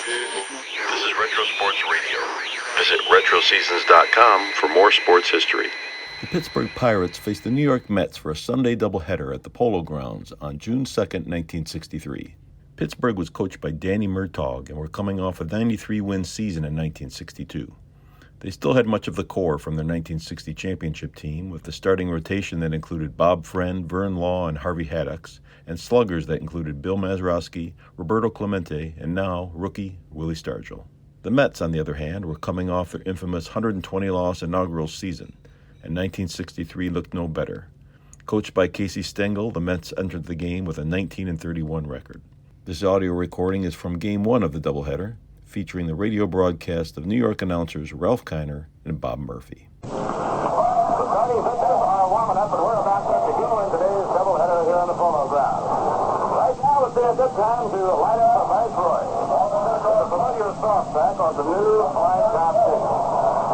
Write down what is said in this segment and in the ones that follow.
This is Retro Sports Radio. Visit RetroSeasons.com for more sports history. The Pittsburgh Pirates faced the New York Mets for a Sunday doubleheader at the Polo Grounds on June 2, 1963. Pittsburgh was coached by Danny Murtaugh and were coming off a 93-win season in 1962. They still had much of the core from their 1960 championship team, with the starting rotation that included Bob Friend, Vern Law, and Harvey Haddocks, and sluggers that included Bill Mazeroski, Roberto Clemente, and now rookie Willie Stargell. The Mets, on the other hand, were coming off their infamous 120-loss inaugural season, and 1963 looked no better. Coached by Casey Stengel, the Mets entered the game with a 19-31 record. This audio recording is from Game 1 of the doubleheader, featuring the radio broadcast of New York announcers Ralph Kiner and Bob Murphy. The starting pitchers are warming up, and we're about to begin today's doubleheader here on the Polo Grounds. Right now would be a good time to light up a Viceroy. The familiar softback or the new flying top team.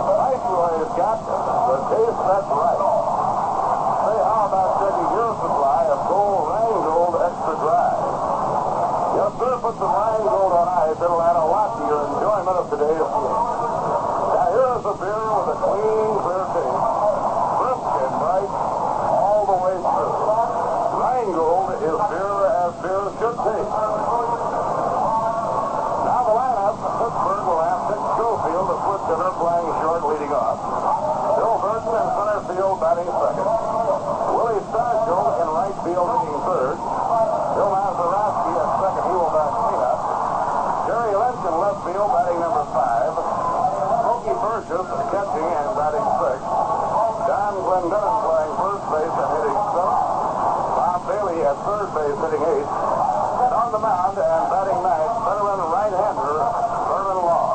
Viceroy's got the taste that's right. Say, how about taking your supply of gold, Rhine Gold Extra Dry? Yes, sir, put some Rhine Gold on ice. It'll add a lot to your enjoyment of today's game. Now, here's a beer with a clean, clear taste. Crisp and bright all the way through. Rhine Gold is beer as beer should taste. Now, the lineup. Pittsburgh will have Dick Schofield, the split hitter, playing short, leading off. Bill Burgess in center field, batting second. Willie Stargell in right field, hitting third. Bill Mazeroski at second, he will bat cleanup. Jerry Lynch in left field, batting number 5. Smokey Burgess catching and batting sixth. John Glendenon playing first base and hitting seventh. Bob Bailey at third base, hitting eighth. And on the mound and batting ninth, veteran right-hander Vern Law.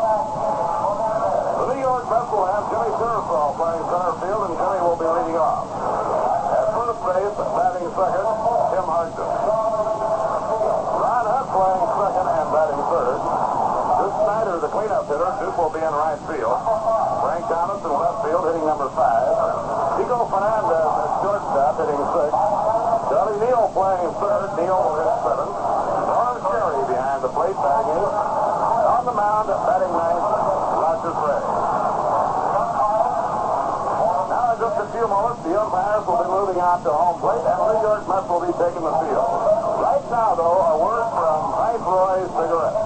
The New York Mets will have Jimmy Piersall playing center field, and Jimmy will be leading off. At first base, batting second, Tim Hartson. Ron Hunt playing second and batting third. Snider, the cleanup hitter. Duke will be in right field. Frank Thomas in left field, hitting number 5. Chico Fernandez at shortstop, hitting 6th. Charlie Neal playing third. Neal will hit 7th. Norm Cherry behind the plate, batting 8th. On the mound, batting 9th, Roger Fray. Now, in just a few moments, the umpires will be moving out to home plate, and the New York Mets will be taking the field. Right now, though, a word from Viceroy Cigarette.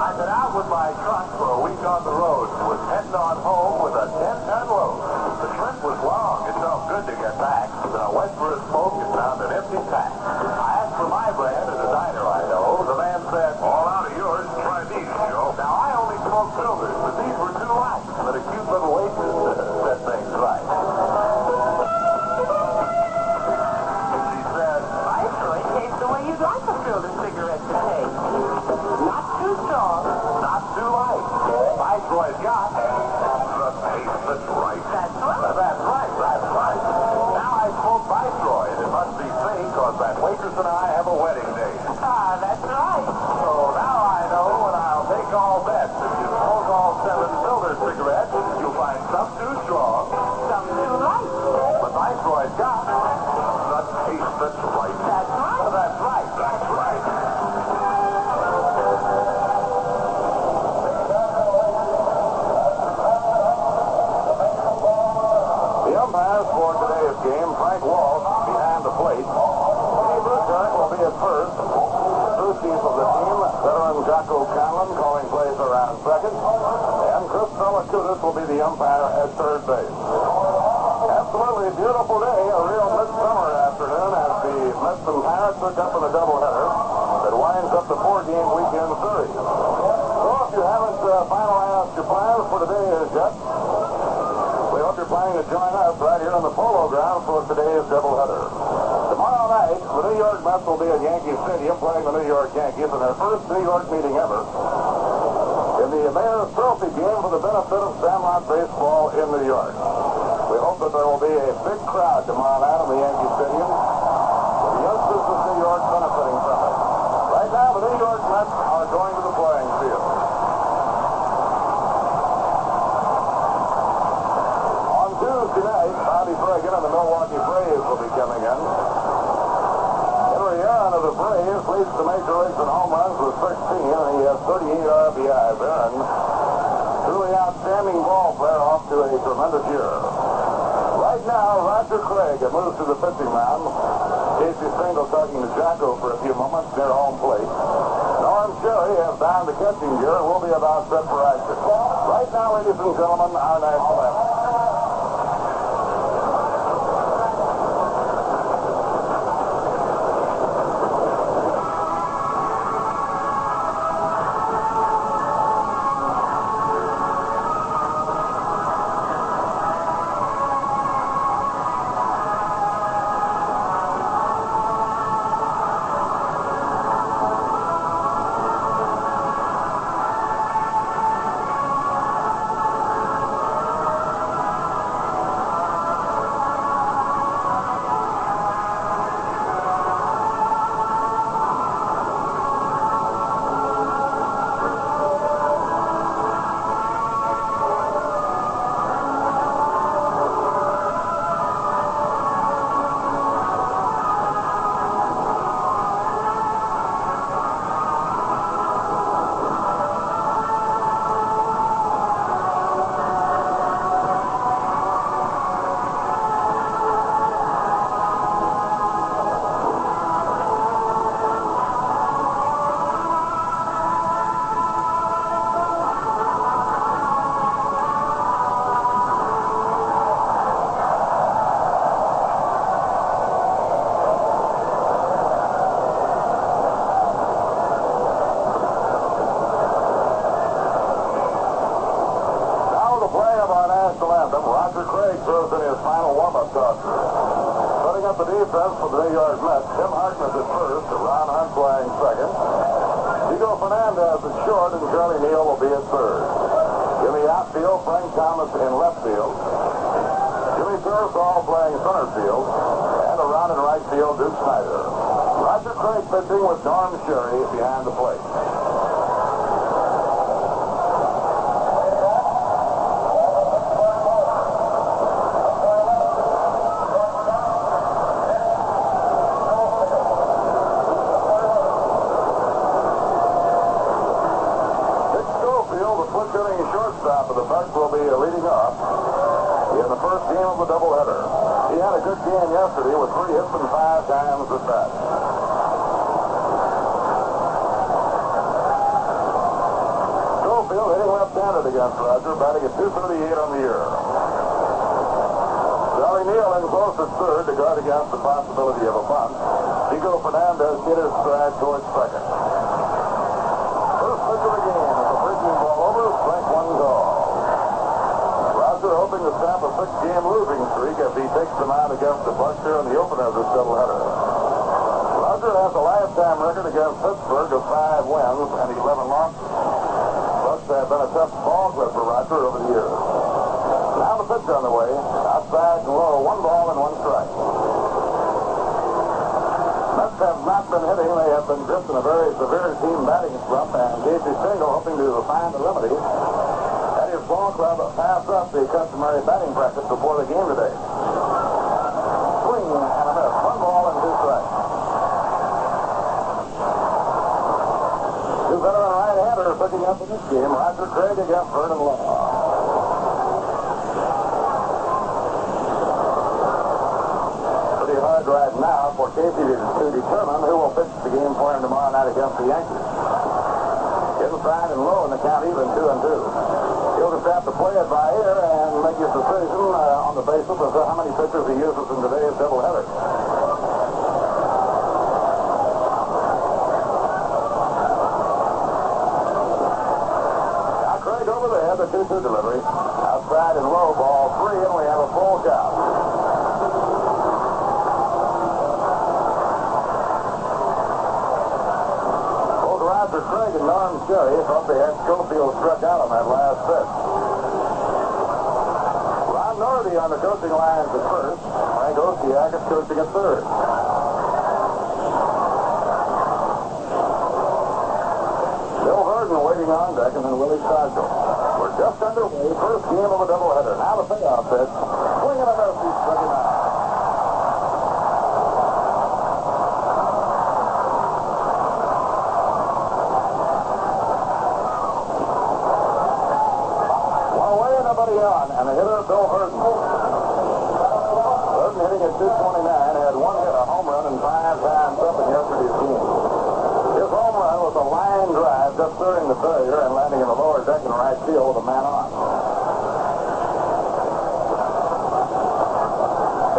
I've been out with my truck for a week on the road. Was heading on home with a 10-ton load. The trip was long. It felt good to get back. Then I went for a smoke and found an empty pack. I asked for my brand at a diner I know. The man said, "All out of yours. Try these, Joe." Now, I only smoke filters, but these were too light. But a cute little waitress said things right. She said, Viceroy tastes the way you'd like a filter cigarette to taste. Not too strong, not too light. Viceroy's got the taste that's right. that's right. That's right, that's right. Now I smoke Viceroy, and it must be fake, because that waitress and I have a wedding date. Ah, that's right. So now I know when I'll take all bets. If you smoke all 7 filter cigarettes, you'll find some too strong, Some too light. but Viceroy's got the taste that's right. That's right. That's right, that's right. The umpires for today's game, Frank Walsh behind the plate. Dave Ruchart will be at first. Two chief of the team, veteran Jocko Conlon, calling plays around second. And Chris Belacutis will be the umpire at third base. Absolutely beautiful day, a real midsummer afternoon as the Mets and Pirates hook up in a doubleheader that winds up the 4-game weekend series. So if you haven't finalized your plans for today as yet, we hope you're planning to join us right here on the Polo Grounds for today's doubleheader. Tomorrow night, the New York Mets will be at Yankee Stadium playing the New York Yankees in their first New York meeting ever in the Mayor's Trophy game for the benefit of Sandlot Baseball in New York. We hope that there will be a big crowd tomorrow night in the Yankee Stadium, with the youngsters of New York benefiting from it. Right now, the New York Mets are going to the playing field. On Tuesday night, Bobby Bragan and the Milwaukee Braves will be coming in. Henry Aaron of the Braves leads the major leagues in home runs and he has 38 RBIs. Aaron, truly outstanding ball player, off to a tremendous year. Right now, Roger Craig moves to the pitching mound. Casey Stengel talking to Jocko for a few moments near home plate. Norm Sherry has down the catching gear and will be about set for action. Right now, ladies and gentlemen, our national anthem. Defense for the New York Mets. Tim Harkness at first, Ron Hunt playing second. Diego Fernandez at short, and Charlie Neal will be at third. Jimmy outfield, Frank Thomas in left field. Jimmy Piersall playing center field. And around in right field, Duke Snider. Roger Craig pitching with Norm Sherry behind the plate. Shortstop of the Bucks will be leading off in the first game of the doubleheader. He had a good game yesterday with 3 hits and 5 times at bat. Schofield hitting left-handed against Roger, batting at .238 on the year. Charlie Neal in close at third to guard against the possibility of a bunt. Diego Fernandez hit his stride towards second. First pitch of the game is a breaking ball over, strike one call. Roger hoping to stop a 6-game losing streak as he takes them out against the Bucks here in the opener of this doubleheader. Roger has a lifetime record against Pittsburgh of 5 wins and 11 losses. Bucks have been a tough ball club for Roger over the years. Now the pitch on the way, outside and low, 1 ball and 1 strike. Mets have not been hitting. They have been gripped in a very severe team batting slump, and Casey Stengel hoping to find a remedy. At his ball club, pass up the customary batting practice before the game today. Swing and a miss. 1 ball and 2 strikes. Two veteran right-handers picking up in this game. Roger Craig against Vernon Law. Pretty hard right now for Casey to determine who will pitch the game for him tomorrow night against the Yankees. Inside and low in the count, even 2-2. He'll just have to play it by ear and make his decision on the basis of how many pitchers he uses in today's doubleheader. Now Craig over the head, the 2-2 delivery. Outside and low, ball 3, and we have a full count. Roger Craig and Norm Sherry thought they had Schofield struck out on that last pitch. Ron Nordy on the coaching lines at first. Frank Osiak is coaching at third. Bill Verdon waiting on deck, and then Willie Stargell. We're just underway. First game of a doubleheader. Now the payoff pitch. Swing and a miss. He's struck him out. Nobody on, and the hitter, Bill Burton. Burton hitting at 229, had one hit, a home run, and 5 times up in yesterday's game. His home run was a line drive just clearing the barrier and landing in the lower deck in right field with a man on.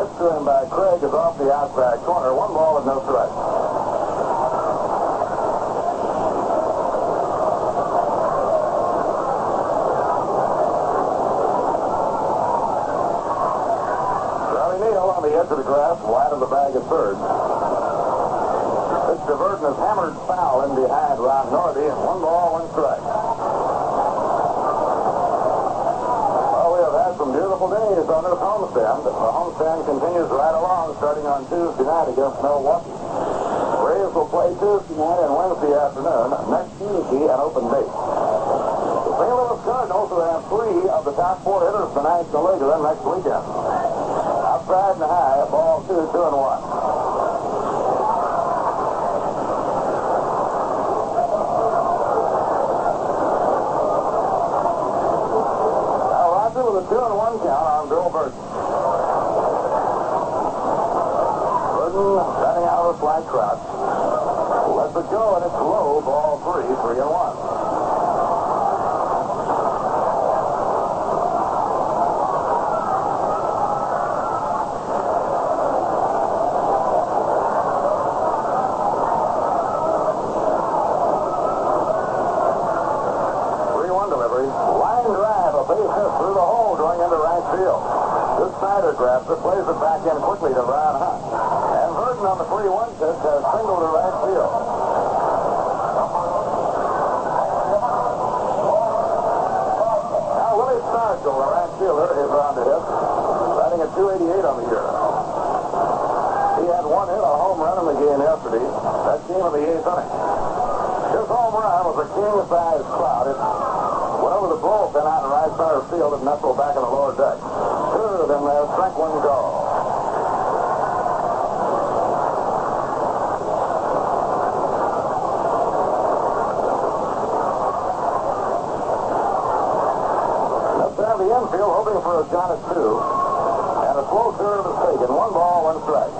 Pitch to him by Craig is off the outside corner. 1 ball with no strikes. On the edge of the grass, wide of the bag at third. Pitch to Burton is hammered foul in behind Ron Norby. 1 ball, 1 strike. Well, we have had some beautiful days on this homestand. The homestand continues right along, starting on Tuesday night against Milwaukee. Braves will play Tuesday night and Wednesday afternoon. Next Tuesday, an open date. The St. Louis Cardinals will have 3 of the top 4 hitters in the National League are in next weekend. Outside and high, ball 2, 2 and 1. Now Roger with a 2 and 1 count on Bill Burton. Burton batting out of a flat crouch. Lets it go, and it's low, ball 3, 3 and 1. This Snider grabs it, plays it back in quickly to Ron Hunt. And Burton on the 3-1 pitch has singled to right field. Now Willie Stargell, the right fielder, is on to hit, batting at 288 on the year. He had 1 hit, a home run in the game yesterday. That came in the 8th inning. His home run was a king-size cloud. It went over the bullpen out in right center field and nestled back in the lower deck. 2 of them there, strike 1 go. Let's have the infield hoping for a shot at 2. And a slow serve is taken. 1 ball, 1 strike.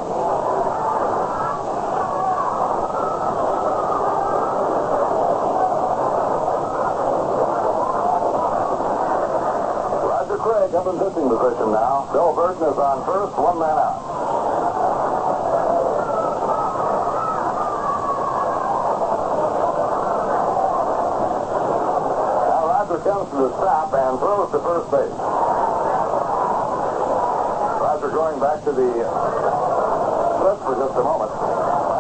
Craig up in pitching position now. Bill Burton is on first, 1 man out. Now Roger comes to the stop and throws to first base. Roger going back to the slip for just a moment.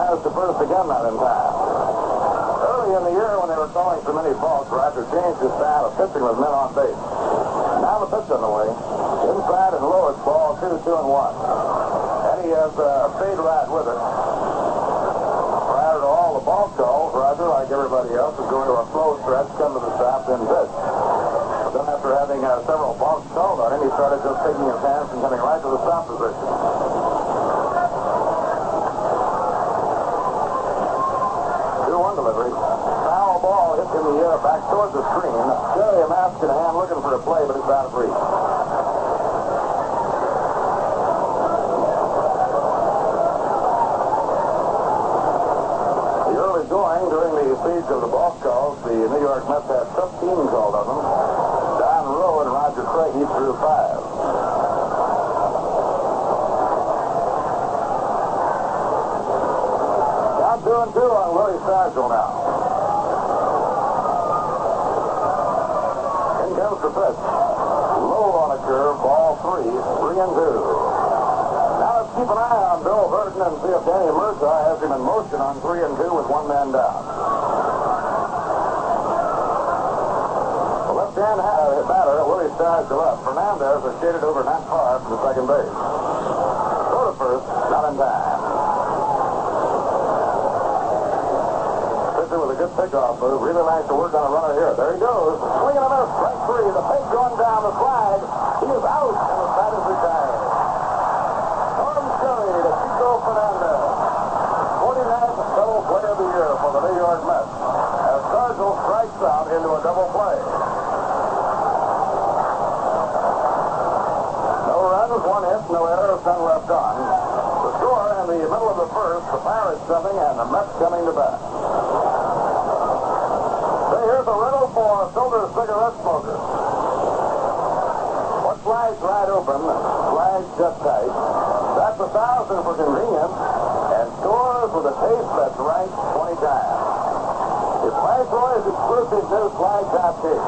Has to first again, not in time. Early in the year when they were throwing so many balls, Roger changed his style of pitching with men on base. Now the pitch on the way. Inside and low, it's ball 2, 2 and 1. And he has fade right with it. Prior to all the ball calls, Roger, like everybody else, is going to a slow stretch, come to the stop, then pitch. But then after having several balls called on him, he started just taking his hands and coming right to the stop position. 2-1 delivery. Foul ball hit in the air back towards the screen. Jerry Mask in hand looking for a play, but it's out of reach. The early going during the siege of the ball calls, the New York Mets had 15 called on them. Don Rowe and Roger Craig each threw 5. Now 2 and 2 on Willie Stargell now. Comes the pitch. Low on a curve, ball 3, 3 and 2. Now let's keep an eye on Bill Burton and see if Danny Murtaugh has him in motion on 3 and 2 with 1 man down. The left-hand batter, Willie Stargell up. Fernandez is shaded over not far from the second base. Go to first, not in time. With a good pickoff move. Really nice to work on a runner here. There he goes. Swing and a miss. Strike 3. The pitch going down the slide. He is out, and the side is retired. Norm Curry to Chico Fernandez. 49th double play of the year for the New York Mets. As Stargell strikes out into a double play. cigarette smoker. What slides right open, slides just tight. That's 1,000 for convenience, and scores with a taste that's right 20 times. It's Viceroy's exclusive new slide top case.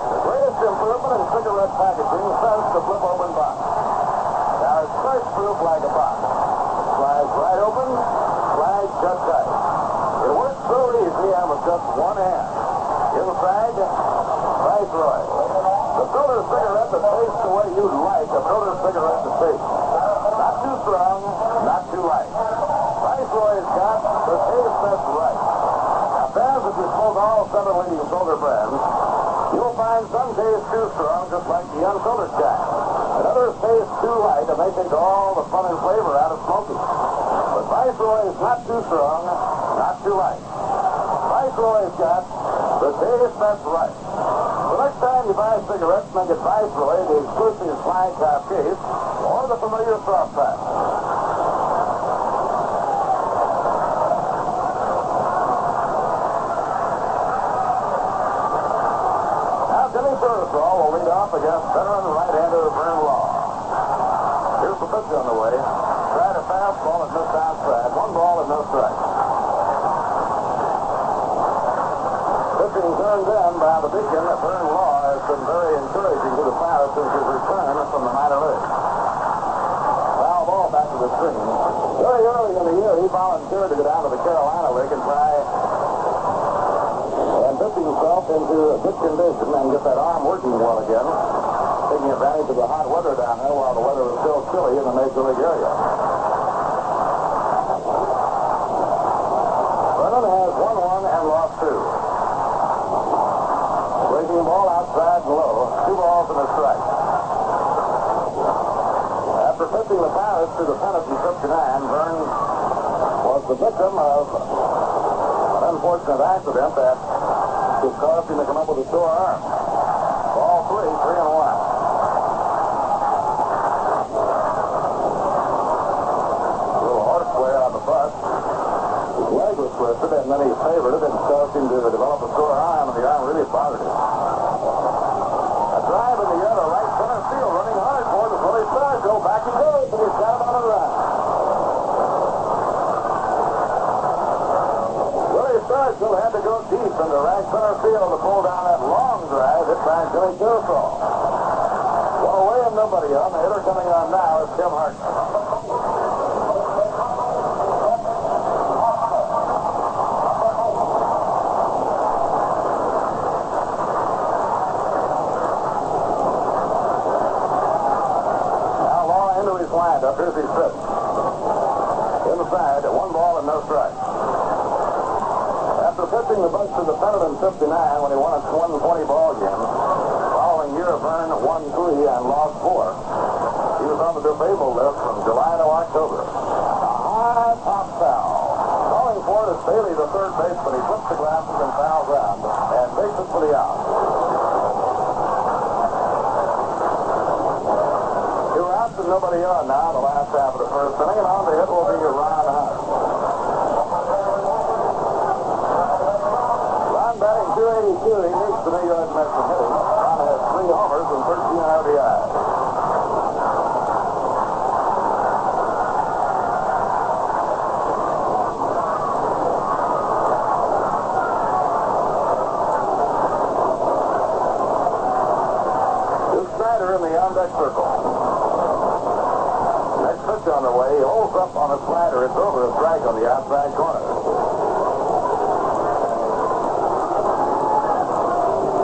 The greatest improvement in cigarette packaging since the flip open box. Now it's fresh proof like a box. Slides right open, slides just tight. It works so easy and with just one hand. Inside, Viceroy. The filter cigarette that tastes the way you'd like a filter cigarette to taste. Not too strong, not too light. Viceroy's got the taste that's right. Now, fans, if you smoke all 7 leading filter brands, you'll find some taste too strong, just like the unfiltered kind. And others taste too light, and they take all the fun and flavor out of smoking. But Viceroy is not too strong, not too light. Viceroy's got the taste that's right. So next time you buy cigarettes, make it Viceroy, the exclusive slide top case, or the familiar soft pack. Now Jimmy Piersall will lead off against veteran right-hander Vern Law. Here's the pitch on the way. Tried a fastball and missed outside. 1 ball and no strike. Pitching turned in by the Beacon, Vern Law has been very encouraging to the Pirates since his return from the minor leagues. Foul ball back to the screen. Very early in the year, he volunteered to go down to the Carolina League and try and pitch himself into good condition and get that arm working well again, taking advantage of the hot weather down there while the weather was still chilly in the Major League area. Vernon has 1-1 and lost 2. Breaking ball outside and low. 2 balls and a strike. After pitching the Pirates to the pennant in 59, Vern was the victim of an unfortunate accident that could cause him to come up with a sore arm. Ball 3, 3-1. A little horseplay on the bus. His leg was twisted, and then he favored it and caused him to develop a sore arm, and the arm really bothered him. A drive in the air to right center field, running hard for it is Willie Stargell. Back he goes, and he's got him on a run. Willie Stargell had to go deep into right center field to pull down that long drive hit by Jimmy Piersall. One away and nobody on. The hitter coming on now is Tim Hartman. Up here's his pitch. Inside, 1 ball and no strike. After pitching the bunch to the pennant in 59 when he won a 120 ball game, following year Vern won 3 and lost 4. He was on the disabled list from July to October. A high pop foul. Calling for it is Bailey, the third baseman. He flips the glasses and fouls round and makes it for the out. Nobody on now, the last half of the first inning, and on the hit will be Ron Hunt. Ron batting .282, he needs the New York Mets from hitting. Ron has 3 homers and 13 RBIs. Here's Snider in the on-deck circle. On the way, he holds up on a slider. It's over a strike on the outside corner.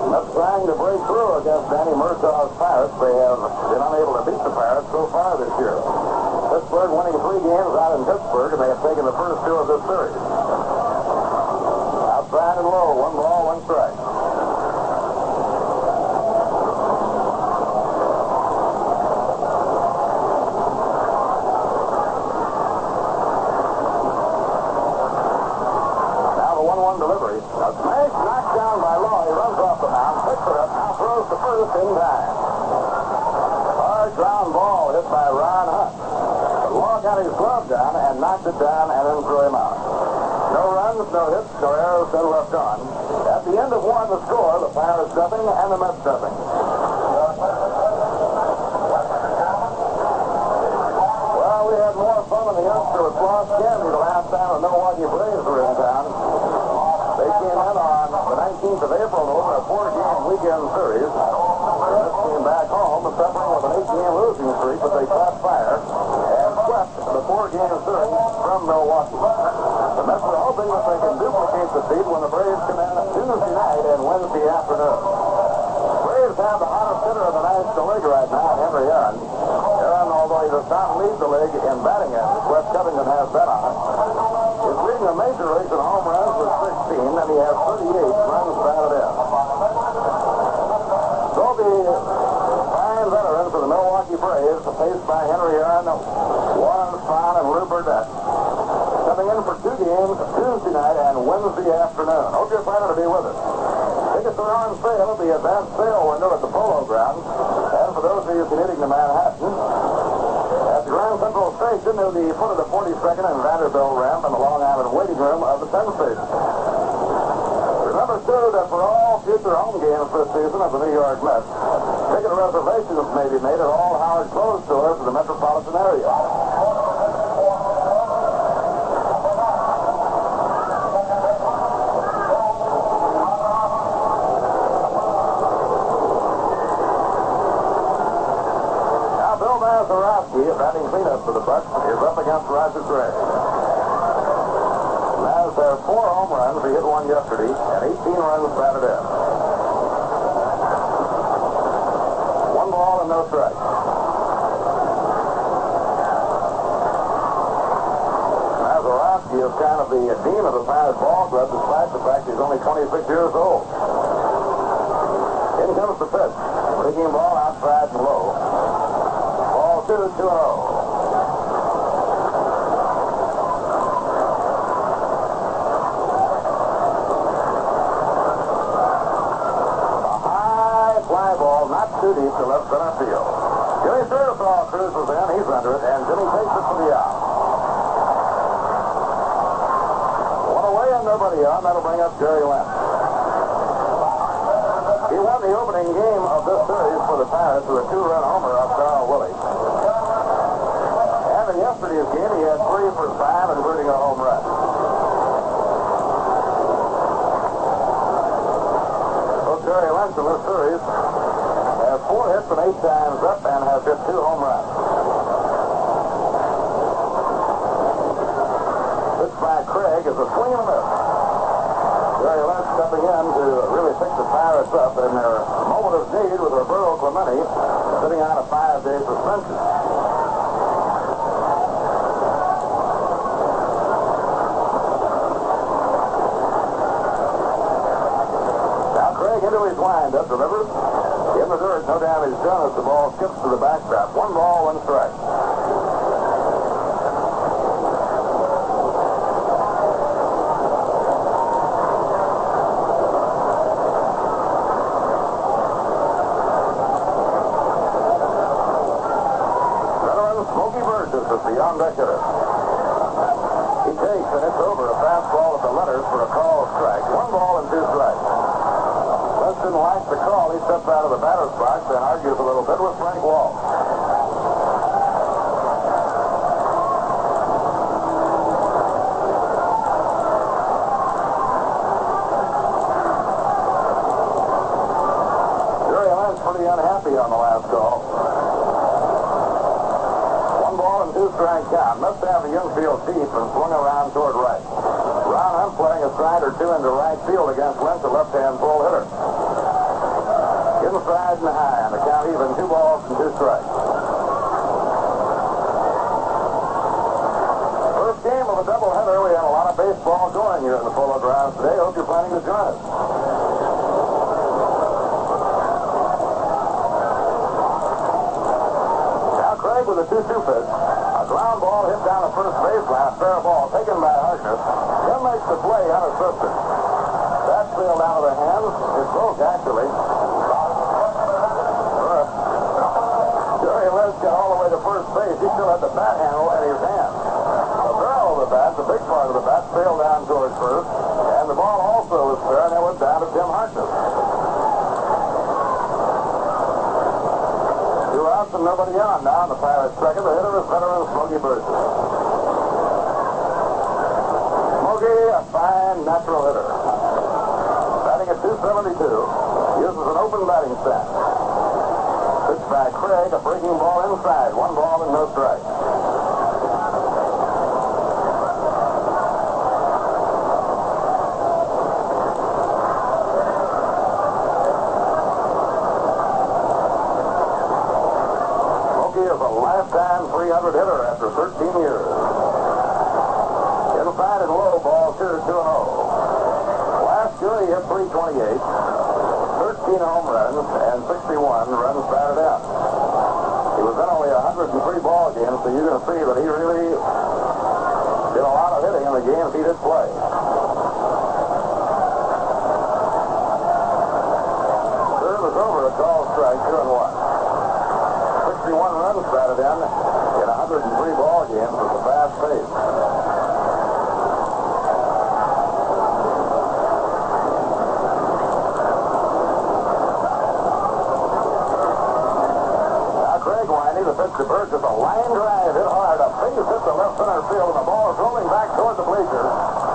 Mets trying to break through against Danny Murtaugh's Pirates. They have been unable to beat the Pirates so far this year. Pittsburgh winning 3 games out in Pittsburgh, and they have taken the first 2 of this series. Outside and low, 1 ball, 1 strike. Delivery. A smash knocked down by Law. He runs off the mound, picks it up, now throws to first in time. Hard ground ball hit by Ron Hunt. Law got his glove down and knocked it down and then threw him out. No runs, no hits, no errors, no left on. At the end of one, the score, the Pirates nothing and the Mets nothing. Well, we had more fun in the youngster with Lost Candy the last time the Milwaukee Braves were in town. They came in on the 19th of April to open a 4-game weekend series. The Mets came back home suffering with an 8-game losing streak, but they caught fire and swept the 4-game series from Milwaukee. The Mets were hoping that they can duplicate the feat when the Braves come in Tuesday night and Wednesday afternoon. Braves have the hottest hitter of the National League right now, Henry Aaron. Aaron, although he does not lead the league in batting average, Wes Covington has that on it, is leading the major leagues in home runs with 16, and he has 38 runs batted in. So the fine veterans of the Milwaukee Braves, faced by Henry Aaron, Warren Spahn, and Lou Burdett, coming in for 2 games Tuesday night and Wednesday afternoon. Hope you're planning to be with us. Tickets are on sale at the advanced sale window at the Polo Grounds. And for those of you commuting to Manhattan, at the Grand Central Station near the foot of the 42nd and Vanderbilt ramp in the Long Island waiting room of the Penn Station. Remember, too, that for all future home games this season of the New York Mets, ticket reservations may be made at all Howard Clothes stores in the metropolitan area. Batting cleanup for the Bucks is up against Roger Gray. Naz has 4 home runs. He hit one yesterday and 18 runs batted in. 1 ball and no strike. Nazarowski is kind of the dean of the Pirates ball club, despite the fact he's only 26 years old. In comes the pitch. Breaking ball outside and low. 2-0. A high fly ball, not too deep to left center field. Jimmy Piersall cruises in, he's under it, and Jimmy takes it for the out. One away and nobody on, that'll bring up Jerry Lynch. He won the opening game of this series for the Pirates with a 2-run homer off Darrell Willie. And in yesterday's game, he had 3 for 5, including a home run. So Jerry Lynch in this series has 4 hits and 8 times up and has hit 2 home runs. Pitch by Craig is a swing and a miss. Jerry Lynch stepping in to really pick the Pirates up in their moment of need with Roberto Clemente sitting on a 5-day suspension. Now Craig into his windup, remember? In the dirt, no damage done as the ball skips to the backstop. 1 ball, 1 strike. Burgess is the on-deck hitter. He takes, and it's over, a fastball at the letters for a call strike. 1 ball and 2 strikes. West didn't like the call. He steps out of the batter's box and argues a little bit with Frank Wall. Jerry Lynch pretty unhappy on the last call. 2-strike count. Must have the infield deep and swung around toward right. Ron Hunt playing a Snider 2 into right field against Lynch, a left-hand pull hitter. Inside and high, and the count even. 2 balls and 2 strikes. First game of a doubleheader. We have a lot of baseball going here in the Polo Grounds today. Hope you're planning to join us. Now Craig with a 2-2 pitch. Ground ball hit down the first baseline, a fair ball taken by Harkness. Then makes the play unassisted. That sailed out of their hands. It broke, actually. Jerry Lynch got all the way to first base. He still had the bat handle in his hand. The barrel of the bat, the big part of the bat, sailed down towards first. was fair, and it was down to Tim Harkness. 2 outs and nobody on now in the Pirates' second. The hitter is veteran Smokey Burgess. Smokey, a fine natural hitter. Batting at .272, uses an open batting stance. Pitched by Craig, a breaking ball inside. 1 ball and no strike. Is a lifetime 300 hitter after 13 years. Inside and low, ball 2-0. Last year he hit .328, 13 home runs, and 61 runs batted in. He was in only 103 ball games, so you can see that he really did a lot of hitting in the games he did play. Serve is over, a call strike, 2-1. 61 runs batted in 103 ball games with a fast pace. Now Craig Winey, the pitch to Burgess, a line drive hit hard, a base hit to left center field, and the ball is rolling back toward the bleachers.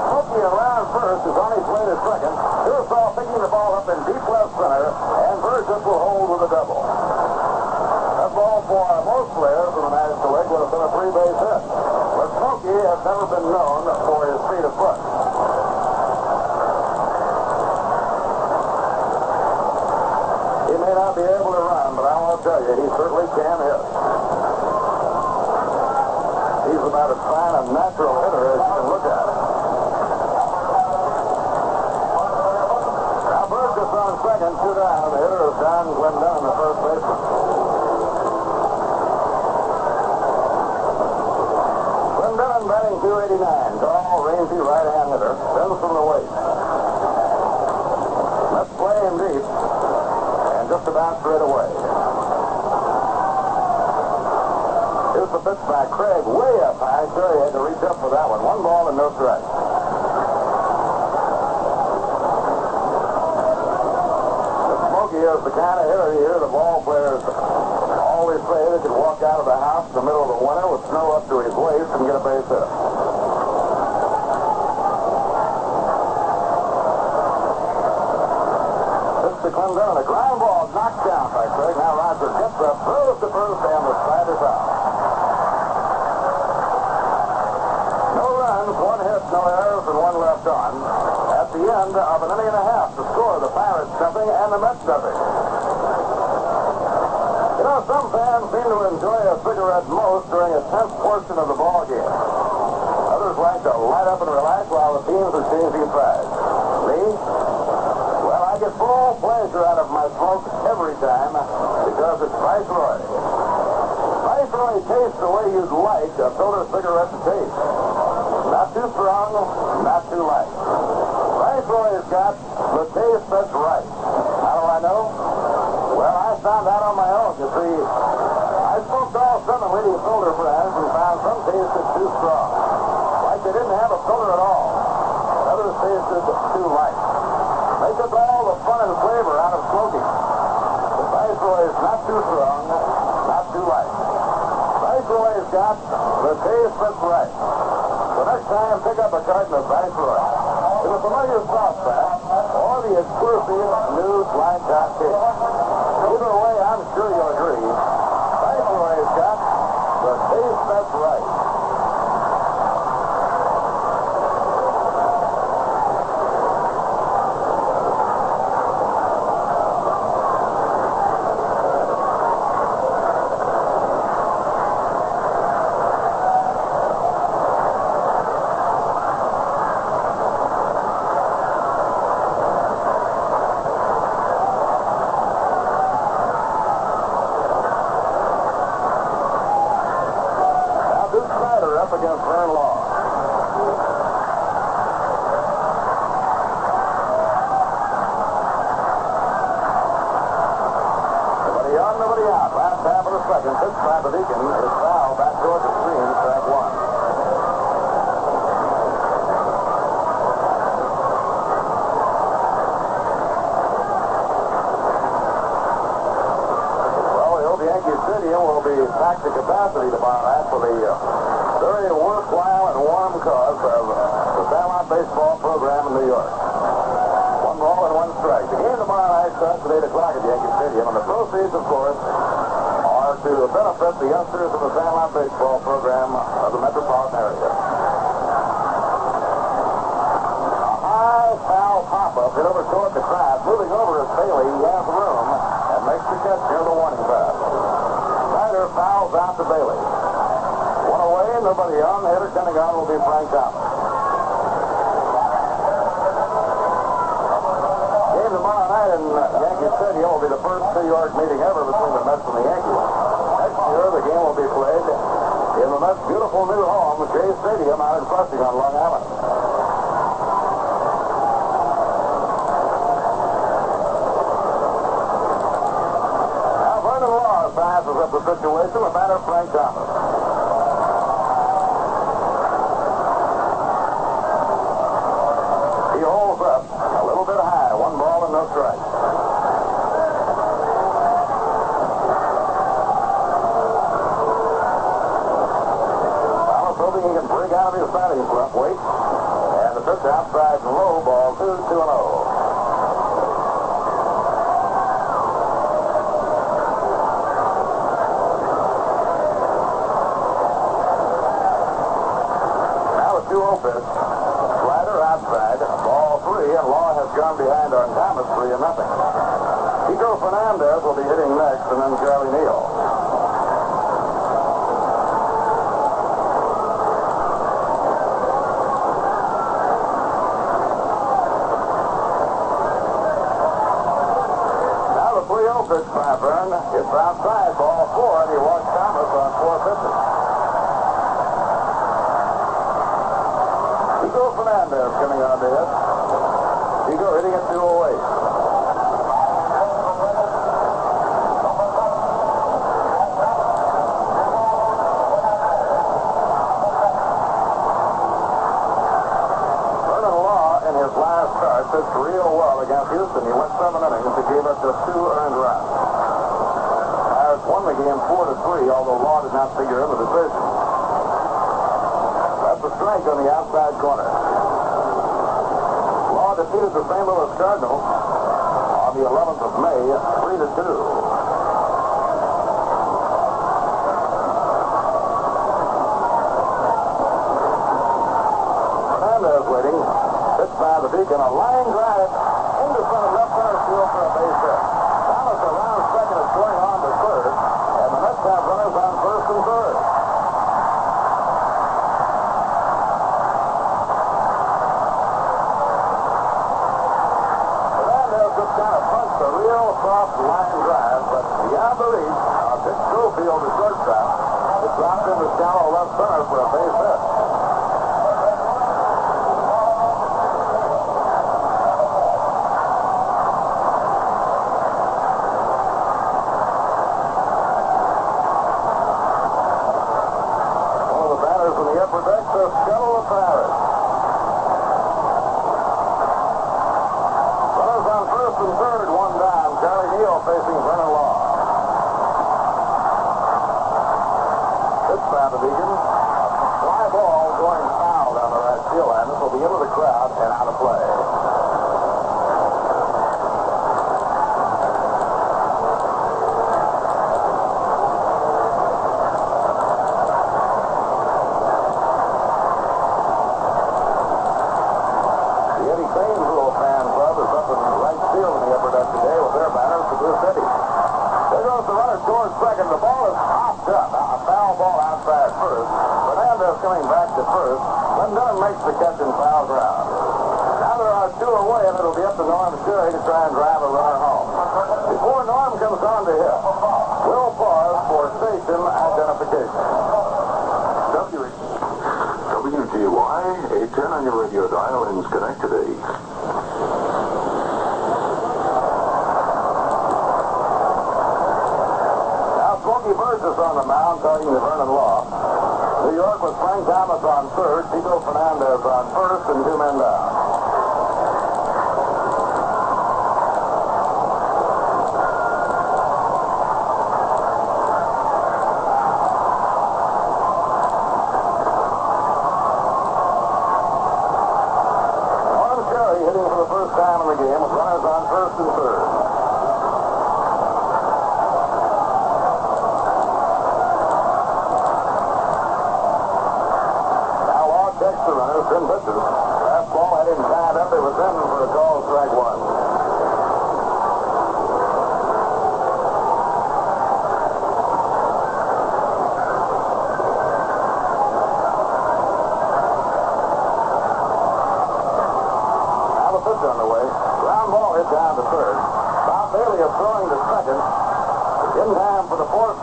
Smokey around first is on his way to second. Piersall picking the ball up in deep left center, and Burgess will hold with a double. Ball for most players in the National League would have been a 3-base hit. But Smokey has never been known for his speed of foot. He may not be able to run, but I want to tell you, he certainly can hit. He's about as fine a natural hitter as you can look at. Now Burgess on second, 2 down. The hitter is Don Glendon, the first baseman. Batting .289, tall, rangy right-hand hitter, sends from the waist. Let's play him deep, and just about straight away. Here's the pitch by Craig, way up high. Sure, he had to reach up for that one. 1 ball and no strike. Smokey is the kind of hitter you hear the ball players always say they could walk out of the house in the middle of the winter with snow up to his waist and get a base hit. This to Clendon, a ground ball knocked down by Craig. Now Roger gets up, throws to first, and the Snider's out. No runs, 1 hit, no errors, and 1 left on. At the end of an inning and a half to score, the Pirates nothing and the Mets nothing. You know, some fans seem to enjoy a cigarette most during a tense portion of the ball game. Others like to light up and relax while the teams are changing sides. Me? Well, I get full pleasure out of my smoke every time because it's Viceroy. Viceroy tastes the way you'd like a filter cigarette to taste. Not too strong, not too light. Viceroy's got the taste that's right. How do I know? Well, I found out on my own. You see, I smoked all summer waiting filter brands and found some tasted too strong. Like they didn't have a filter at all. Others tasted too light. They took all the fun and flavor out of smoking. The Viceroy is not too strong, not too light. Viceroy's got the taste that's right. So next time, pick up a carton of Viceroy. In the familiar soft pack or the exclusive new blind top case. Either way, I'm sure you'll agree. Viceroy's got the taste that's right. pack the capacity tomorrow night for the very worthwhile and warm cause of the Sandlot baseball program in New York. 1 ball and 1 strike. The game tomorrow night starts at 8 o'clock at Yankee Stadium, and the proceeds, of course, are to benefit the youngsters of the Sandlot baseball program of the metropolitan area. A high foul pop-up hit over toward the crowd. Moving over is Bailey. He has room and makes the catch near the warning pass. Snider fouls out to Bailey. One away, nobody on. The hitter coming on will be Frank Thomas. Game tomorrow night in Yankee Stadium will be the first New York meeting ever between the Mets and the Yankees. Next year, the game will be played in the Mets' beautiful new home, Shea Stadium, out in Flushing on Long Island. Now, Vernon Law sizes up the situation. The batter, Frank Thomas. He holds up a little bit high. 1 ball and no strike. Hoping he can break out of his batting slump. Wait. And the pitch outside and low. Ball 2-0. Now the 2-0 pitch. Slider outside. Ball 3, and Law has gone behind on Thomas 3-0. Chico Fernandez will be hitting next, and then Charlie Neal. Pitch by Byrne. It's outside, ball 4, and he walks Thomas on 4 pitches. Chico Fernandez coming on to hit. Chico hitting it 2 away. Vernon Law, in his last start, pitched real well against Houston. He went 7 innings. He gave up just 2 earned runs. Pirates won the game 4-3, although Law did not figure in the decision. That's a strike on the outside corner. Law defeated the St. Louis Cardinals on the 11th of May, 3-2. Fernandez waiting. Pitch by the Beacon, a line drive into front of left center field for a base hit. Thomas around second is going on to third, and the Mets have runners on first and third. Fernandez just kind of punched a real soft line drive, but beyond the reach, Dick Schofield, the shortstop, it dropped into shallow left center for a base hit. Protects the scuttle of Pirates. Runners on first and third, 1 down. Charlie Neal facing Vernon Law. Pitch by the Beacon. A fly ball going foul down the right field line. This will be into the crowd and out of play. Towards second, the ball is popped up. A foul ball outside first. Fernandez coming back to first. Dunn makes the catch in foul ground. Now there are 2 away, and it'll be up to Norm Sherry to try and drive a runner home. Before Norm comes on to hit, we'll pause for station identification. WGY 810 on your radio dial in Schenectady. Burgess on the mound, talking to Vernon Law. New York with Frank Thomas on third, Chico Fernandez on first, and 2 men down.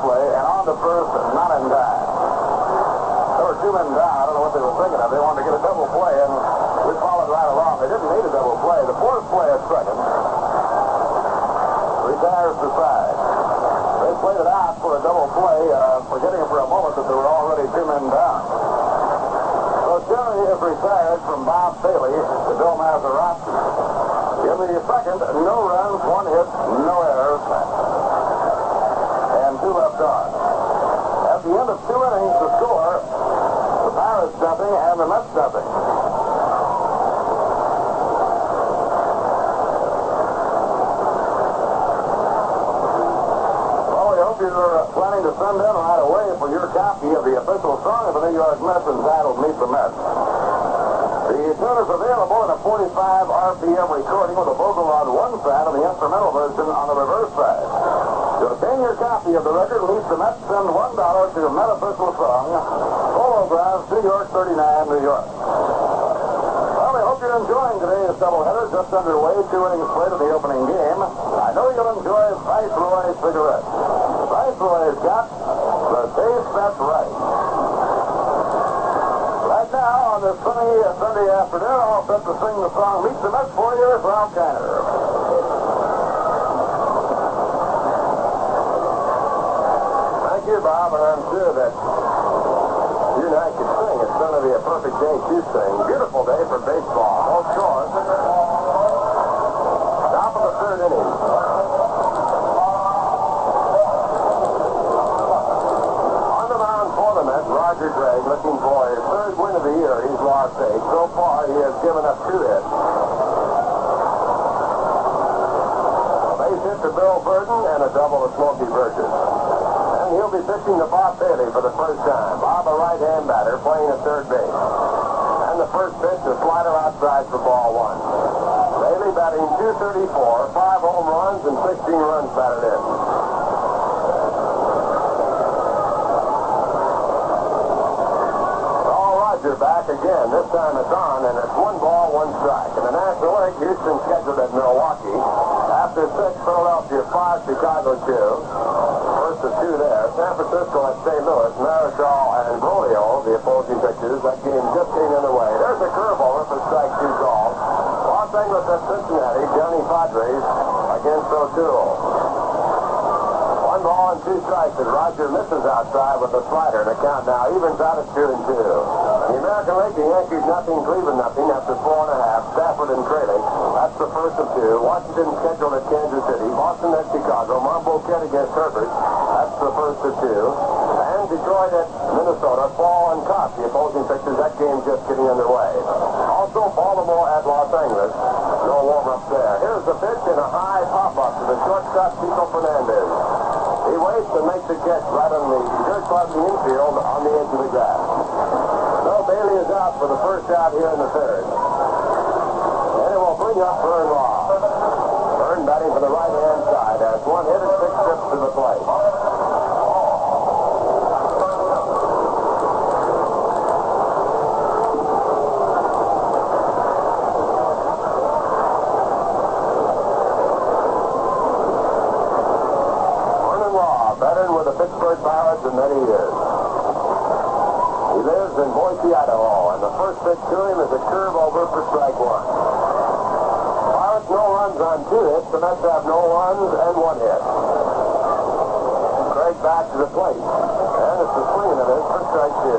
play, and on to first, not in time. There were 2 men down. I don't know what they were thinking of. They wanted to get a double play, and we followed right along. They didn't need a double play. The fourth play at second retires the side. They played it out for a double play, forgetting for a moment that there were already 2 men down. So Jerry is retired from Bob Bailey to Bill Mazeroski. In the second, no runs, 1 hit, no errors, and 2 left on. At the end of 2 innings, the score, the Pirates nothing and the Mets nothing. You're planning to send in right away for your copy of the official song of the New York Mets entitled Meet the Mets. The tune is available in a 45 RPM recording with a vocal on one side and the instrumental version on the reverse side. To obtain your copy of the record, Meet the Mets, send $1 to Met Official Song, Polo Grounds, New York, 39, New York. Well, we hope you're enjoying today's doubleheader. Just underway, 2 innings played in the opening game. I know you'll enjoy Viceroy cigarettes. Viceroy's got the taste that's right. Right now, on this sunny Sunday afternoon, all set to sing the song Meet the Mets for you is Ralph Kiner. Thank you, Bob, and I'm sure that you and I can sing. It's going to be a perfect day to sing. Beautiful day for baseball. No scores. Top of the 3rd inning. Roger Gregg looking for his 3rd win of the year. He's lost 8. So far, he has given up 2 hits. A base hit to Bill Burton and a double to Smokey Burgess. And he'll be pitching to Bob Bailey for the first time. Bob, a right-hand batter, playing at 3rd base. And the first pitch, a slider outside for ball 1. Bailey batting .234, 5 home runs and 16 runs batted in. Back again. This time it's on, and it's 1 ball, 1 strike. In the National League, Houston scheduled at Milwaukee. After 6, Philadelphia 5, Chicago 2. First of 2 there. San Francisco at St. Louis. Marichal and Brolio, the opposing pitchers. That game just came in the way. There's a curveball for strike 2 call. Los Angeles at Cincinnati. Johnny Padres against O'Toole. 1 ball and 2 strikes, and Roger misses outside with a slider. The count now evens out at 2-2. The American League, the Yankees nothing, Cleveland nothing after 4.5. Stafford and trailing. That's the first of 2. Washington scheduled at Kansas City. Boston at Chicago. Marboquette against Herbert. That's the first of 2. And Detroit at Minnesota. Paul and Kopp, the opposing pitchers. That game just getting underway. Also, Baltimore at Los Angeles. No warm-up there. Here's the pitch and a high pop-up to the shortstop, Chico Fernandez. He waits and makes a catch right on the dirt part of the infield on the edge of the grass. So Bailey is out for the first out here in the 3rd. And it will bring up Vern Law. Vern batting for the right-hand side. Has 1 hit and 6 trips to the plate. Vernon Law, veteran with the Pittsburgh Pirates in many years. He lives in Boise, Idaho, and the first pitch to him is a curve over for strike 1. Pirates no runs on 2 hits. The Mets have no runs and 1 hit. Craig back to the plate, and it's a swing and a miss for strike 2.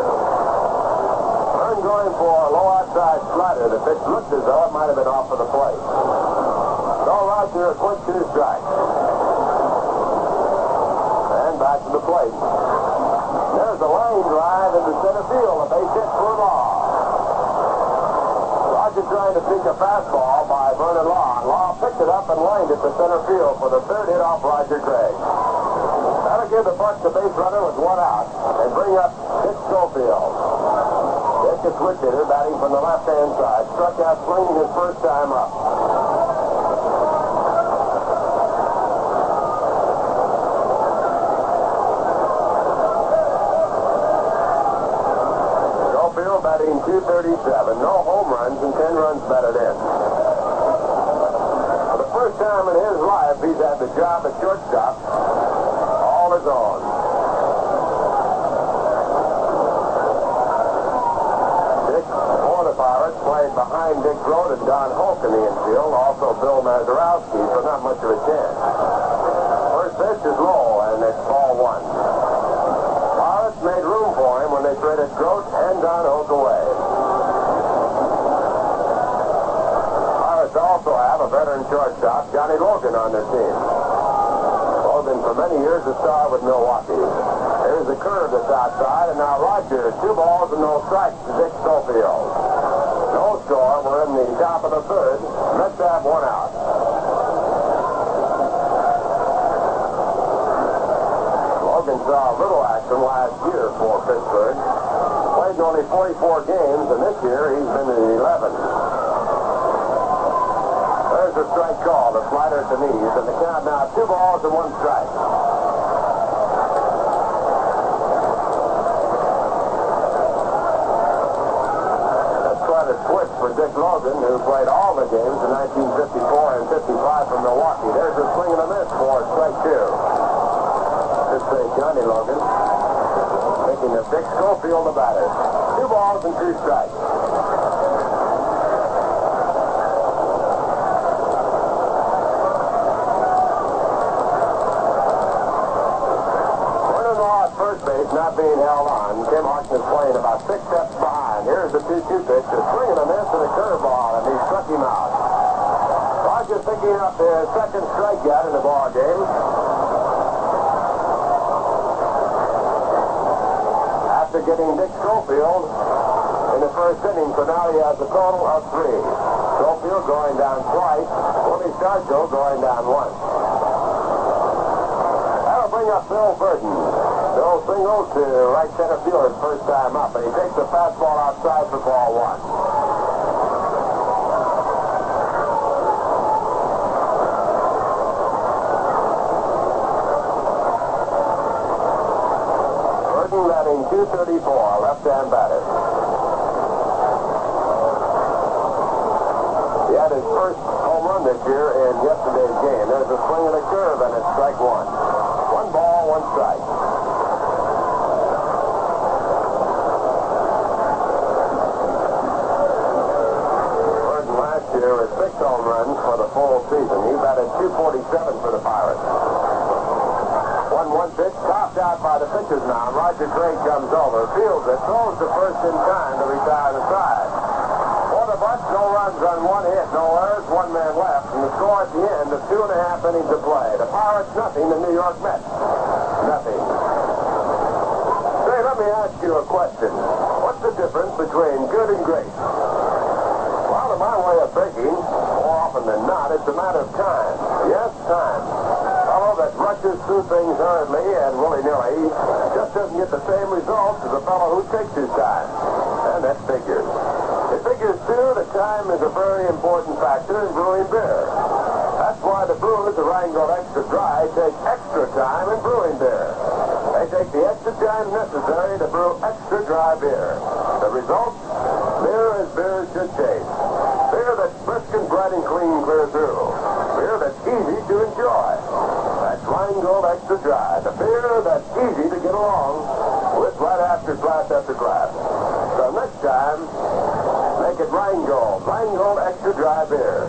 Vern going for a low outside slider. The pitch looked as though it might have been off of the plate. So Roger, a quick 2 strikes. And back to the plate. There's a line drive into center field. A base hit for Law. Roger trying to seek a fastball by Vernon Law. Law picked it up and lined it to center field for the 3rd hit off Roger Craig. That'll give the Bucks a base runner with 1 out and bring up Dick Schofield. Dick, a switch hitter, batting from the left-hand side. Struck out swinging his first time up. Batting .237, no home runs and 10 runs batted in. For the first time in his life, he's had the job at shortstop all his own. Pirates played behind Dick Grote and Don Hoke in the infield, also Bill Mazurowski, so not much of a chance. First pitch is low, and it's ball one. Pirates made room for him when they traded Grote and Don Hoke away. Pirates also have a veteran shortstop, Johnny Logan, on their team. Logan, for many years, a star with Milwaukee. Here's the curve that's outside, and now Roger, 2 balls and no strikes to Dick Schofield. No score. We're in the top of the third. Mets have 1 out. Logan saw little action last year for Pittsburgh. Played in only 44 games, and this year he's been in 11. There's a strike call, the slider to knees, and the count now 2 balls and 1 strike. Switch for Dick Logan, who played all the games in 1954 and 55 from Milwaukee. There's a swing and a miss for strike 2. This is Johnny Logan, making the Dick Schofield the batter. 2 balls and 2 strikes. First base not being held on. Tim Hawkins playing about 6 steps behind. Here's the 2-2 pitch, a swing and a miss and a curveball, and he struck him out. Rogers picking up his second strikeout in the ball game. After getting Dick Schofield in the first inning, so now he has a total of 3. Schofield going down twice. Willie Stargell going down once. That'll bring up Bill Burton. Bill singles to right center field his first time up, and he takes the fastball outside for ball 1. Burton batting .234, left-hand batter. He had his first home run this year in yesterday's game. There's a swing and a curve, and it's strike 1. 1 ball, 1 strike. With 6 home runs for the full season. He batted .247 for the Pirates. 1-1 pitch, topped out by the pitchers now. Roger Craig comes over, fields it, throws the first in time to retire the side. For the Bucks, no runs on 1 hit, no errors, 1 man left, and the score at the end of 2.5 innings of play. The Pirates nothing, the New York Mets nothing. Say, let me ask you a question. What's the difference between good and great? Well, in my way of thinking, more often than not, it's a matter of time. Yes, time. A fellow that rushes through things hurriedly and willy-nilly just doesn't get the same results as a fellow who takes his time. And that figures. It figures, too, that time is a very important factor in brewing beer. That's why the brewers of Rheingold Extra Dry take extra time in brewing beer. They take the extra time necessary to brew extra dry beer. The result? Beer as beer should taste. Beer that's brisk and bright and clean clear through. Beer that's easy to enjoy. That's Rheingold Extra Dry. The beer that's easy to get along with right after glass after glass. So next time, make it Rheingold. Rheingold Extra Dry beer.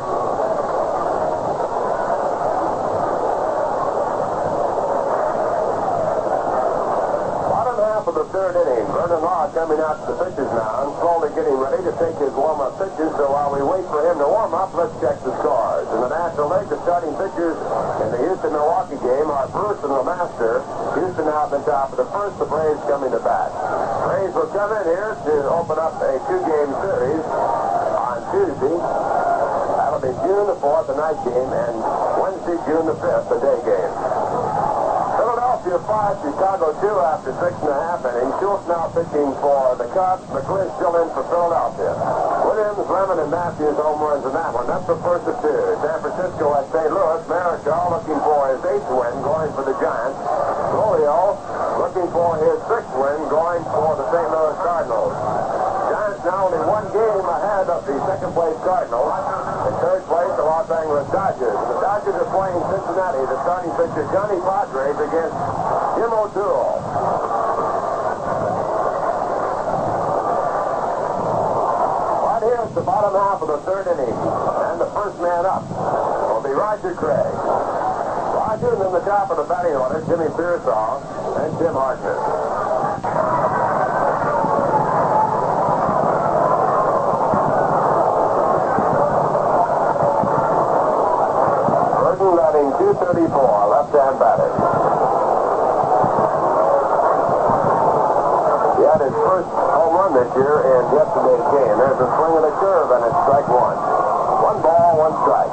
Of the third inning, Vernon Law coming out to the pitches now and slowly getting ready to take his warm-up pitches. So while we wait for him to warm up, let's check the scores. In the National League, the starting pitchers in the Houston-Milwaukee game are Bruce and LeMaster. Houston out in the top of the first, the Braves coming to bat. Braves will come in here to open up a 2-game series on Tuesday. That'll be June the 4th, the night game, and Wednesday, June the 5th, the day game. Philadelphia 5, Chicago 2 after 6.5 innings. Schultz now pitching for the Cubs. McClish still in for Philadelphia. Williams, Lemon, and Matthews home runs in that one. That's the first of 2. San Francisco at St. Louis. Marichal looking for his 8th win, going for the Giants. Rolio looking for his 6th win, going for the St. Louis Cardinals. Giants now only 1 game ahead of the second-place Cardinals. In third place, the Los Angeles Dodgers. The Dodgers are playing Cincinnati. The starting pitcher, Johnny Padres, against Jim O'Toole. But it's the bottom half of the third inning. And the first man up will be Roger Craig. Roger, and then the top of the batting order, Jimmy Piersall and Tim Harkness. Burton batting .234, left-hand batter. He had his first home run this year in yesterday's game. There's a swing and a curve, and it's strike one. 1 ball, 1 strike.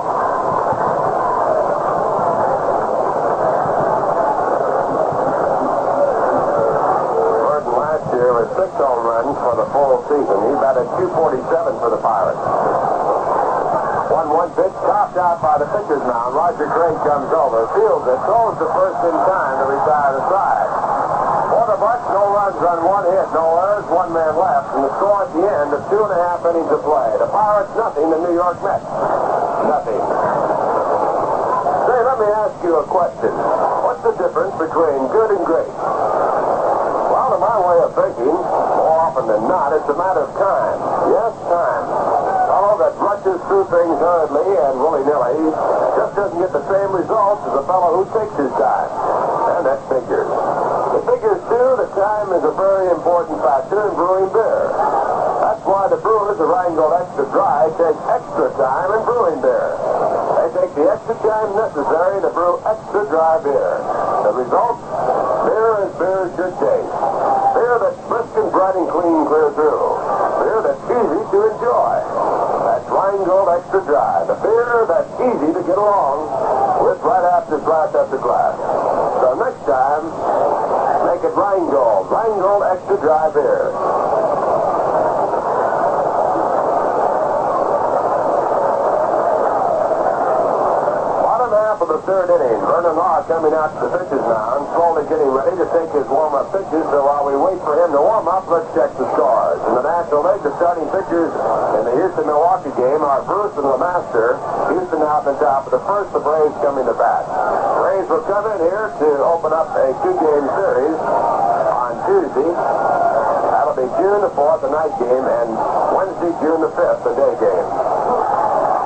Burton last year with 6 home runs for the full season. He batted .247 for the Pirates. 1-1 pitch, topped out by the pitcher's mound. Roger Craig comes over, fields it, throws the first in time to retire the side. For the Bucks, no runs on 1 hit, no errors, 1 man left, and the score at the end of 2.5 innings of play. The Pirates nothing, the New York Mets nothing. Say, let me ask you a question. What's the difference between good and great? Well, in my way of thinking, more often than not, it's a matter of time. Yes, time. A fellow that rushes through things hurriedly and willy-nilly just doesn't get the same results as a fellow who takes his time. And that's figures. The figures, too, that time is a very important factor in brewing beer. That's why the brewers of Rheingold Extra Dry take extra time in brewing beer. They take the extra time necessary to brew extra dry beer. The result? Beer as beer should taste. Beer that's brisk and bright and clean clear through. Beer that's easy to enjoy. That's Rheingold Extra Dry. The beer that's easy to get along with right after glass after glass. So next time, make it Rheingold. Rheingold Extra Dry beer. Bottom half of the third inning. Vernon Law coming out to the pitcher's mound, slowly getting ready to take his warm-up pitches. So while we wait for him to warm up, let's check the scores. In the National League, the starting pitchers in the Houston-Milwaukee game are Bruce and LeMaster. Houston out on top of the first, the Braves coming to bat. Braves will come in here to open up a 2-game series on Tuesday. That'll be June the 4th, a night game, and Wednesday, June the 5th, a day game.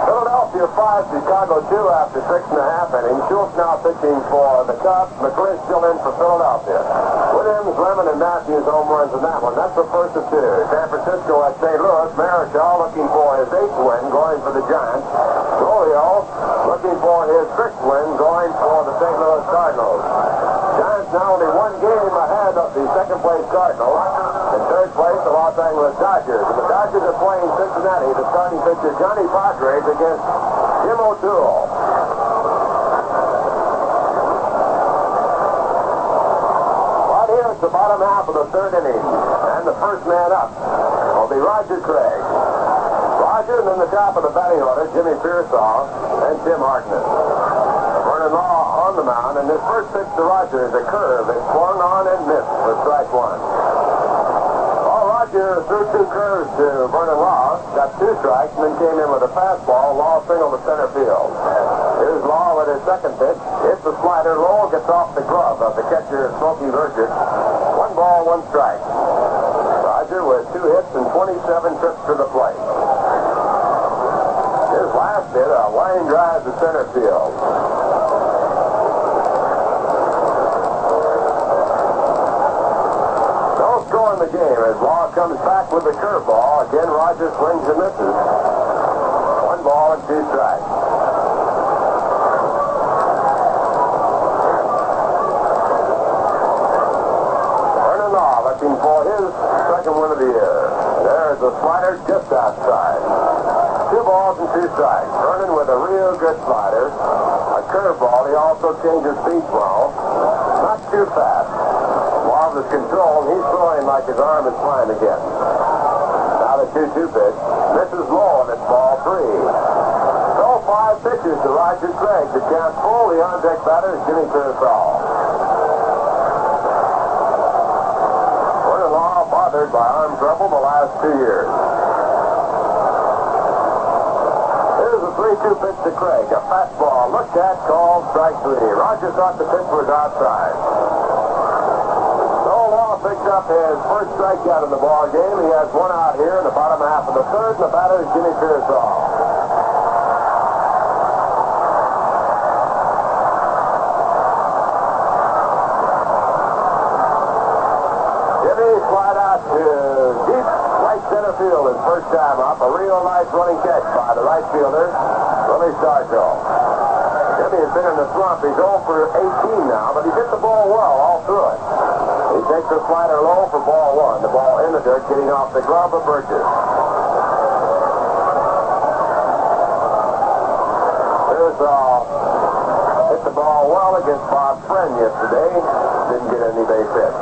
Philadelphia 5, Chicago 2 after 6.5 innings. Schultz now pitching for the Cubs. McClish still in for Philadelphia. Williams, Lemon, and Matthews home runs in that one. That's the first of 2. San Francisco at St. Louis. Marichal looking for his 8th win, going for the Giants. Rolio looking for his 6th win, going for the St. Louis Cardinals. Giants now only 1 game ahead of the second-place Cardinals. In third place, the Los Angeles Dodgers. And the Dodgers are playing Cincinnati. The starting pitcher, Johnny Padres, against Jim O'Toole. Right here, it's the bottom half of the third inning. And the first man up will be Roger Craig. Roger, and then the top of the batting order, Jimmy Piersall and Tim Harkness. Vernon Law on the mound, and his first pitch to Roger is a curve. It's swung on and missed for strike 1. Roger threw 2 curves to Vernon Law, got 2 strikes, and then came in with a fastball. Law singled to center field. Here's Law with his second pitch. Hits the slider low, gets off the glove of the catcher, Smokey Burgess. 1 ball, 1 strike. Roger with 2 hits and 27 trips to the plate. His last hit, a line drive to center field. Score in the game as Law comes back with the curveball. Again, Roger swings and misses. 1 ball and 2 strikes. Vernon Law looking for his second win of the year. There's a slider just outside. 2 balls and 2 strikes. Vernon with a real good slider. A curveball. He also changes speed well. Not too fast. Law is controlled. He's throwing like his arm is flying again. Now the 2-2 pitch. Misses low, and it's ball 3. So 5 pitches to Roger Craig to count full. The on-deck batter is Jimmy Piersall. Vernon Law bothered by arm trouble the last 2 years. Here's a 3-2 pitch to Craig. A fastball looked at, called strike 3. Roger thought the pitch was outside. picked up his first strikeout in the ball game. He has one out here in the bottom half of the third, and the batter is Jimmy Piersall. Jimmy slide out to deep right center field his first time up. A real nice running catch by the right fielder, Willie Stargell. Jimmy has been in the slump. He's 0 for 18 now, but he's hit the ball well all through it. He takes the slider low for ball one. The ball in the dirt, getting off the glove of Burgess. Piersall hit the ball well against Bob Friend yesterday. Didn't get any base hits.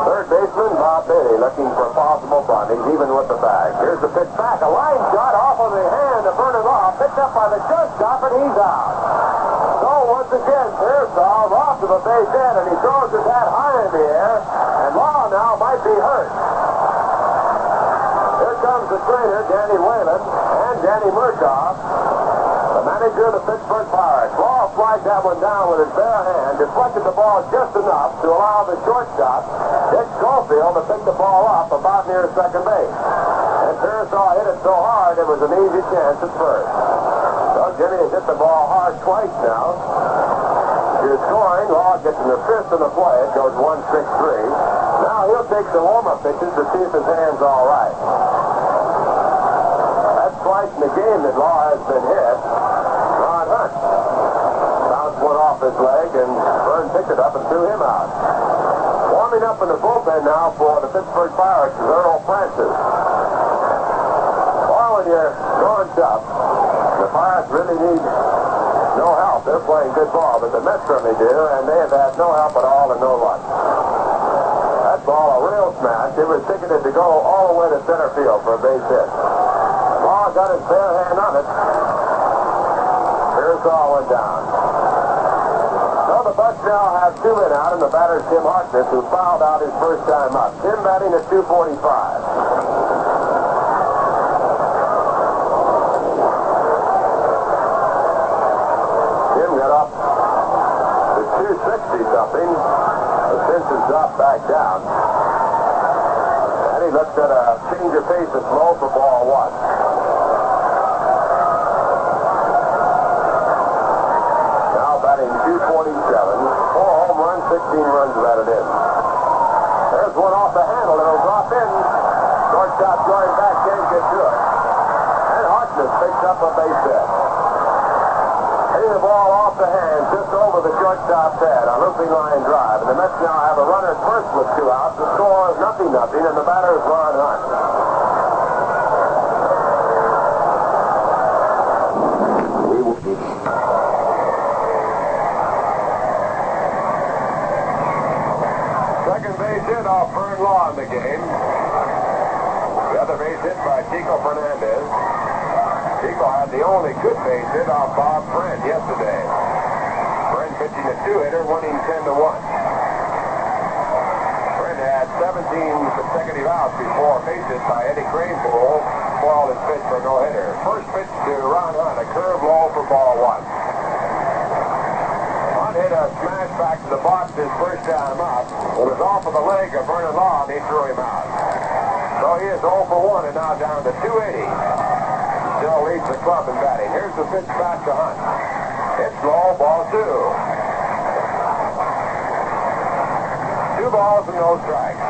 Third baseman, Bob Bailey, looking for possible bunting, even with the bag. Here's the pitch back. A line shot off of the hand of Vernon Law, picked up by the shortstop, and he's out. So once again, Piersall robbed of a base hit, and he throws his hat high in the air, and Law now might be hurt. Here comes the trainer, Danny Whalen, and Danny Murtaugh, the manager of the Pittsburgh Pirates. Law flagged that one down with his bare hand, deflected the ball just enough to allow the shortstop, Dick Schofield, to pick the ball up about near second base. And Piersall hit it so hard, it was an easy chance at first. So Jimmy has hit the ball hard twice now. He's scoring. Law gets an assist in the play. It goes 1-6-3. Now he'll take some warm-up pitches to see if his hand's all right. That's twice in the game that Law has been hit. Ron Hunt bounced one off his leg, and Vern picked it up and threw him out. Warming up in the bullpen now for the Pittsburgh Pirates is Earl Francis. Boy, when you're going tough, the Pirates really need no help. They're playing good ball, but the Mets certainly do, and they have had no help at all and no luck. That ball, a real smash. It was ticketed to go all the way to center field for a base hit. Law got his bare hand on it. Piersall went down. So the Bucks now have 2 men out, and the batter's Tim Harkness, who fouled out his first time up. Tim batting at 245. Something. The fence has dropped back down. And he looks at a change of pace that's low for ball one. Now batting 247. 4 home runs, 16 runs batted in. There's one off the handle. It'll drop in. Shortstop going back, can't get to it. And Harkness picks up a base hit. Hitting the ball off the hand, just over the shortstop's head, a looping line drive. And the Mets now have a runner at first with 2 outs. The score is 0-0, and the batter is Ron Hunt. Second base hit off Vern Law in the game. The other base hit by Chico Fernandez. Chico had the only good base hit off Bob Friend yesterday. Friend pitching a 2-hitter, winning 10-1. Friend had 17 consecutive outs before a base hit by Eddie Cranepool spoiled his pitch for a no-hitter. First pitch to Ron Hunt, a curve low for ball one. Hunt hit a smash back to the box his first time up. It was off of the leg of Vernon Law, and he threw him out. So he is 0 for 1 and now down to 280. Still leads the club in batting. Here's the pitch back to Hunt. It's low, ball 2. 2 balls and no strikes.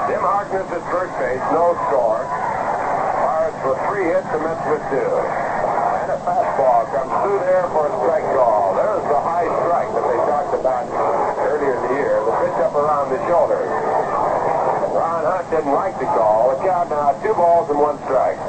Tim Harkness at first base, no score. Pirates with 3 hits, the Mets with 2. And a fastball comes through there for a strike call. There's the high strike that they talked about earlier in the year. The pitch up around the shoulder. Ron Hunt didn't like the call. The count now 2 balls and 1 strike.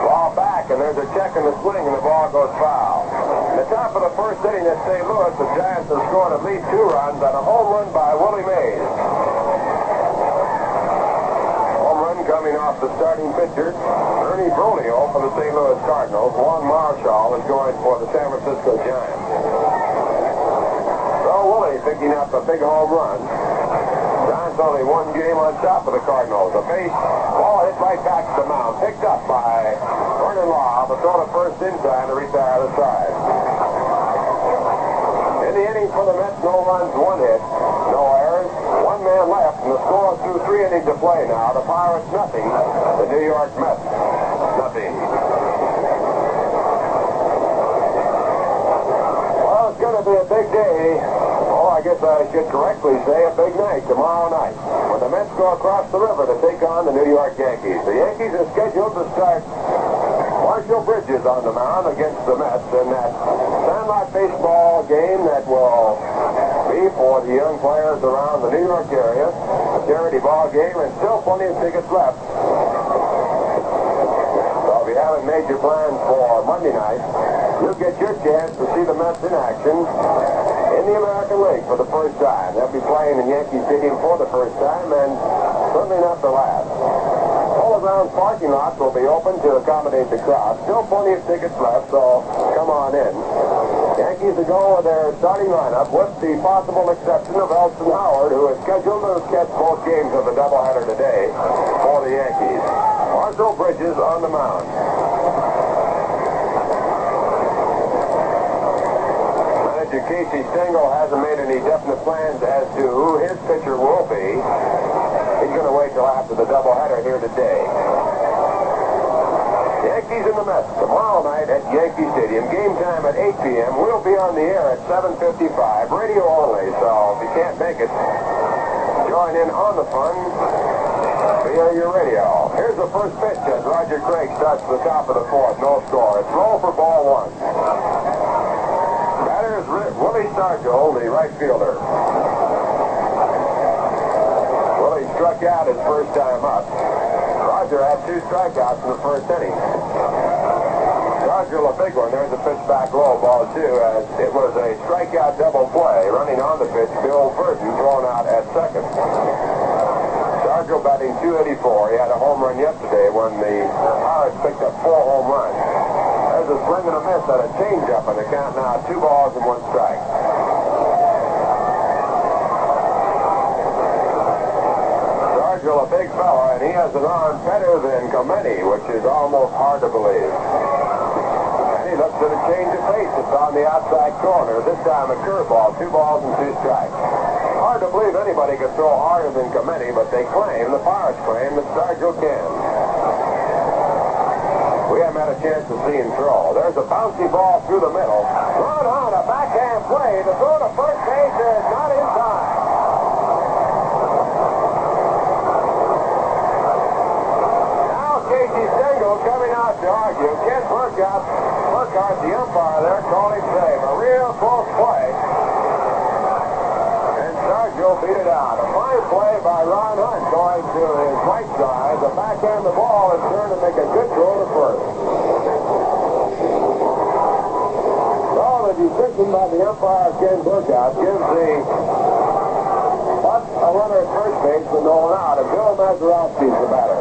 Ball back, and there's a check in the swing, and the ball goes foul. In the top of the first inning at St. Louis, the Giants have scored at least 2 runs on a home run by Willie Mays. Coming off the starting pitcher, Ernie Brolio for the St. Louis Cardinals. Juan Marshall is going for the San Francisco Giants. Willie picking up a big home run. John's only one game on top of the Cardinals. A base ball hit right back to the mound. Picked up by Vernon Law, but throw to first in time to retire the side. In the inning for the Mets, no runs, one hit, no errors, one man left, and the score through 3 innings of play now. The Pirates nothing, the New York Mets nothing. Well, it's going to be a big day. Oh, I guess I should correctly say a big night tomorrow night when the Mets go across the river to take on the New York Yankees. The Yankees are scheduled to start Marshall Burgess on the mound against the Mets in that sandlot baseball game that will be for the young players around the New York area. A charity ball game, and still plenty of tickets left. So if you haven't made your plans for Monday night, you'll get your chance to see the Mets in action in the American League for the first time. They'll be playing in Yankee Stadium for the first time, and certainly not the last. Polo Grounds parking lots will be open to accommodate the crowd. Still plenty of tickets left, so come on in. Yankees to go with their starting lineup, with the possible exception of Elston Howard, who is scheduled to catch both games of the doubleheader today for the Yankees. Marshall Burgess on the mound. Manager Casey Stengel hasn't made any definite plans as to who his pitcher will be. He's going to wait till after the doubleheader here today. Yankees and the Mets tomorrow night at Yankee Stadium. Game time at 8 p.m. We'll be on the air at 7:55. Radio only, so if you can't make it, join in on the fun via your radio. Here's the first pitch as Roger Craig starts the top of the fourth. No score. It's roll for ball one. Batter is Willie Stargell, the right fielder. Willie struck out his first time up. Roger had 2 strikeouts in the first inning. Roger, a big one. There's a pitch back low, ball 2, as it was a strikeout double play. Running on the pitch, Bill Burton thrown out at second. Stargell batting .284. He had a home run yesterday when the Pirates picked up 4 home runs. There's a swing and a miss at a changeup, and the count now 2 balls and 1 strike. Stargell, a big fella, and he has an arm better than Clemente, which is almost hard to believe. And he looks at a change of pace. It's on the outside corner. This time a curveball, 2 balls and 2 strikes. Hard to believe anybody could throw harder than Clemente, but they claim, the Pirates claim, that Stargell can. We haven't had a chance to see him throw. There's a bouncy ball through the middle. Run on a backhand play. The throw to first base is not in time. Casey Stengel coming out to argue. Ken Burkhardt, the umpire there, called him safe. A real close play. And Stargell beat it out. A fine play by Ron Hunt going to his right side. The backhand the ball is turned to make a good throw to first. So the decision by the umpire, Ken Burkhardt, gives the Bucks a runner at first base with no one out. And Bill Mazeroski's the batter.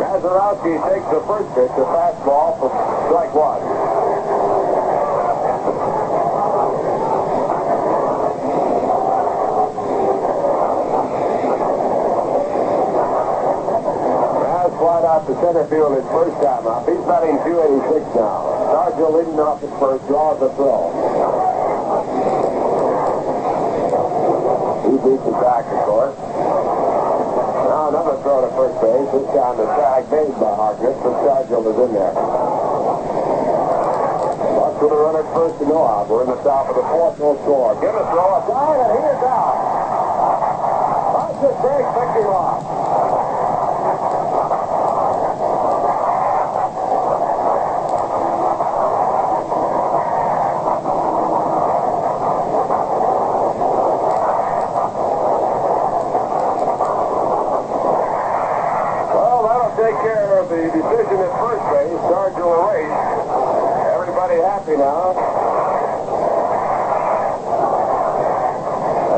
Mazeroski takes the first pitch, a fastball for strike 1. Maz flied out to center field his first time up. He's batting .286 now. Stargell leading off at first, draws the throw. He beats it back, of course. Now another throw to first base. This time the tag made by Harkness, but Stargell is in there. Bucks with a run at first to no out. We're in the top of the fourth, no score. Give a throw, a dive, and he is out. Roger Craig picked him off. Take care of the decision at first base. Stargell erased. Everybody happy now.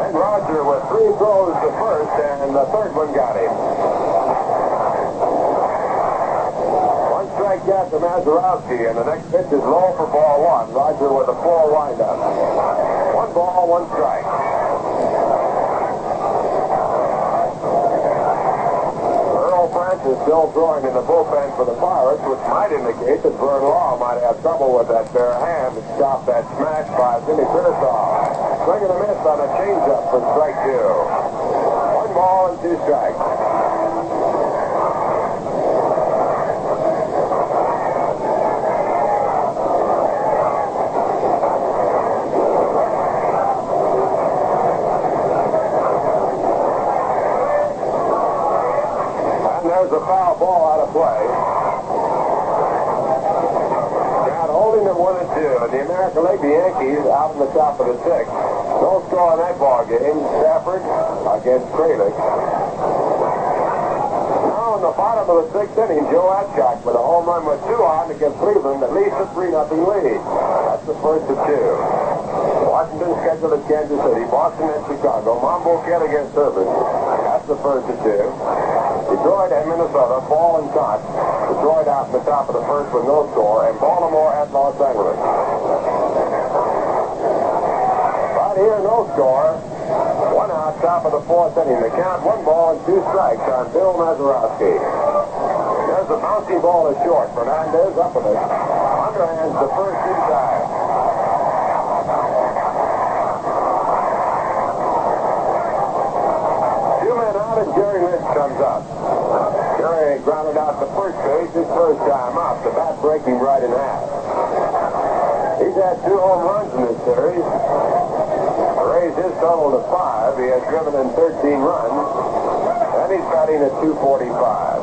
And Roger with 3 throws to first, and the third one got him. 1 strike strikeout to Mazeroski, and the next pitch is low for ball one. Roger with a full windup. 1 ball, 1 strike. Earl Francis still throwing in the bullpen for the Pirates, which might indicate that Vern Law might have trouble with that bare hand to stop that smash by Jimmy Piersall. Swing and a miss on a changeup for strike 2. 1 ball and 2 strikes. There's a foul ball out of play. Now holding them 1-2. In the American League, the Yankees out in the top of the 6th. No score in that ball game. Stafford against Kralik. Now in the bottom of the 6th inning, Joe Adcock with a home run with 2 on against Cleveland, at least a 3-0 lead. That's the first of 2. Washington scheduled at Kansas City, Boston and Chicago. Mambo Kid against Herbert. That's the first of 2. Detroit and Minnesota, Ball and Cox. Detroit out in the top of the first with no score, and Baltimore at Los Angeles. Right here, no score. 1 out, top of the 4th inning. The count, 1 ball and 2 strikes on Bill Mazeroski. There's a bouncy ball to short. Fernandez up with it. Underhands the first inside. 2 men out, and Jerry Lynch comes up. Jerry grounded out the first base his first time up, the bat breaking right in half. He's had 2 home runs in this series. Raised his total to 5. He has driven in 13 runs, and he's batting at .245.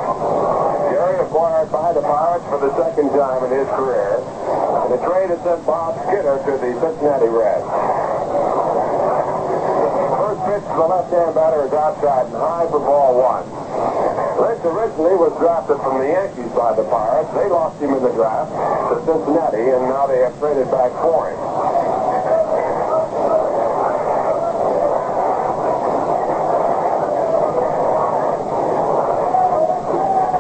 Jerry acquired by the Pirates for the 2nd time in his career, and the trade has sent Bob Skinner to the Cincinnati Reds. First pitch to the left-hand batter is outside and high for ball 1. Lynch originally was drafted from the Yankees by the Pirates. They lost him in the draft to Cincinnati, and now they have traded back for him.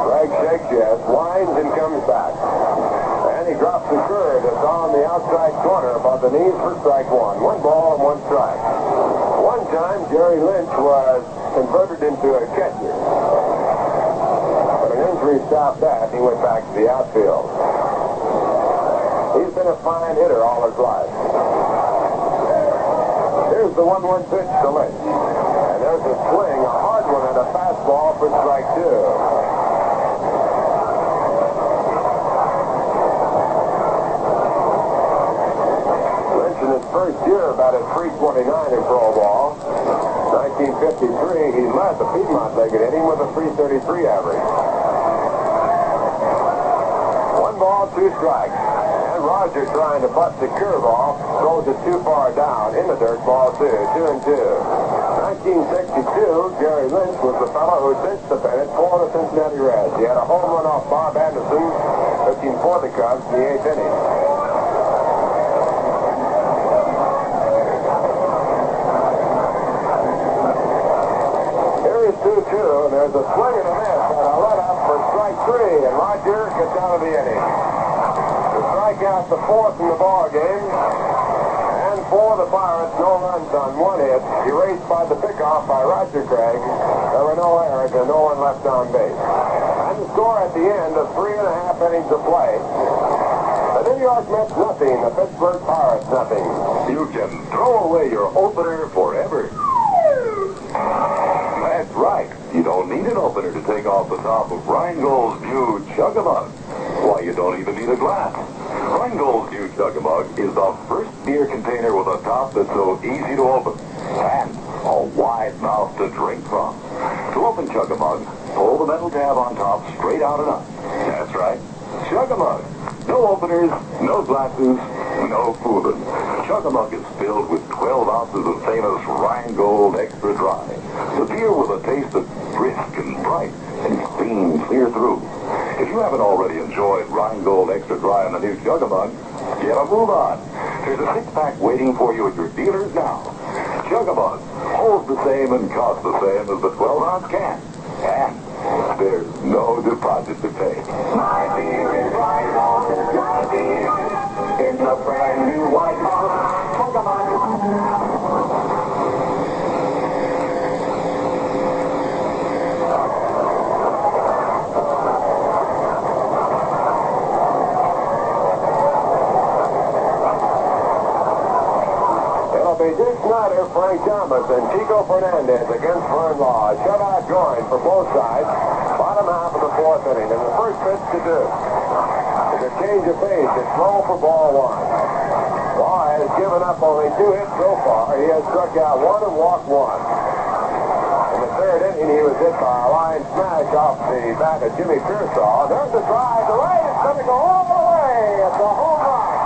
Greg shakes yes, winds and comes back. And he drops the curve that's on the outside corner above the knees for strike 1. 1 ball and 1 strike. One time, Jerry Lynch was converted into a catcher. Injury stopped that. He went back to the outfield. He's been a fine hitter all his life. Here's the 1-1 pitch to Lynch. And there's a swing, a hard one, and a fastball for strike 2. Lynch in his first year batted .329 in pro ball. 1953, he led the Piedmont League at hitting with a .333 average. 1 ball, 2 strikes. And Roger trying to butt the curve off, throws it too far down in the dirt, ball 2, 2-2. 1962, Jerry Lynch was the fellow who cinched the pennant for the Cincinnati Reds. He had a home run off Bob Anderson, pitching for the Cubs in the 8th inning. Here is 2-2, and there's a swing and a miss and a let-up for strike 3, and Roger gets out of the inning. To strike out the 4th in the ball game, and for the Pirates, no runs on 1 hit, erased by the pickoff by Roger Craig. There were no errors and no one left on base. And the score at the end of 3.5 innings of play. The New York Mets nothing, the Pittsburgh Pirates nothing. You can throw away your opener forever. That's right. You don't need an opener to take off the top of Rheingold's new Chug-a-Mug. Why, you don't even need a glass. Rheingold's new Chug-a-Mug is the first beer container with a top that's so easy to open and a wide mouth to drink from. To open Chug-a-Mug, pull the metal tab on top straight out and up. That's right. Chug-a-Mug. No openers, no glasses, no fooling. Chug-a-Mug is filled with 12 ounces of famous Rheingold Extra Dry. The beer with a taste that's brisk and bright and steam clear through. If you haven't already enjoyed Rheingold Extra Dry in the new Chug-a-Mug, get a move on. There's a 6-pack waiting for you at your dealers now. Chug-a-Mug holds the same and costs the same as the 12-ounce can. And there's no deposit to pay. My beer is Rheingold. Snider, Frank Thomas, and Chico Fernandez against Vern Law. Shutout going for both sides. Bottom half of the fourth inning. And the first pitch to do is a change of pace. It's low for ball one. Law has given up only 2 hits so far. He has struck out 1 and walked 1. In the third inning, he was hit by a line smash off the bat of Jimmy Piersall. There's the drive. The right is going to go all the way. It's a home run.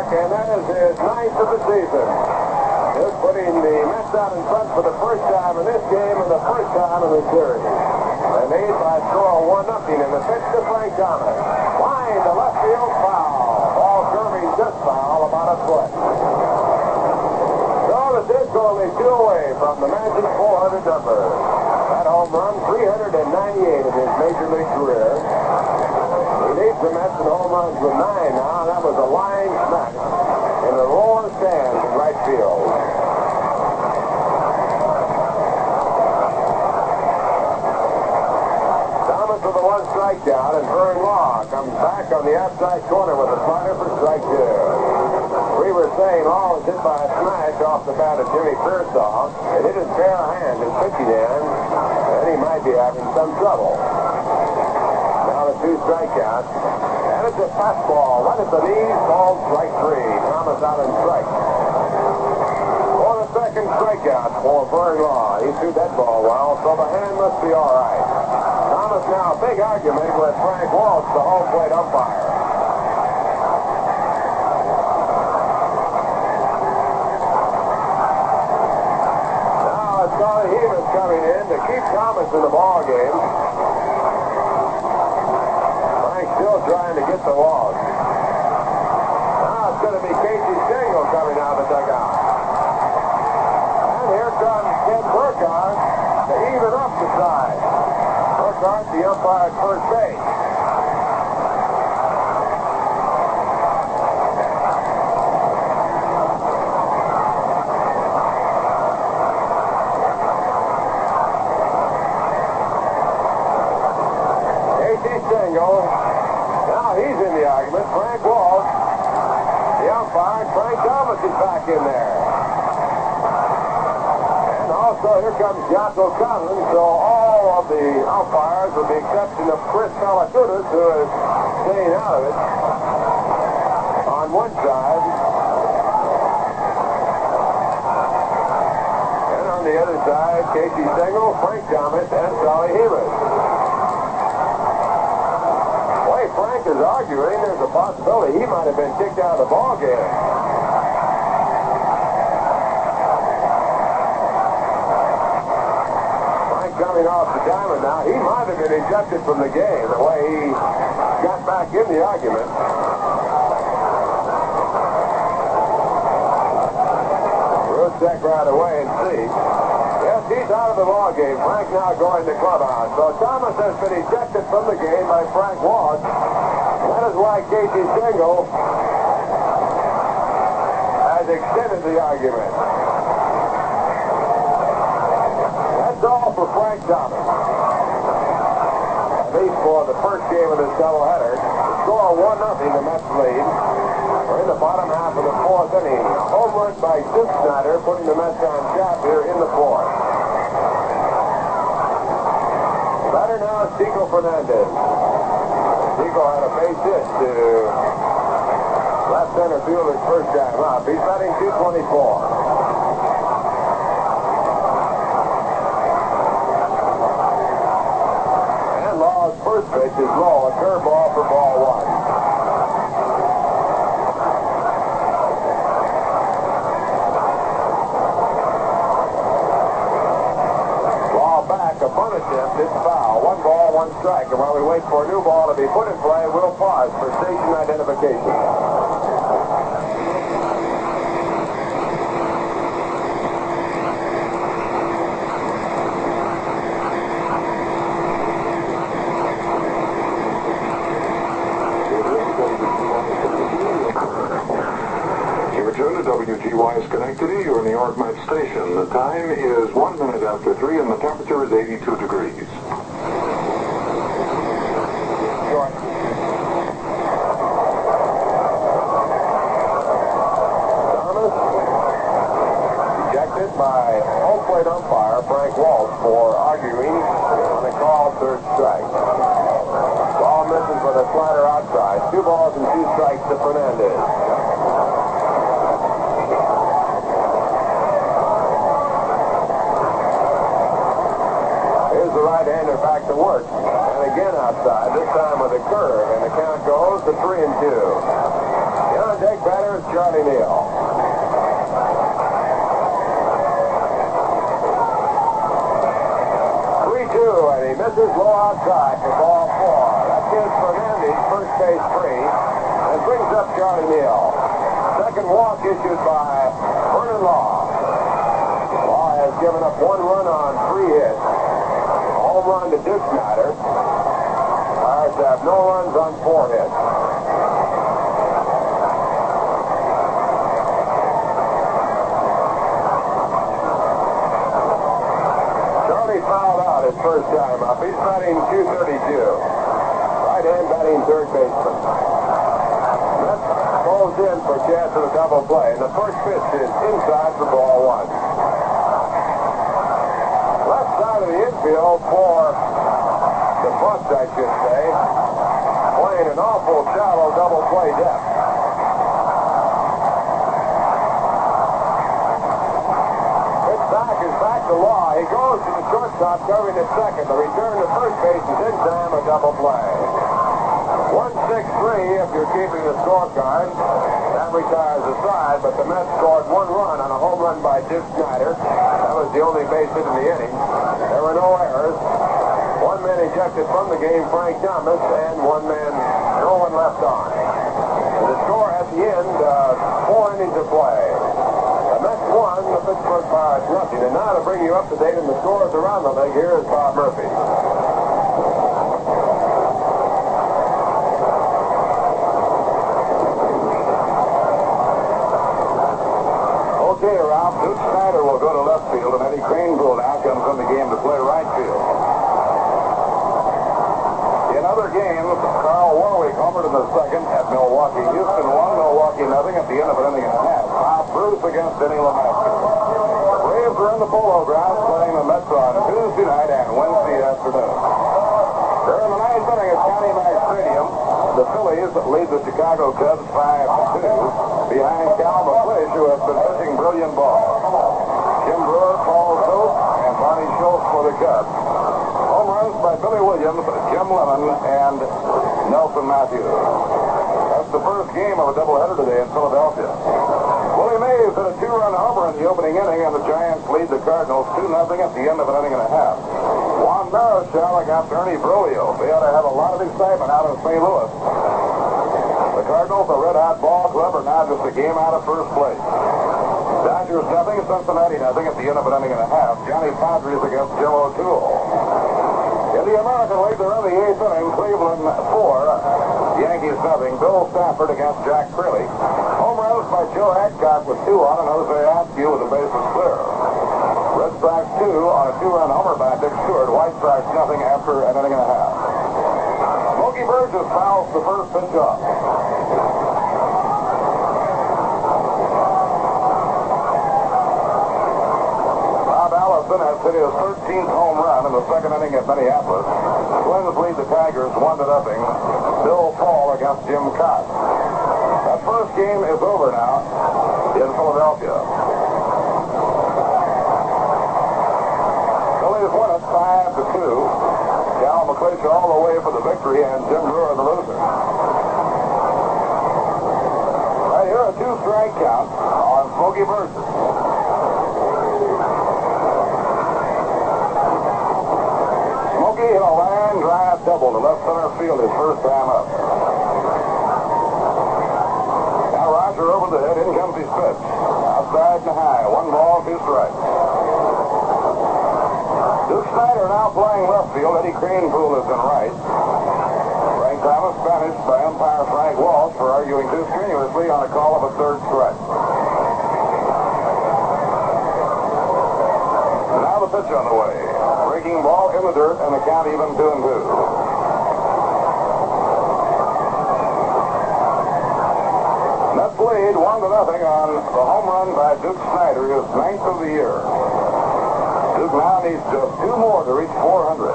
And that is his 9th of the season. Just putting the Mets out in front for the first time in this game and the first time in the series. They lead by a score of 1-0 in the pitch to Frank Thomas. Line to left field foul. Ball curving just foul about a foot. So the Disc only 2 away from the magic 400 number. That home run, 398 in his major league career. He leads the Mets in home runs with 9 now. That was a line smash in the lower stands in right field. Thomas with the 1 strikeout, and Vern Law comes back on the outside corner with a slider for strike 2. We were saying Law was hit by a smash off the bat of Jimmy Piersall. It hit his bare hand, his pitching hand, and he might be having some trouble. Now the 2 strikeouts. And it's a fastball right at the knees, called strike 3. Thomas out in strike. For the second strikeout for Vern Law. He threw that ball well, so the hand must be all right. Thomas now, big argument with Frank Walsh, the home plate umpire. Now it's Charlie Heavis coming in to keep Thomas in the ball game. Still trying to get the walk. Now it's going to be Casey Stengel coming out of the dugout. And here comes Ken Burgess to even up the side. Burgess, the umpire at first base. Casey Stengel. He's in the argument. Frank Walsh, the umpire, and Frank Thomas is back in there. And also here comes Yasser Conlon, so all of the umpires, with the exception of Chris Malakutis, who is staying out of it, on one side. And on the other side, Casey Stengel, Frank Thomas, and Charlie Heavis. Frank is arguing there's a possibility he might have been kicked out of the ball game. Frank coming off the diamond now. He might have been ejected from the game the way he got back in the argument. We'll check right away and see. Yes, he's out of the ball game. Frank now going to clubhouse. So Thomas has been ejected from the game by Frank Walsh. That is why Casey Stengel has extended the argument. That's all for Frank Thomas. At least for the first game of this doubleheader. The score 1-0, the Mets lead. We're in the bottom half of the fourth inning. Home run by Snider, putting the Mets on top here in the fourth. Batter now is Chico Fernandez. Chico had a base hit to left center field his first time up. He's batting .224. And Law's first pitch is low, a curveball for ball 1. A bunt attempt, it's foul. 1 ball, 1 strike. And while we wait for a new ball to be put in play, we'll pause for station identification. City, your New York Met station. The time is 1 minute after 3 and the temperature is 82 degrees. Ejected by home plate umpire Frank Walsh for arguing on a called third strike. Ball misses with a slider outside. 2 balls and 2 strikes to Fernandez. Here's the right-hander back to work. And again outside, this time with a curve. And the count goes to 3-2. The on-deck batter is Charlie Neal. 3-2, and he misses low outside for ball 4. That gives Fernandez first base free and brings up Charlie Neal. Second walk issued by Vernon Law. Law has given up 1 run on 3 hits. Home run to Duke Snider. Pirates have no runs on 4 hits. Fouled out his first time up. He's batting .232. Right-hand batting third baseman. That falls in for a chance of a double play. And the first pitch is inside for ball 1. Left side of the infield for the bunt, I should say. Playing an awful shallow double play depth. Back to Law. He goes to the shortstop, covering at second. The return to first base is in time a double play. 1-6-3 if you're keeping the scorecard. That retires the side, but the Mets scored 1 run on a home run by Duke Snider. That was the only base hit in the inning. There were no errors. 1 man ejected from the game, Frank Thomas, and 1 man, no one left on. And the score at the end, 4 innings of play. The Mets won, the Pittsburgh Pirates nothing. And now to bring you up to date on the scores around the league, here is Bob Murphy. Okay, Ralph, Duke Snider will go to left field, and Eddie Craneville now comes in the game to play right field. In other games, Carl Warwick homered in the second at Milwaukee. Houston won, Milwaukee nothing at the end of an inning and a half. Bob Bruce against Denny LeMaster. Braves are in the Polo Grounds playing the Mets on Tuesday night and Wednesday afternoon. They're in the 9th inning at County Mack Stadium. The Phillies lead the Chicago Cubs 5-2 behind Cal McClish, who has been pitching brilliant ball. Jim Brewer, Paul Schultz, and Barney Schultz for the Cubs. Home runs by Billy Williams, Jim Lemon, and Nelson Matthews. That's the first game of a doubleheader today in Philadelphia. Willie Mays hit a 2-run homer in the opening inning, and the Giants lead the Cardinals 2-0 at the end of an inning and a half. Juan Marichal against Ernie Broglio. They ought to have a lot of excitement out of St. Louis. The Cardinals, a red-hot ball club, are now just a game out of first place. Dodgers nothing, Cincinnati nothing at the end of an inning and a half. Johnny Padres against Joe O'Toole. In the American League, they're in the 8th inning. Cleveland 4, Yankees nothing. Bill Stafford against Jack Crilly. Home runs by Joe Adcock with 2 on, and Jose Askew with the bases clear. Red Sox 2 on a 2-run homer by Dick Stewart. White Sox nothing after an inning and a half. Smokey Burgess fouls the first pitch off. Has hit his 13th home run in the second inning at Minneapolis. Twins lead the Tigers 1-0. Bill Paul against Jim Cott. That first game is over now in Philadelphia. Phillies win it 5-2. Cal McClish all the way for the victory, and Jim Brewer the loser. Right here, a 2-strike count on Smokey Burgess. Hit a line drive double to left center field his first time up. Now Roger over the head. In comes his pitch. Outside and high. 1 ball, 2 strikes. Duke Snider now playing left field. Eddie Craneville is in right. Frank Thomas banished by umpire Frank Walsh for arguing too strenuously on a call of a third strike. the pitch on the way. Breaking ball in the dirt, and the count even 2-2. Mets lead 1-0 on the home run by Duke Snider, his 9th of the year. Duke now needs just 2 more to reach 400.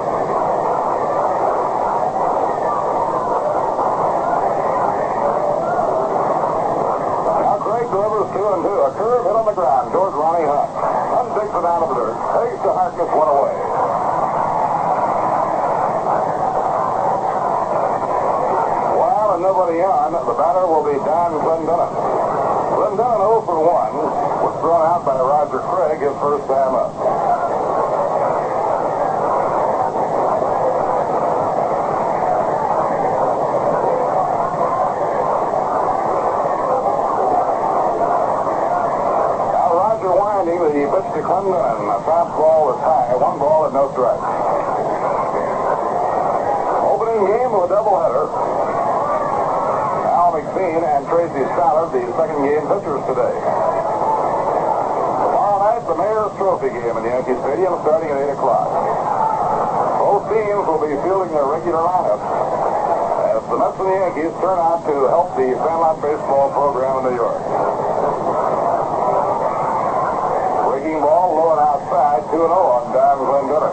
Now Craig delivers 2-2. A curve hit on the ground towards Ronnie Hunt. Hunt digs it out of the dirt. Takes to Harkness, one away. Nobody on, the batter will be Don Clendenin. Clendenin 0 for 1 was thrown out by Roger Craig his first time up. Now Roger winding the pitch to Clendenin. A fastball is high, 1 ball and no strike. Opening game of a doubleheader. And Tracy Stallard, the second game pitchers today. Tomorrow night, the Mayor's Trophy game in Yankee Stadium starting at 8 o'clock. Both teams will be fielding their regular lineup as the Mets and the Yankees turn out to help the Sandlot baseball program in New York. Breaking ball low and outside, 2-0 on Don Clendenin.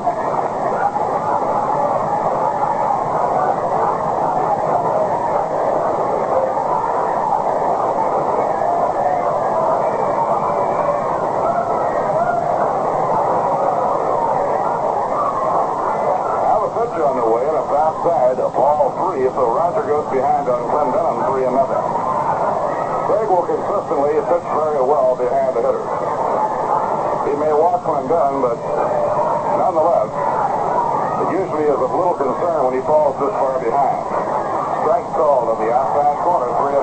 Ball 3, so Roger goes behind on Clendenin 3-0. Craig will consistently pitch very well behind the hitters. He may walk Clendenin, but nonetheless, it usually is of little concern when he falls this far behind. Strike called on the outside corner, 3-1.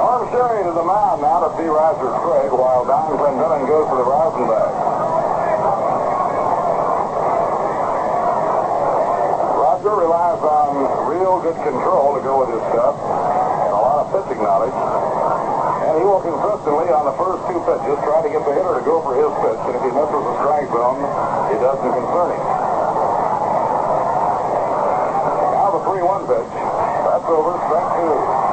Norm Sherry to the mound now to see Roger Craig while Don Clendenin goes to the rosin bag. Relies on real good control to go with his stuff and a lot of pitching knowledge. And he will consistently, on the first 2 pitches, try to get the hitter to go for his pitch. And if he misses the strike zone, it doesn't concern him. Now the 3-1 pitch. That's over, strike 2.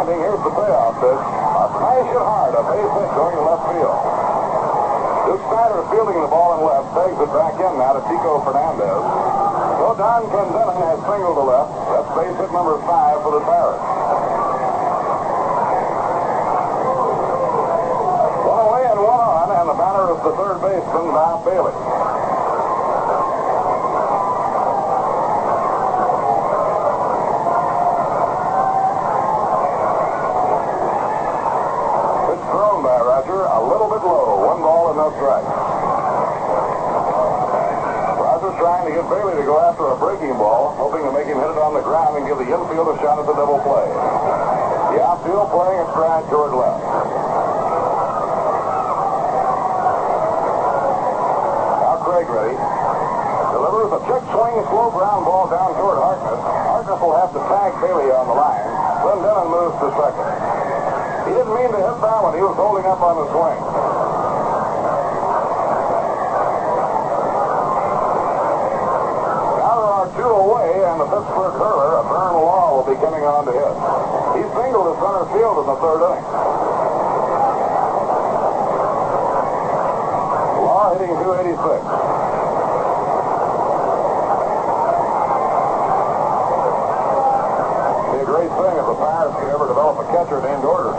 Here's the payoff pitch. A smash it hard, a base hit going to left field. Duke Snider fielding the ball in left, pegs it back in now to Chico Fernandez. So Don Clendenin has singled to left. That's base hit number 5 for the Pirates. 1 away and 1 on, and the batter is the third baseman, Bob Bailey. A little bit low, 1 ball and no strike. Rogers trying to get Bailey to go after a breaking ball, hoping to make him hit it on the ground and give the infield a shot at the double play. The outfield playing a stride toward left. Now Craig ready. Delivers a check swing, slow ground ball down toward Harkness. Harkness will have to tag Bailey on the line. Clendenin moves to second. He didn't mean to hit that one. He was holding up on the swing. Now there are 2 away, and the Pittsburgh hurler, Vern Law, will be coming on to hit. He singled to center field in the 3rd inning. Law hitting .286. Great thing if the Pirates could ever develop a catcher named Order.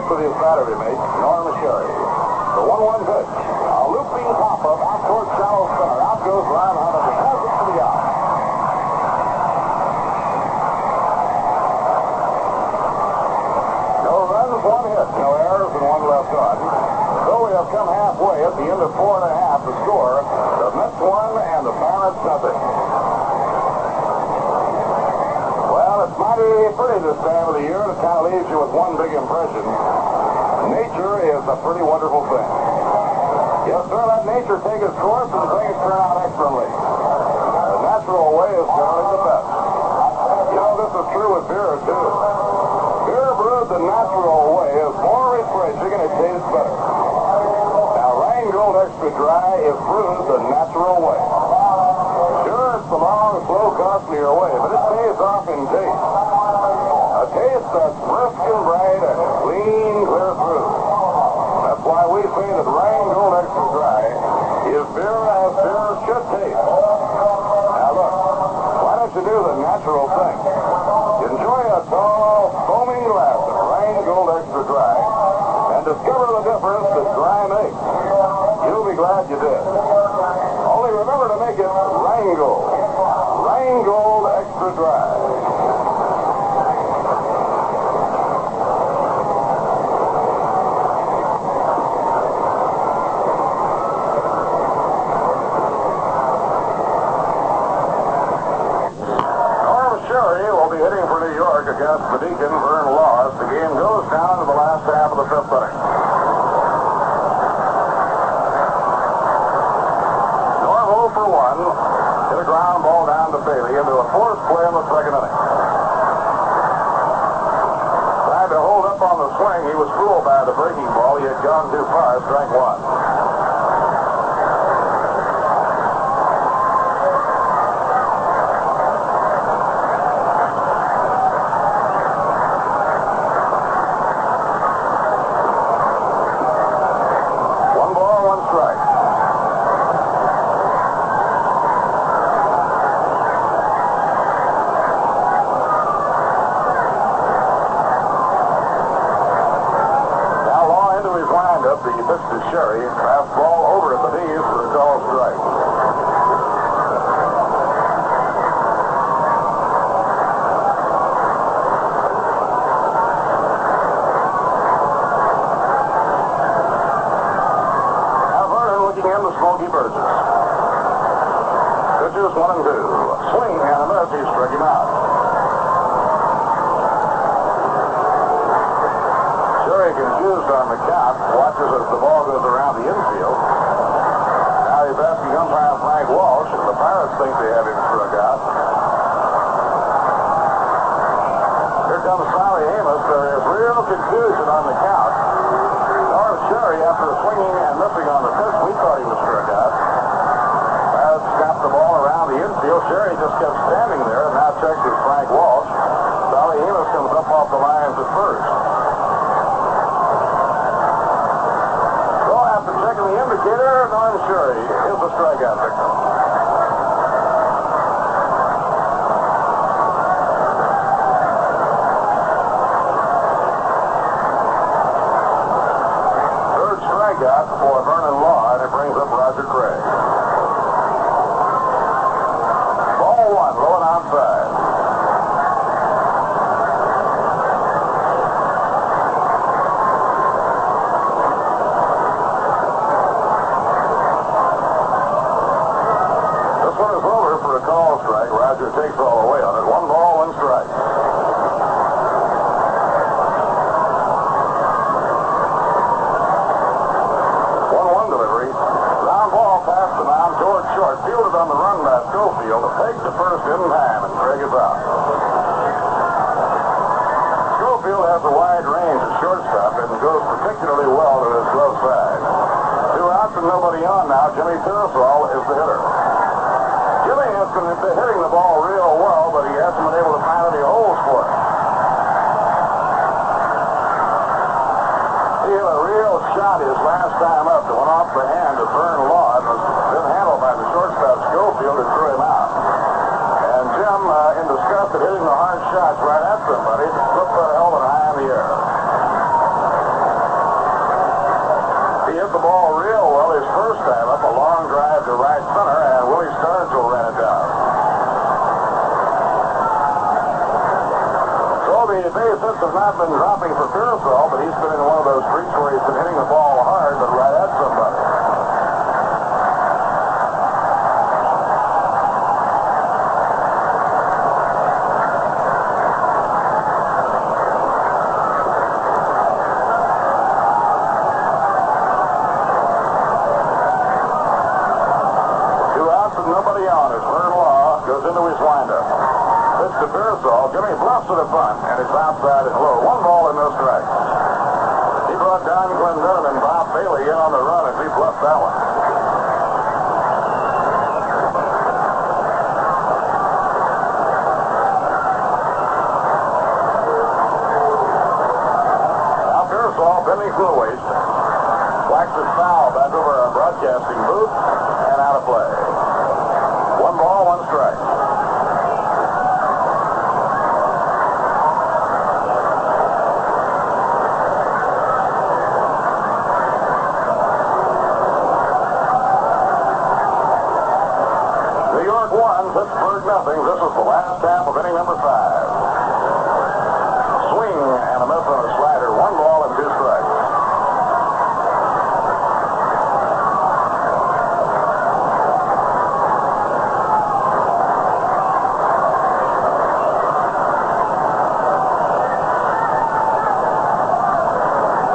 with his battery mate, Norm Sherry. The 1-1 pitch. A looping pop-up out towards shallow center. Out goes Ron Hunt, and he has it for the out. No runs, 1 hit. No errors, and 1 left on. So we have come halfway at the end of 4 1/2. The score, the Mets 1 and the Pirates nothing. Well, it's mighty pretty this time of the year, and it kind of leaves you with one big impression. Nature is a pretty wonderful thing. Yes, sir, let nature take its course and things turn out excellently. The natural way is generally the best. You know, this is true with beer, too. Beer brewed the natural way is more refreshing and it tastes better. Now, Rheingold Extra Dry is brewed the natural way. Sure, it's the long, slow, costlier way, but it pays off in taste. A taste that's brisk and bright and clean, clear through. That's why we say that Rheingold Extra Dry is beer as beer should taste. Now look, why don't you do the natural thing? Enjoy a tall, foaming glass of Rheingold Extra Dry and discover the difference that dry makes. You'll be glad you did. Only remember to make it Rheingold. Rheingold Extra Dry. Against the Deacon, Vern Laws. The game goes down to the last half of the 5th inning. Norm 0 for 1. Hit a ground ball down to Bailey into a forced play in the 2nd inning. Tried to hold up on the swing. He was fooled by the breaking ball. He had gone too far. Strike 1. Sherry, fastball over at the knees for a call strike. Now Vernon looking in to Smokey Burgess. Pitches 1 and 2. Swing and a miss. He struck him out. Sherry confused on the count. Watches as the ball goes around the infield. Now he's asking umpire Frank Walsh if the Pirates think they have him struck out. Here comes Sally Amos. There is real confusion on the count. Norm Sherry, after swinging and missing on the pitch, we thought he was struck out. Pirates snapped the ball around the infield. Sherry just kept standing there and now checks with Frank Walsh. Sally Amos comes up off the lines at first. The indicator, Norm Sherry is the strikeout victim. Third strikeout for Vernon Law, and it brings up Roger Craig. Ball 1, low and outside. Roger takes all the way on it. 1 ball, 1 strike. 1-1 delivery. Ground ball past the mound toward short. Fielded on the run by Schofield. A peg to first in time, and Craig is out. Schofield has a wide range at shortstop and goes particularly well to his glove side. 2 outs and nobody on now. Jimmy Piersall is the hitter. Jimmy has been hitting the ball real well, but he hasn't been able to find any holes for it. He had a real shot his last time up that went off the hand of Vern Law. It was then handled by the shortstop Schofield and threw him out. And Jim, in disgust at hitting the hard shots right at somebody, flipped that helmet high in the air. the base hits have not been dropping for Piersall, but he's been in one of those streaks where he's been hitting the ball hard, but right at somebody. To Piersall, Jimmy bluffs at a bunt, and it's outside and low. 1 ball and no strikes. He brought down Glenn and Bob Bailey in on the run as he bluffed that one. Now Piersall bending through a waist. Whacks his foul back over our broadcasting booth and out of play. 1 ball, 1 strike. Pittsburgh nothing. This is the last half of inning number 5. Swing and a miss on a slider. 1 ball and 2 strikes.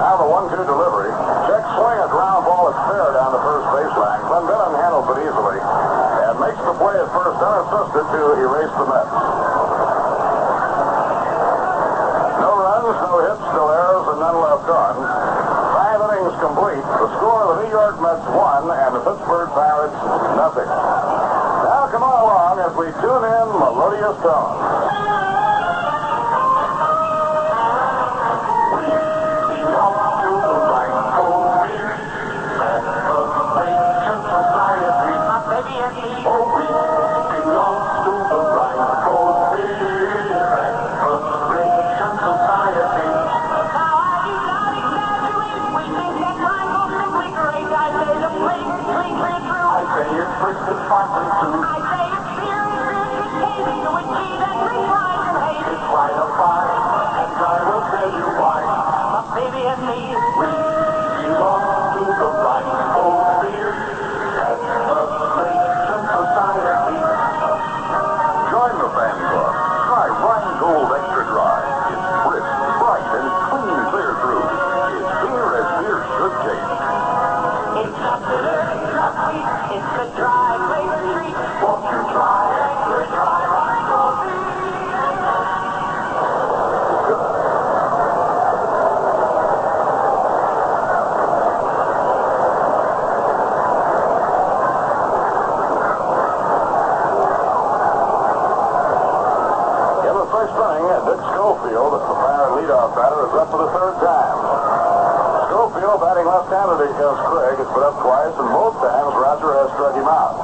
Now the 1-2 delivery. Check swing, a ground ball is fair down the first baseline. Glenn handles it easily. Makes the play at first unassisted to erase the Mets. No runs, no hits, no errors, and none left on. 5 innings complete. The score of the New York Mets 1 and the Pittsburgh Pirates nothing. Now come on along as we tune in melodious tones. Batting left-handed against Craig. It's been up twice, and both times Roger has struck him out.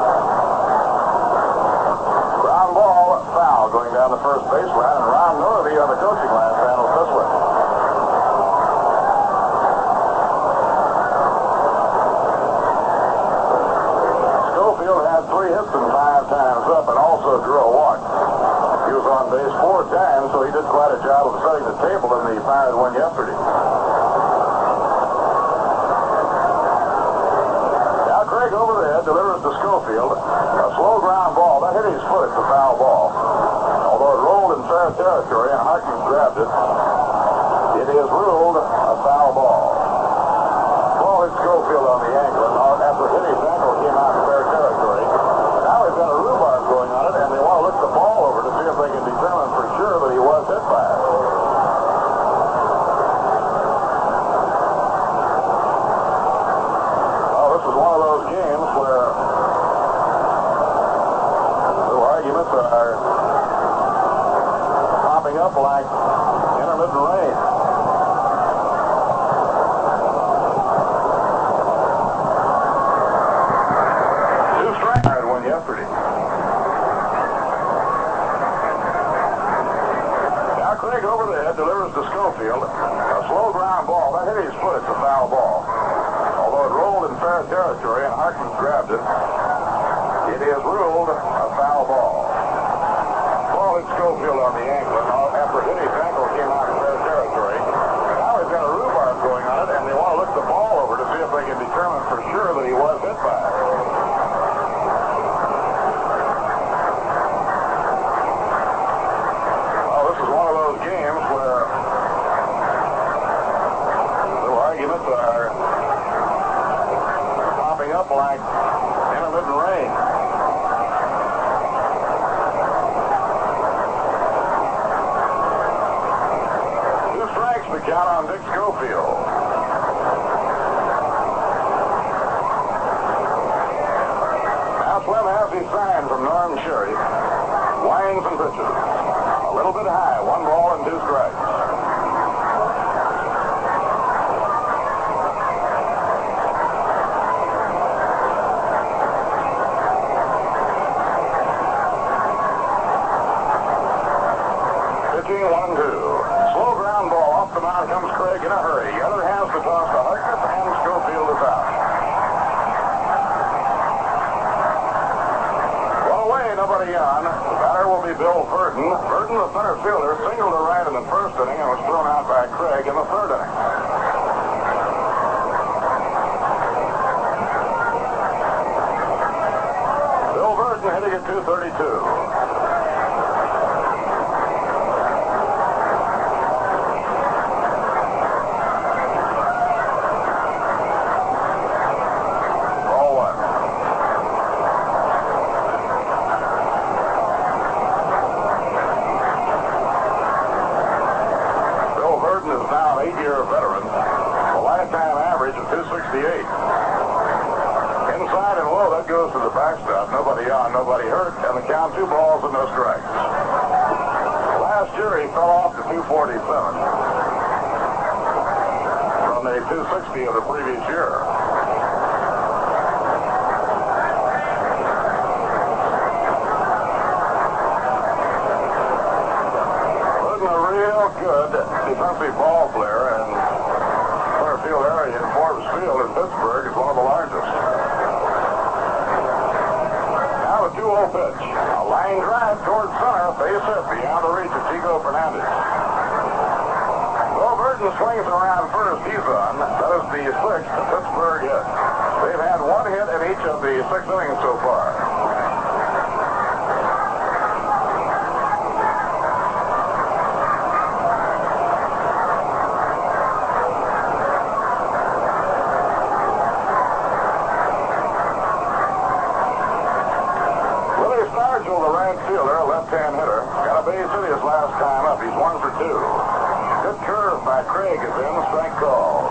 Ground ball, foul, going down the first baseline, and Ron Norby on the coaching line handles this one. Schofield had 3 hits and 5 times up, and also drew a walk. He was on base 4 times, so he did quite a job of setting the table in the Pirate win yesterday. Craig over the head delivers to Schofield. A slow ground ball. That hit his foot. It's a foul ball. Although it rolled in fair territory and Harkins grabbed it, it is ruled a foul ball. Ball hit Schofield on the ankle, and after hitting his ankle, came out in fair territory. Now he's got a rhubarb going on it, and they want to look the ball over to see if they can determine for sure that he was hit by it. Are popping up like intermittent rain. Two strikes had one yesterday. Now Craig over the head delivers to Schofield. A slow ground ball. That hit his foot. It's a foul ball. Although it rolled in fair territory and Harkins grabbed it, it is ruled a foul ball. Schofield on the ankle, and after hitting his ankle, came out the count on Dick Schofield. Now Slim has his sign from Norm Sherry. Winds and pitches. A little bit high. 1 ball and 2 strikes. Pitching 1-2. Slow ground ball off the mound comes Craig in a hurry. The other has the toss to Harkness, and Schofield is out. One away, nobody on. The batter will be Bill Burton. Burton, the center fielder, singled to right in the first inning and was thrown out by Craig in the third inning. Bill Burton hitting at .232. Veteran, a lifetime average of .268. Inside and low, that goes to the backstop. Nobody on, nobody hurt, and the count 2 balls and no strikes. Last year, he fell off to .247 from the .260 of the previous year. Wasn't a real good defensive ball player, and center field area in Forbes Field in Pittsburgh is one of the largest. Now the 2-0 pitch. A line drive towards center, base hit beyond the reach of Chico Fernandez. Bill Burton swings around first. He's on. That is the 6th Pittsburgh hit. They've had 1 hit in each of the 6 innings so far. The right fielder, left-hand hitter, got a base hit his last time up. He's 1 for 2. Good curve by Craig is in. Strike called.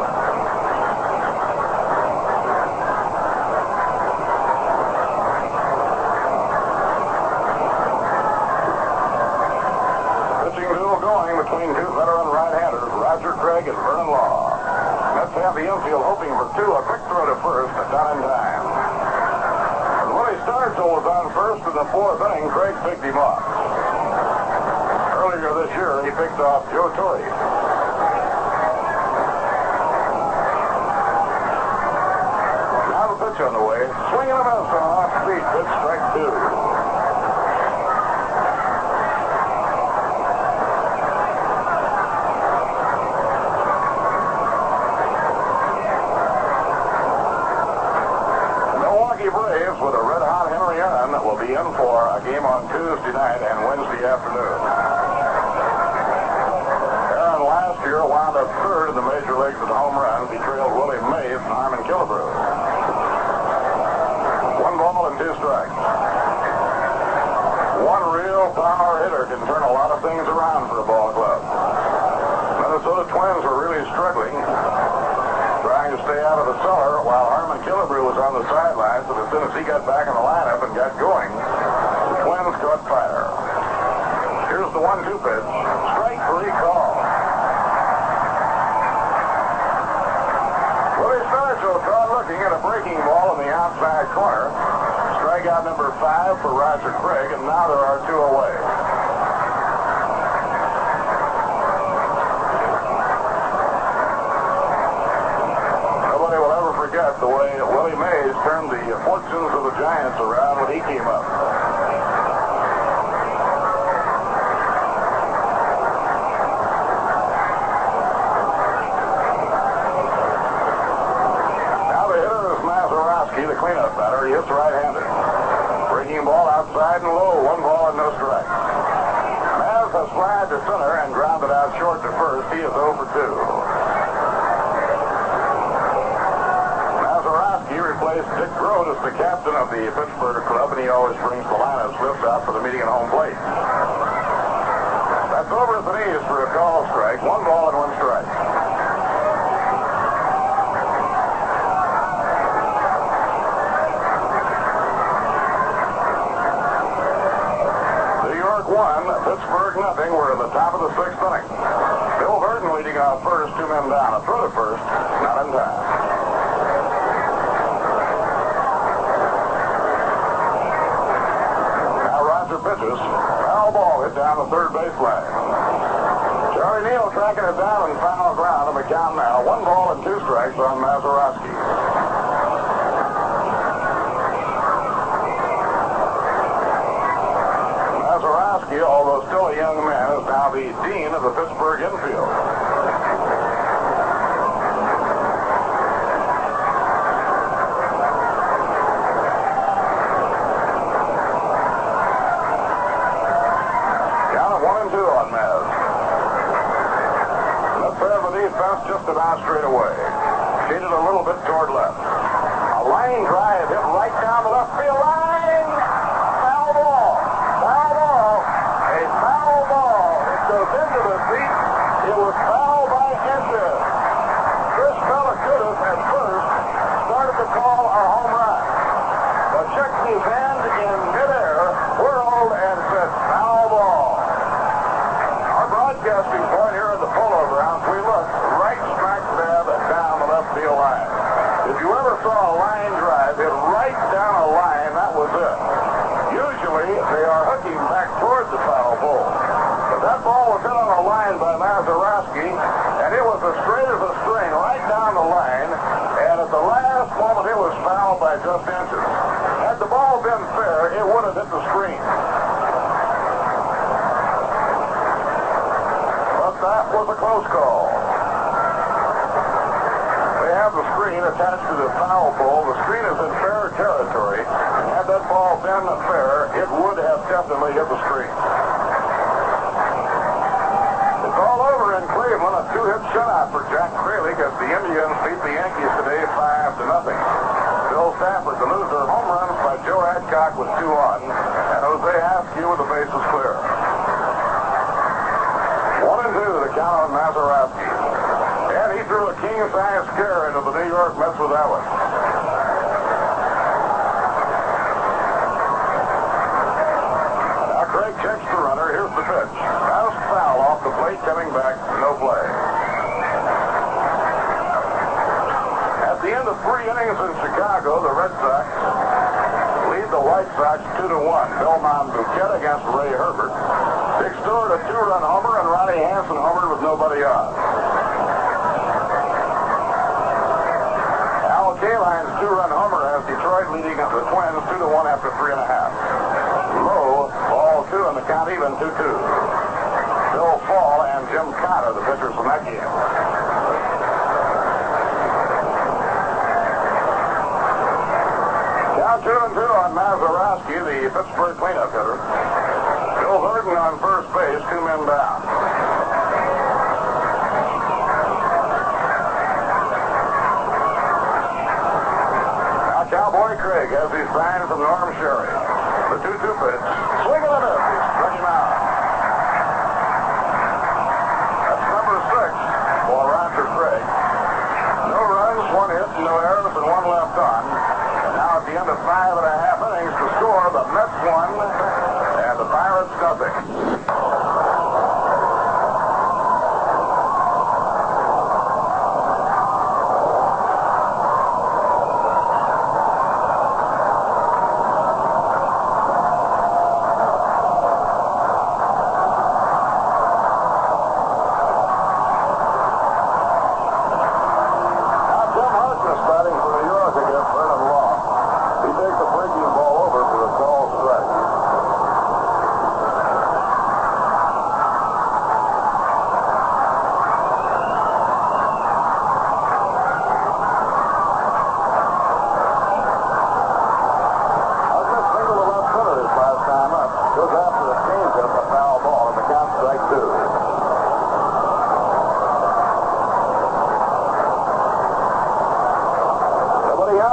Pitching duel going between 2 veteran right-handers, Roger Craig and Vernon Law. Mets have the infield hoping for 2. A quick throw to first, but not in time. Stargell was on first in the 4th inning. Craig picked him off. Earlier this year, he picked off Joe Torre. Now the pitch on the way. Swinging a miss on an off-speed pitch, strike 2. Braves with a red-hot Henry Aaron will be in for a game on Tuesday night and Wednesday afternoon. Aaron last year wound up 3rd in the major leagues in home runs. He trailed Willie Mays and Harmon Killebrew. 1 ball and 2 strikes. One real power hitter can turn a lot of things around for a ball club. Minnesota Twins were really struggling, trying to stay out of the cellar while Harmon Killebrew was on the sidelines, and as soon as he got back in the lineup and got going, the Twins caught fire. Here's the 1-2 pitch. Strike 3 call. Willie Stargell caught looking at a breaking ball in the outside corner. Strikeout number 5 for Roger Craig, and now there are 2 away. Forget the way Willie Mays turned the fortunes of the Giants around when he came up. Now the hitter is Mazeroski, the cleanup batter. He hits right-handed. Breaking ball outside and low. 1 ball and no strikes. Maz has flied to center and grounded out short to first. He is 0 for 2. He replaced Dick Grote as the captain of the Pittsburgh club, and he always brings the lineup slips out for the meeting at home plate. That's over at the knees for a call strike. 1 ball and 1 strike. leading off first, 2 men down. A throw to first, not in time. Now Roger pitches. Foul ball hit down the third baseline. Charlie Neal tracking it down in foul ground, and the count now 1 ball and 2 strikes on Mazeroski. Mazeroski, although still a young man, is now the dean of the Pittsburgh infield. Count of 1 and 2 on Maz. Left side of the defense just about straight away. Shaded a little bit toward left. A line drive hit right down the left field line. Foul ball. Foul ball. A foul ball. It goes into the seat. It was foul by inches. Chris Belacutis at first started to call a home run, but checked his hand in midair, whirled, and said foul ball. Our broadcasting point here at the Polo Grounds, we looked right smack dab down the left field line. If you ever saw a line drive hit right down a line, that was it. Usually, they are hooking back towards the foul pole. But that ball was hit on a line by Mazeroski, and it was as straight as a string right down the line, and at the last moment, it was fouled by just inches. Had the ball been fair, it would have hit the screen. But that was a close call. They have the screen attached to the foul pole. The screen is in fair territory. Had that ball been fair, it would have definitely hit the screen. It's all over in Cleveland. A 2-hit shutout for Jack Fraley as the Indians beat the Yankees today 5-0. Bill Stafford, the loser, home runs by Joe Adcock with 2 on, and Jose Askew with the bases clear. 1 and 2 the count on Mazeroski. And he threw a king-size scare into the New York Mets with that one. Now Craig checks the runner. Here's the pitch. Bounced foul off the plate, coming back, no play. At the end of 3 innings in Chicago, the Red Sox lead the White Sox 2-1. Bill Monduquette against Ray Herbert. Dick Stewart a 2-run homer, and Ronnie Hansen homered with nobody on. Al Kaline's 2-run homer has Detroit leading the Twins 2-1 after 3.5. Low, ball 2, and the count even 2-2. Bill Fall and Jim Cotter, the pitchers from that game. Count 2-2 on Mazeroski, the Pittsburgh cleanup hitter. Bill Burden on first base, 2 men down. Now Cowboy Craig has his sign from Norm Sherry. The 2-2 pitch. Swing and a miss. He struck him out. That's number 6 for Roger Craig. No runs, 1 hit, no errors, and 1 left on. And now at the end of 5.5 innings to score, the Mets 1 and the Pirates nothing.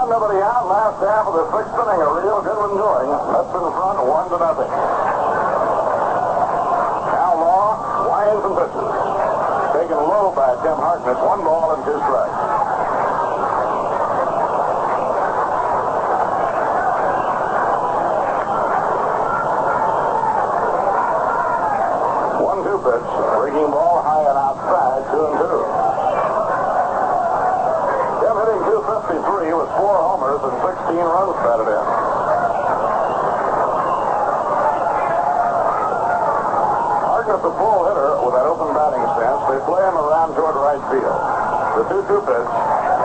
Nobody out. Last half of the 6th inning, a real good one going. Mets in front, 1-0. Now Law winds and pitches. Taken low by Tim Harkness. 1 ball and 2 strikes. Pitch, breaking ball high and outside, 2-2. right field. The 2-2 pitch.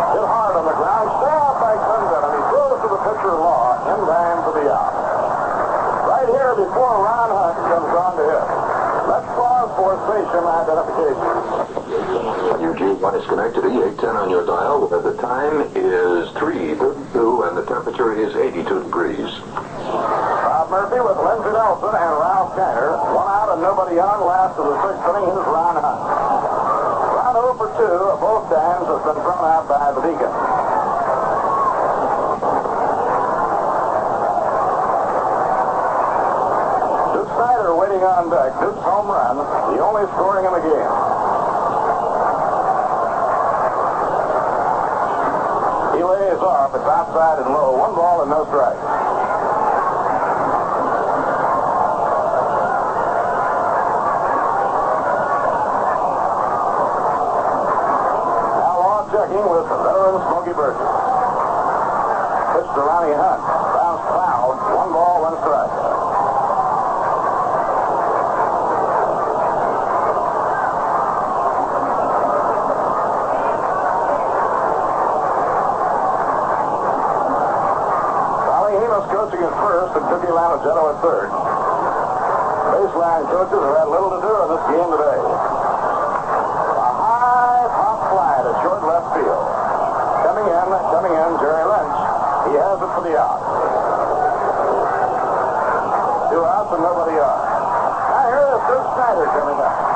Hit hard on the ground. Stabbed by Clemson, and he throws to the pitcher Law in time for the out. Right here before Ron Hunt comes on to hit. Let's pause for station identification. Your G1 is connected to E810 on your dial, where the time is 3:32 and the temperature is 82 degrees. Bob Murphy with Lindsey Nelson and Ralph Kiner. 1 out and nobody on. Last of the 6th inning is Ron Hunt. Ron 0 for 2 both times has been thrown out by the Deacon. Snider waiting on deck. Duke's home run, the only scoring in the game. He lays off. It's outside and low. 1 ball and no strikes. Now Law checking with veteran Smokey Burgess. Pitch to Ronnie Hunt. Bounced foul. 1 ball, 1 strike. Coaching at first and Cookie Lamagetto at third. Baseline coaches have had little to do in this game today. A high pop fly to short left field. Coming in, Jerry Lynch. He has it for the out. 2 outs and nobody on. Now here is Duke Snider coming up.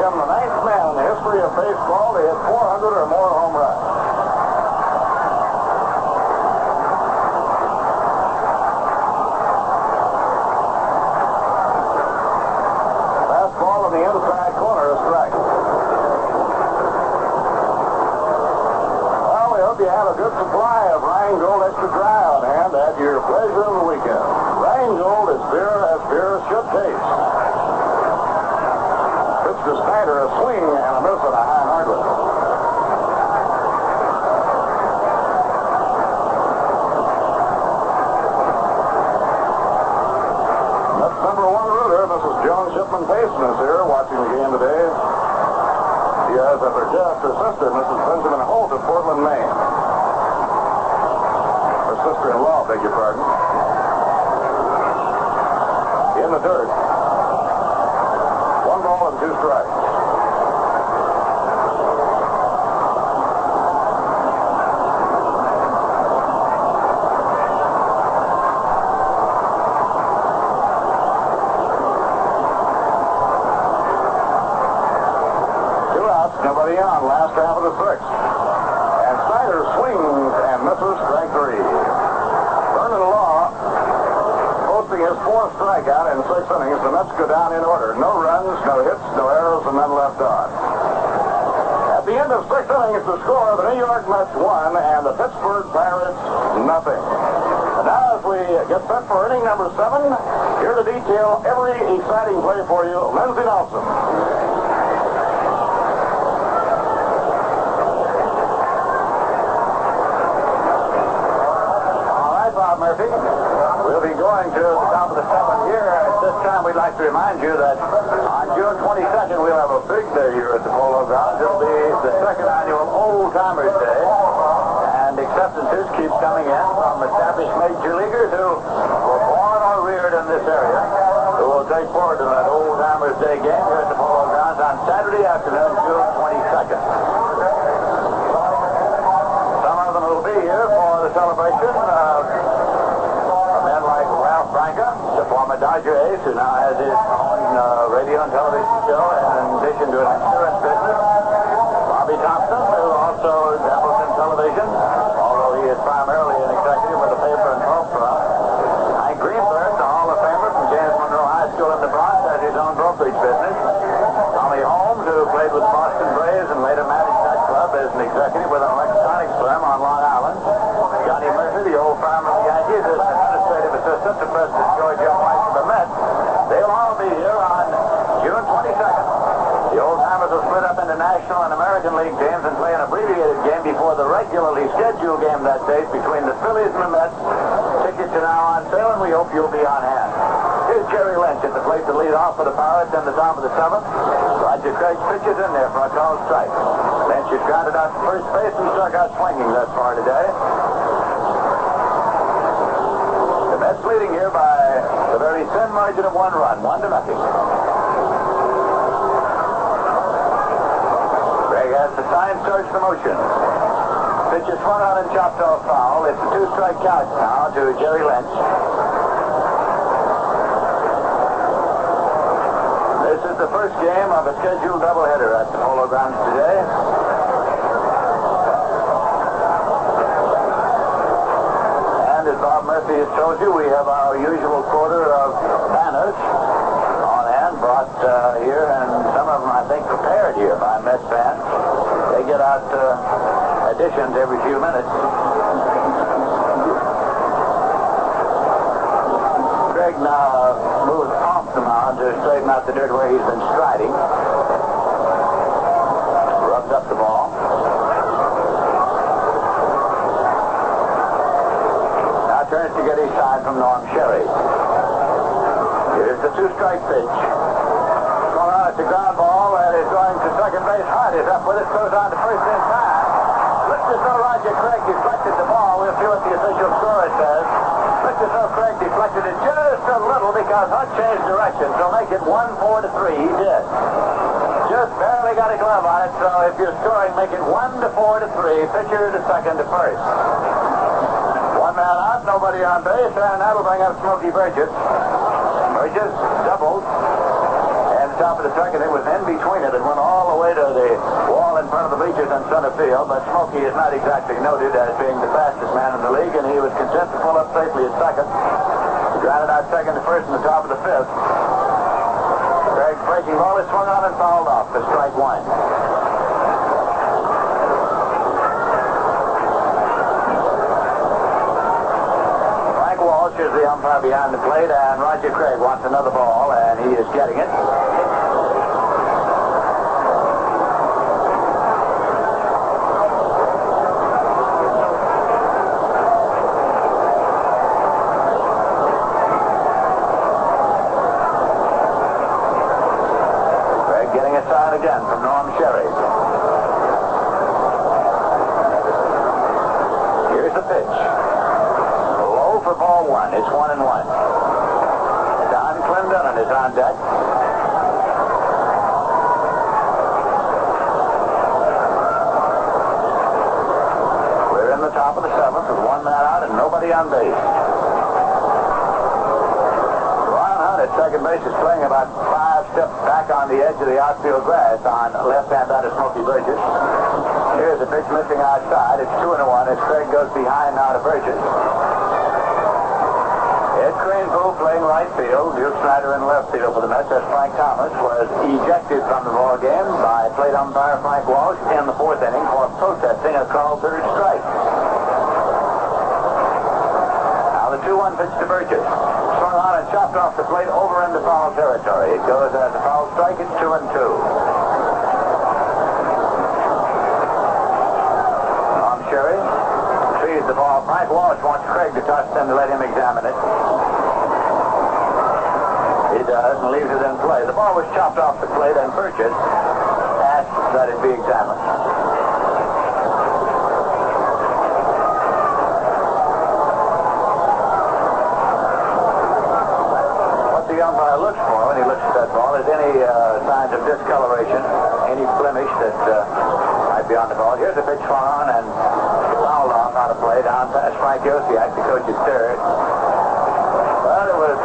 The 9th man in the history of baseball to hit 400 or more home runs. Fastball in the inside corner, a strike. Well, we hope you have a good supply of Rheingold Extra Dry on hand at your pleasure of the weekend. Rheingold is beer as beer should taste. To Snider, a swing and a miss at a high hardwood. That's number 1 rooter, Mrs. Joan Shipman Payson is here watching the game today. She has as her guest her sister, Mrs. Benjamin Holt of Portland, Maine. Her sister-in-law, beg your pardon. In the dirt. 1 ball and 2 strikes. Nobody on, last half of the 6th. And Snider swings and misses, strike 3. Vernon Law posting his 4th strikeout in 6 innings. The Mets go down in order. No runs, no hits, no errors, and none left on. At the end of 6 innings, the score, the New York Mets 1 and the Pittsburgh Pirates nothing. And now as we get set for inning number 7, here to detail every exciting play for you, Lindsey Nelson. Murphy. We'll be going to the top of the 7th year. At this time, we'd like to remind you that on June 22nd, we'll have a big day here at the Polo Grounds. It'll be the 2nd annual Old Timers Day. And acceptances keep coming in from established major leaguers who were born or reared in this area, who will take part in that Old Timers Day game here at the Polo Grounds on Saturday afternoon, June 22nd. Some of them will be here for the celebration. The former Dodger ace, who now has his own radio and television show, in addition to an insurance business. Bobby Thompson, who also dabbles in television, although he is primarily an executive with a paper and pulp firm. Hank Greenberg, the Hall of Famer from James Monroe High School in the Bronx, has his own brokerage business. Tommy Holmes, who played with Boston Braves and later managed that club as an executive with an electronics firm on Long Island. Johnny Mercer, the old farmer of the Yankees, is an administrative assistant to President George F. White of the Mets. They'll all be here on June 22nd. The Old Timers will split up into National and American League games and play an abbreviated for the regularly scheduled game that day between the Phillies and the Mets. Tickets are now on sale, and we hope you'll be on hand. Here's Jerry Lynch at the plate to lead off for the Pirates in the top of the seventh. Roger Craig pitches in there for a called strike. Lynch is grounded out to first base and struck out swinging thus far today. The Mets leading here by the very thin margin of 1 run, 1-0. Craig has the sign, starts the motion. Pitch is swung on and chopped off foul. It's a 2-strike count now to Jerry Lynch. This is the first game of a scheduled doubleheader at the Polo Grounds today. And as Bob Murphy has told you, we have our usual quarter of banners on hand, brought here, and some of them, I think, prepared here by Mets fans. They get out additions every few minutes. Craig now moves off the mound to straighten out the dirt where he's been striding. Rubs up the ball. Now turns to get his sign from Norm Sherry. Here's the 2-strike pitch. Going on, it's a ground ball, and it's going to second base. Hart is up with it, goes on to first in time. Looks as though Roger Craig deflected the ball. We'll see what the official score says. Looks as though Craig deflected it just a little because Hunt changed direction. So make it 1-4-3. He did. Just barely got a glove on it. So if you're scoring, make it 1-4-3. Pitcher to second to first. 1 man out, nobody on base, and that'll bring up Smokey Burgess. Burgess doubled. And top of the second, it was in between it. It went all the way to the wall in front of the bleachers in center field. But Smokey is not exactly noted as being the fastest man in the league, and he was content to pull up safely at second. He grounded out second to first in the top of the fifth. Craig's breaking ball is swung on and fouled off for strike 1. Frank Walsh is the umpire behind the plate, and Roger Craig wants another ball, and he is getting it. Again from Norm Sherry. Here's the pitch. Low for ball 1. It's 1-1. Don Clendenon is on deck. We're in the top of the seventh with 1 man out and nobody on base. At second base is playing about 5 steps back on the edge of the outfield grass on left-hand side of Smokey Burgess. Here's a pitch missing outside. It's 2-1 as Craig goes behind now to Burgess. Ed Craneville playing right field. Duke Snider in left field for the Mets as Frank Thomas was ejected from the ball game by plate umpire Frank Walsh in the 4th inning for protesting a called 3rd strike. Now the 2-1 pitch to Burgess. Swung on and chopped off the plate over into foul territory. It goes as a foul strike. It's 2-2. Norm Sherry sees the ball. Frank Walsh wants Craig to touch them to let him examine it. He does and leaves it in play. The ball was chopped off the plate and Burgess asked that it be examined. Looks for when he looks at that ball is any signs of discoloration, any blemish that might be on the ball. Here's a pitch swung on and fouled off out of play down past Frank Yosiak, the coach's third. Well, it was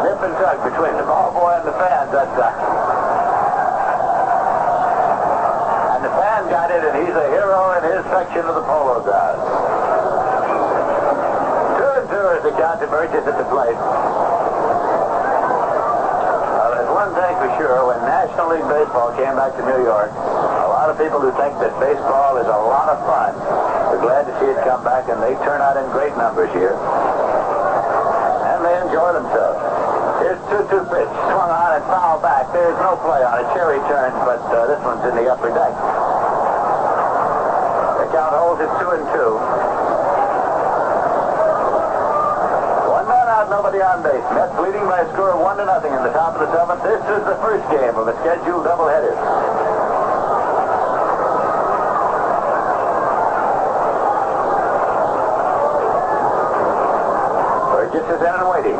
nip and tug between the ball boy and the fans that time. And the fan got it, and he's a hero in his section of the Polo Grounds. 2-2 is the count to Burgess at the plate. Well, there's one thing for sure. When National League Baseball came back to New York, a lot of people who think that baseball is a lot of fun are glad to see it come back, and they turn out in great numbers here. And they enjoy themselves. Here's 2-2 pitch. Swung on and fouled back. There's no play on it. Cherry turns, but this one's in the upper deck. It's 2-2. One man out, nobody on base. Mets leading by a score of 1-0 in the top of the seventh. This is the first game of a scheduled doubleheader. Burgess is in and waiting.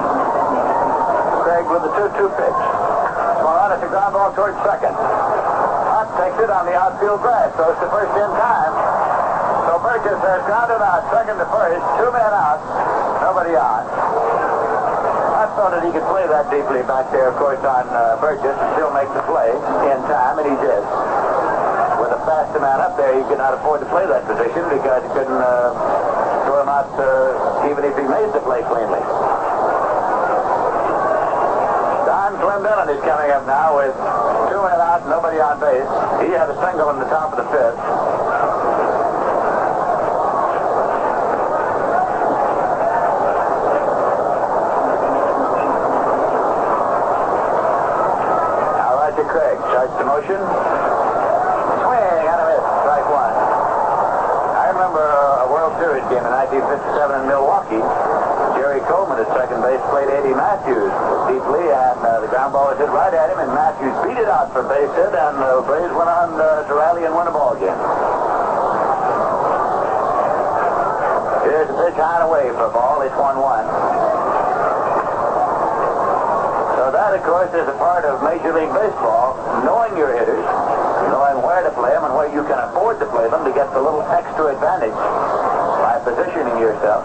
Craig with the 2-2 pitch. Swung on, it's a ground ball towards second. Hunt takes it on the outfield grass, so it's the first in time. So Burgess has grounded out second to first, 2 men out, nobody on. I thought that he could play that deeply back there, of course, on Burgess and still make the play in time, and he did. With a faster man up there, he could not afford to play that position because he couldn't throw him out even if he made the play cleanly. Don Clendenin is coming up now with 2 men out, nobody on base. He had a single in the top of the fifth. Now Roger Craig starts the motion. Swing and a miss, strike one. I remember a World Series game in 1957 in Milwaukee. Jerry Coleman at second base played Eddie Matthews deeply, and the ground ball was hit right at him, and Matthews beat it out for base hit, and the Braves went on to rally and win the ball game. Here's a pitch high and away for a ball. It's 1-1. So that, of course, is a part of Major League Baseball, knowing your hitters, knowing where to play them and where you can afford to play them to get the little extra advantage by positioning yourself.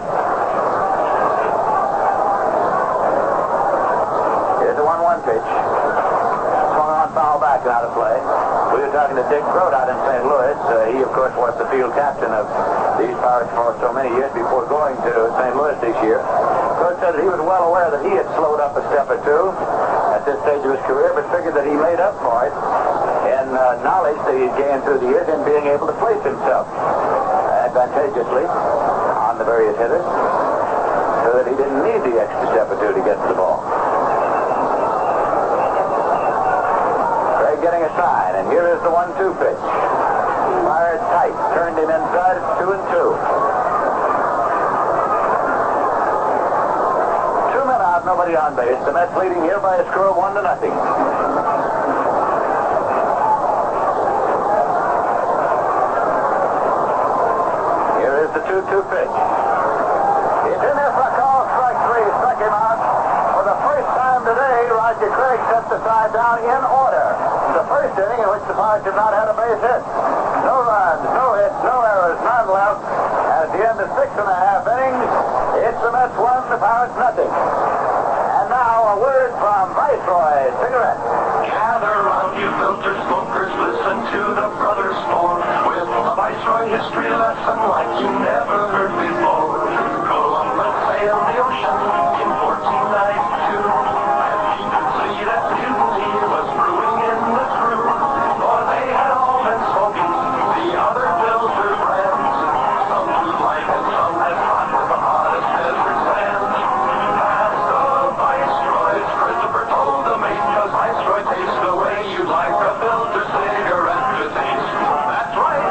Here's a 1-1 pitch. Swung on, foul back, and out of play. We were talking to Dick Grote out in St. Louis. He, of course, was the field captain of these Pirates for so many years before going to St. Louis this year. Grote said that he was well aware that he had slowed up a step or two at this stage of his career, but figured that he made up for it in knowledge that he'd gained through the years in being able to place himself advantageously on the various hitters so that he didn't need the extra step or two to get to the ball. Craig getting a sign, and here is the 1-2 pitch. Fired tight, turned him inside, it's 2-2. 2 men out, nobody on base. The Mets leading here by a score of 1-0. The 2-2 pitch. He's in there for a call, strike 3, struck him out. For the first time today, Roger Craig sets the side down in order. The first inning in which the Pirates have not had a base hit. No runs, no hits, no errors, none left. And at the end of 6 1/2 innings, it's the Mets 1, the Pirates nothing. And now a word from Viceroy Cigarette. Gather round, you filter smokers, listen to the brothers four with a Viceroy history lesson like you never heard before. Columbus sailed the ocean in 1492, and he could see that mutiny was brewing in the crew, for they had all been smoking the other filter brands. Some whose life and some as hot as the hottest desert sands. That's the Viceroy's Christopher told the mate, 'cause Viceroy tastes the way you'd like a filter cigarette to taste. That's right,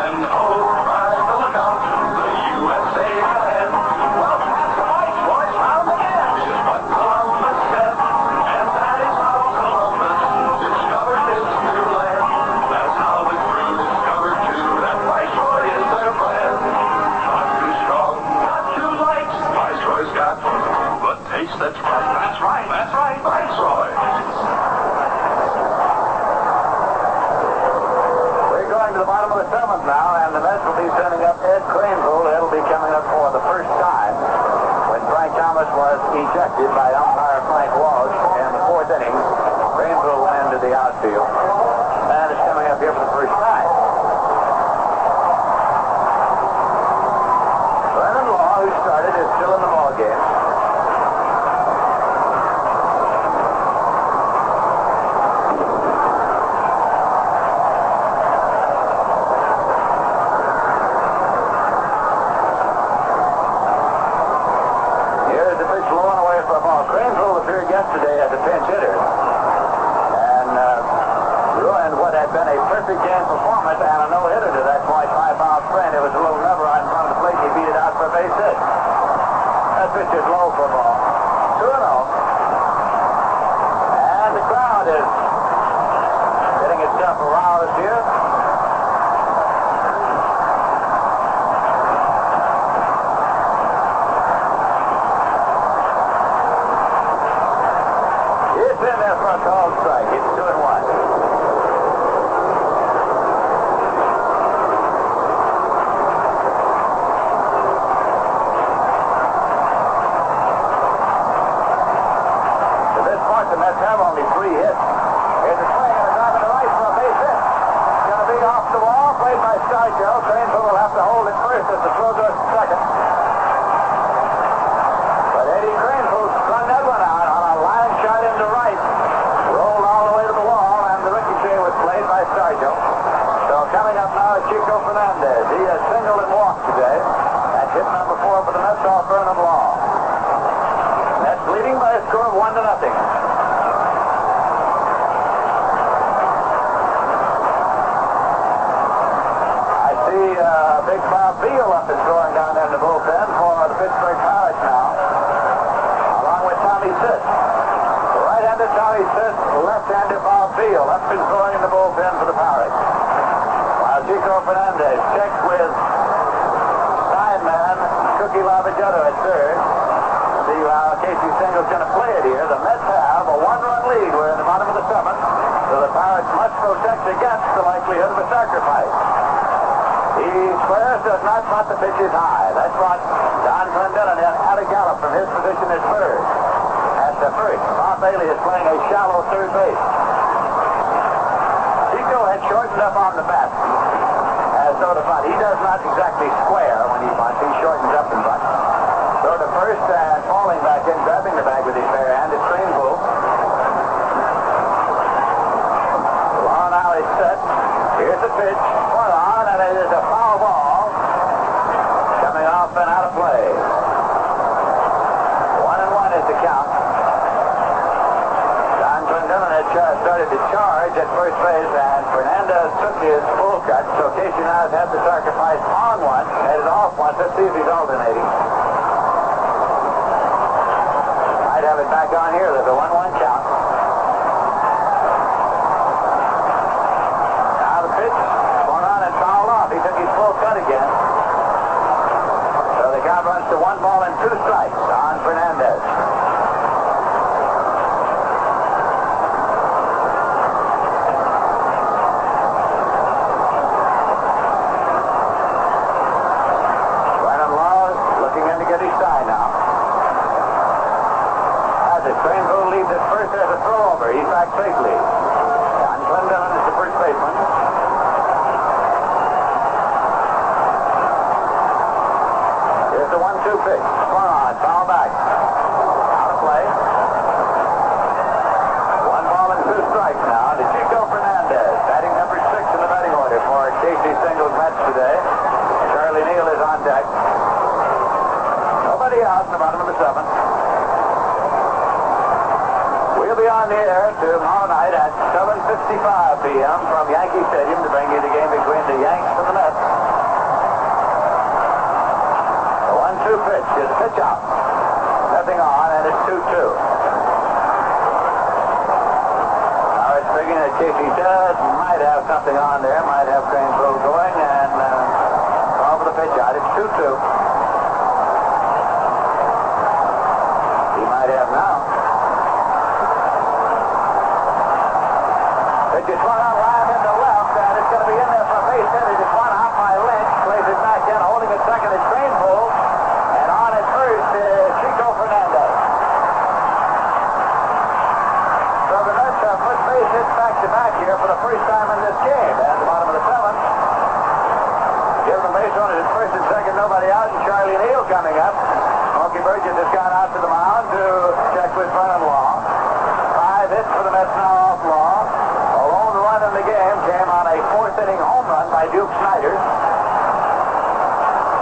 and oh, right the lookout, the USA ahead. Well, pass the Viceroy's round again, is what Columbus said, and that is how Columbus discovered this new land. That's how the crew discovered too that Viceroy is their friend. Not too strong, not too light, Viceroy's got the taste that's right. That's right, Viceroy. We're going to the bottom of the seventh now, and the Mets will be sending up Ed Cranepool. It'll be coming up for the first time when Frank Thomas was ejected by umpire Frank Walsh in the 4th inning. Cranepool went into the outfield, and is coming up here for the first time. Brennan Law, who started, is still in the ball game. Cranepool appeared yesterday as a pinch hitter and ruined what had been a perfect game performance and a no-hitter to that point by Bob Friend. It was a little number coming up now is Chico Fernandez. He has singled and walked today. That's hit number 4 for the Mets off Vernon Law. Mets leading by a score of 1-0. I see Big Bob Beal up and throwing down there in the bullpen for the Pittsburgh Pirates now, along with Tommy Sitt. Right-handed Tommy Sitt, left-handed Bob Beal up and throwing in the bullpen for the Pirates. While Chico Fernandez checks with Steinman, Cookie Lavagetto at third. See how Casey Single's going to play it here. The Mets have a 1-run lead. We're in the bottom of the 7th, so the Pirates must protect against the likelihood of a sacrifice. He swears does not want the pitches high. That's what Don Clendenin had a gallop from his position at third. At the first, Bob Bailey is playing a shallow third base. Chico had shortened up on the bat as though to bunt. He does not exactly square when he bunts. He shortens up and bunts. So to first and falling back in, grabbing the bag with his bare hand is Trainbull. Law now is set. Here's the pitch. Swung on, and it is a foul ball. Coming off and out of play. 1-1 is the count. Don Clendenin had started to charge at first base, and Fernandez took his full cut. So Casey now has had the sacrifice on one, headed off once. Let's see if he's alternating. Might have it back on here. There's a 1-1 count. Now the pitch, swung on and fouled off. He took his full cut again. So the count runs to 1 ball and 2 strikes on Fernandez. Vernon Law looking in to get his sign now. Trainbull leads at first as a throw-over. He's back safely. Don Clendenin is the first baseman. Here's the 1-2 pitch. Swung on, foul back. Out of play. 1 ball and 2 strikes now to Chico Fernandez, batting number 6 in the batting order for Casey Singles Mets today. Charlie Neal is on deck. Nobody out in the bottom of the 7th. We'll be on the air tomorrow night at 7:55 p.m. from Yankee Stadium to bring you the game between the Yanks and the Mets. The 1-2 pitch is a pitch out. Nothing on, and it's 2-2. Now it's figuring that Casey does might have something on there, might have Trainbull going, and call for the pitch out. It's 2-2. He might have now. It's one on line in the left, and it's going to be in there for a base hit. It's one out by Lynch, plays it back in, holding it second is Trainbull, and on at first is Chico Fernandez. So the Mets have put base hits back-to-back here for the first time in this game. At the bottom of the 7th, give them base runners at first and second, nobody out, and Charlie Neal coming up. Smokey Burgess has gone out to the mound to check with Vernon Law. 5 hits for the Mets now off Law. In the game came on a 4th-inning home run by Duke Snider.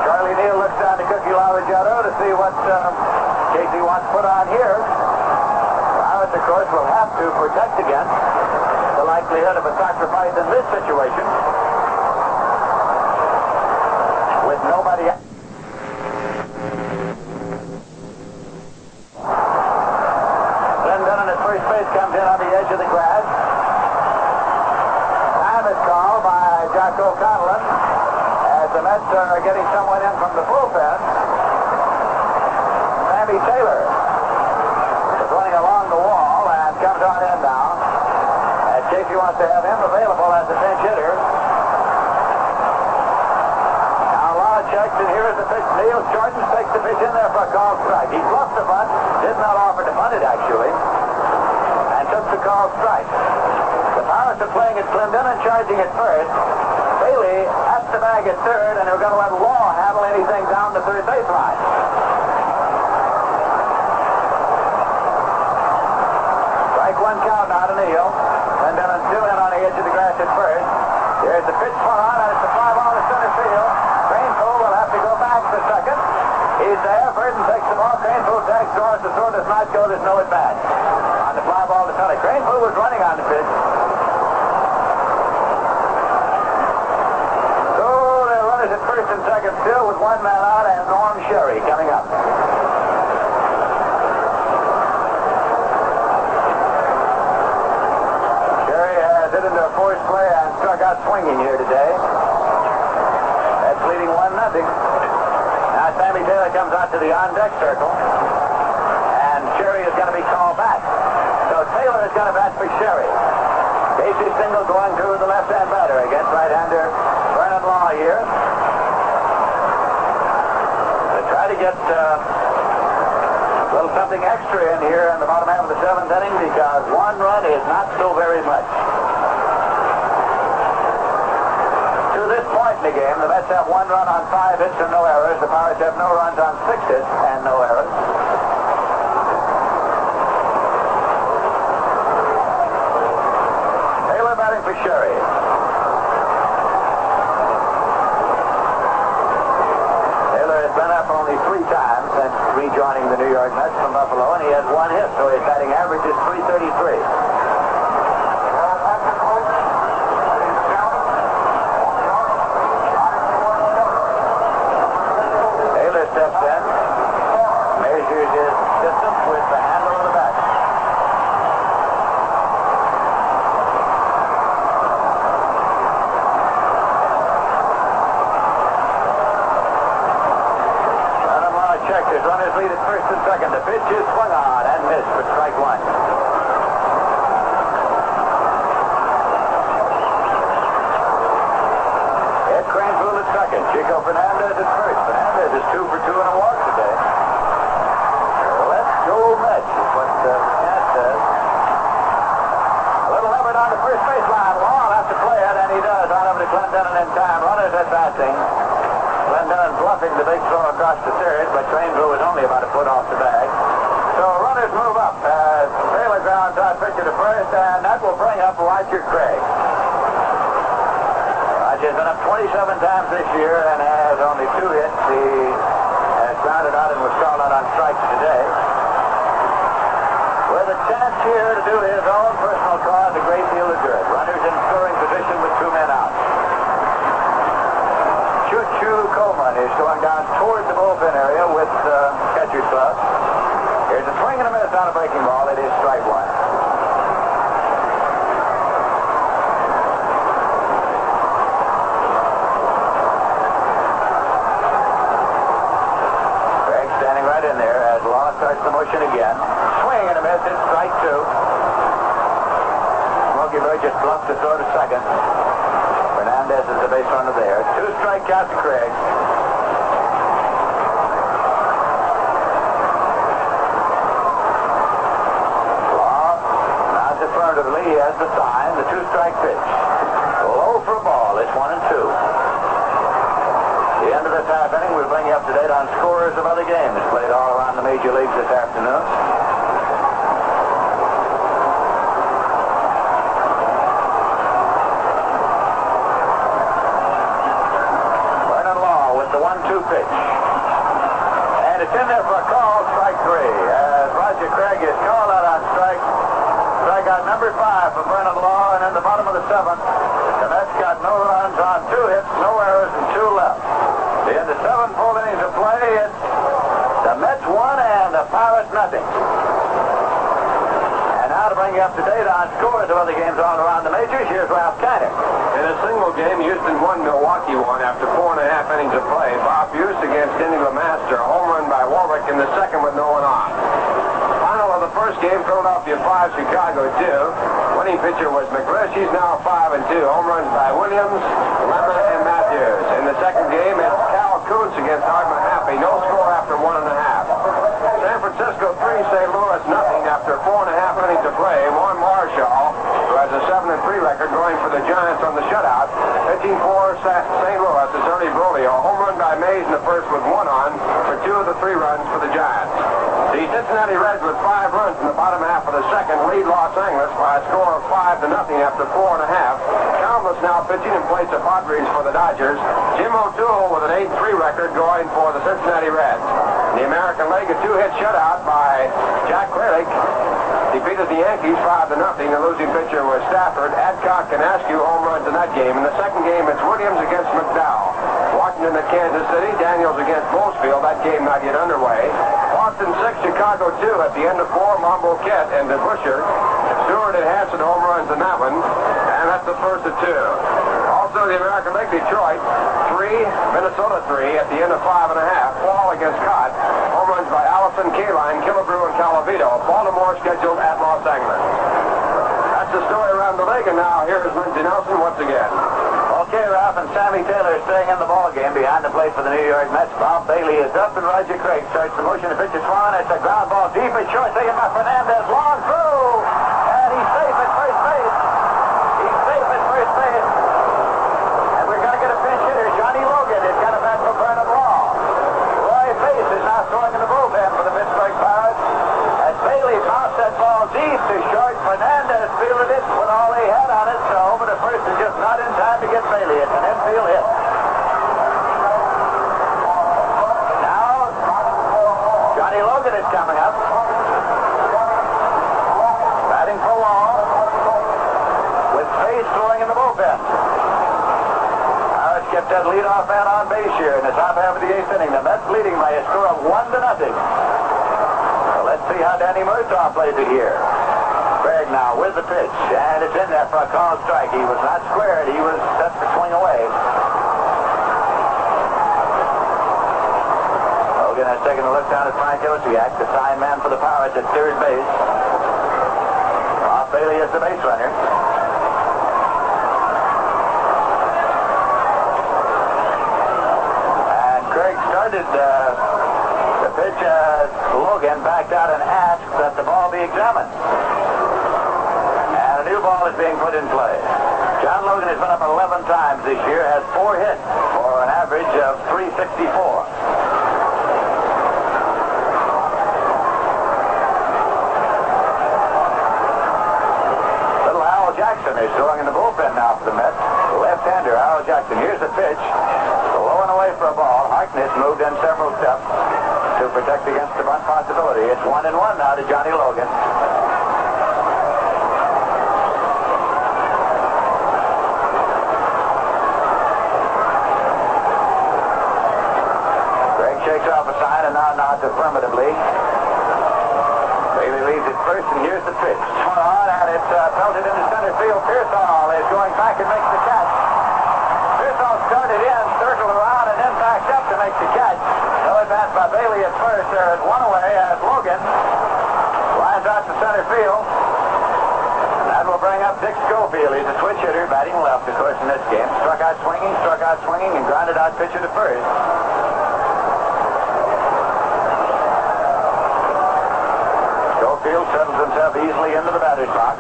Charlie Neal looks down to Cookie Lavagetto to see what Casey wants put on here. Pirates, of course, will have to protect against the likelihood of a sacrifice in this situation. With nobody out. Clendenin at first base comes in on the edge of the grass. Call by Jocko Conlon as the Mets are getting someone in from the bullpen. Sammy Taylor is running along the wall and comes on in now. And Casey wants to have him available as a pinch hitter. Now Law checks, and here is the pitch. Neal Jordan takes the pitch in there for a called strike. He bluffed the bunt, did not offer to bunt it actually, and took the called strike. The Pirates are playing at Clendenin, charging at first. Bailey has the bag at third, and they're going to let Law handle anything down the third baseline. Strike 1 count now to Neal. Clendenin 2 in on the edge of the grass at first. Here's Here's the pitch swung on, and it's a fly ball to center field. Cranepool will have to go back to second. He's there. Burton takes the ball. Cranepool tags towards the throw. Does not go. There's no at bat. On the fly ball to center. Cranepool was running on the pitch. So the runners at first and second still with one man out, and Norm Sherry coming up. Sherry has hit into a forced play and struck out swinging here today. That's leading 1-0. Now Sammy Taylor comes out to the on-deck circle, and Sherry is going to be called back. So Taylor is going to bat for Sherry. Casey single going to the left-hand batter against right-hander Vernon Law here. They try to get a little something extra in here in the bottom half of the 7th inning because 1 run is not so very much. To this point in the game, the Mets have 1 run on 5 hits and no errors. The Pirates have no runs on 6 hits and no errors. Taylor batting for Sherry. Taylor has been up only 3 times since rejoining the New York Mets from Buffalo, and he has 1 hit, so his batting average is .333. Steps in, measures his distance with the handle of the bat. Adam on a check. His runners lead at first and second. The pitch is swung on and missed for strike 1. Ed Cranepool at second. Chico Fernandez at first. Fernandez is 2 for 2 and a walk today. Let's go Mets is what the cat says. A little levered on the first baseline. Law will have to play it, and he does. On over to Clendenon in time. Runners advancing. Clendenon bluffing the big throw across the third, but Cranepool was only about a foot off the bag. So runners move up as Taylor grounds out pitcher to first, and that will bring up Roger Craig. Roger's been up 27 times this year and has only 2 hits. He has grounded out and was called out on strikes today. With a chance here to do his own personal cause a great deal of good. Runners in scoring position with 2 men out. Choo-Choo Coleman is going down toward the bullpen area with catcher's glove. Here's a swing and a miss on a breaking ball. It is strike 1. Starts the motion again. Swing and a miss. It's strike 2. Smokey Burgess bluffs to throw to second. Fernandez is the base runner there. 2 strike count to Craig. Law nods affirmatively. He has the sign. The 2-strike pitch. Low for a ball. It's 1 and 2. The end of this half inning, we'll bring you up to date on scores of other games played all around the major leagues this afternoon. Vernon Law with the 1-2 pitch. And it's in there for a call, strike 3. As Roger Craig is called out on strikeout number 5 for Vernon Law, and in the bottom of the 7th, the Mets got no runs on 2 hits, no errors, and 2 left. In the 7 full innings of play, it's the Mets 1 and the Pirates nothing. And now to bring you up to date on scores of other games all around the majors, here's Ralph Kiner. In a single game, Houston won, Milwaukee won after 4.5 innings of play. Bob Buse against Indy LeMaster, a home run by Warwick in the second with no one on. Final of the first game, Philadelphia 5, Chicago 2. Winning pitcher was McGrish. He's now 5 and 2. Home runs by Williams, Lemon, and Matthews. In the second game, it's Cal Kuntz against Hardman Happy. No score after 1.5. San Francisco 3, St. Louis nothing after 4.5 innings of play. Warren Marshall, who has a 7-3 record, going for the Giants on the shutout. Pitching for St. Louis is Ernie Broglio. Home run by Mays in the first with 1 on for 2 of the 3 runs for the Giants. The Cincinnati Reds with 5 runs in the bottom half of the second lead Los Angeles by a score of 5-0 after 4.5. Countless now pitching in place of Padres for the Dodgers. Jim O'Toole with an 8-3 record going for the Cincinnati Reds. In the American League, a 2-hit shutout by Jack Kralik defeated the Yankees 5-0. The losing pitcher was Stafford. Adcock and Askew home runs in that game. In the second game, it's Williams against McDowell. Washington at Kansas City. Daniels against Boasfield. That game not yet underway. Boston 6, Chicago 2 at the end of 4. Mambo Kett and DeBuscher. Stewart and Hanson home runs in that one. And that's the first of 2. Also, the American League, Detroit 3, Minnesota 3 at the end of 5.5. Fall against Cott. Home runs by Allison, Kaline, Killebrew, and Calavito. Baltimore scheduled at Los Angeles. That's the story around the league, and now here is Lindsey Nelson once again. Okay, Ralph, and Sammy Taylor staying in the ball game behind the plate for the New York Mets. Bob Bailey is up, and Roger Craig starts the motion to pitch to Swan. It's a ground ball deep at short, taken by Fernandez. Long through, and he's safe at first base. He's safe at first base. And we're going to get a pinch hitter. Johnny Logan is got a bat for Bernard Law. Roy Pace is now throwing in the bullpen for the Pittsburgh Pirates. As Bailey bounced that ball deep to short, Fernandez fielded it, put all they had on it, so over to first is just not in time to get Bailey. It's an infield hit. Now, Johnny Logan is coming up. Batting for Law. With Pace throwing in the bullpen. Pirates kept that leadoff man on base here in the top half of the 8th inning. The Mets leading by a score of 1-0. Let's see how Danny Murtaugh plays it here. Craig now with the pitch, and it's in there for a called strike. He was not squared. He was set for swing away. Logan has taken a look down at Frank Osiak, the sign man for the Pirates at third base. Bob Bailey is the base runner. And Craig started the pitch as Logan backed out and asked that the ball be examined. And a new ball is being put in play. John Logan has been up 11 times this year, has 4 hits for an average of 364. Little Al Jackson is throwing in the bullpen now for the Mets. Left-hander Al Jackson. Here's the pitch. Low and away for a ball. Harkness moved in several steps to protect against the bunt possibility. It's 1-1 now to Johnny Logan. Greg shakes off a sign and now nods affirmatively. Bailey leads at first, and here's the pitch. Swung on, and it's pelted into center field. Piersall is going back and makes the catch. Piersall started in, circled around, and then backed up to make the catch. No advance by Bailey at first. There is one away as Logan lines out to center field. And that will bring up Dick Schofield. He's a switch hitter, batting left, of course, in this game. Struck out swinging, and grounded out pitcher to first. Schofield settles himself easily into the batter's box.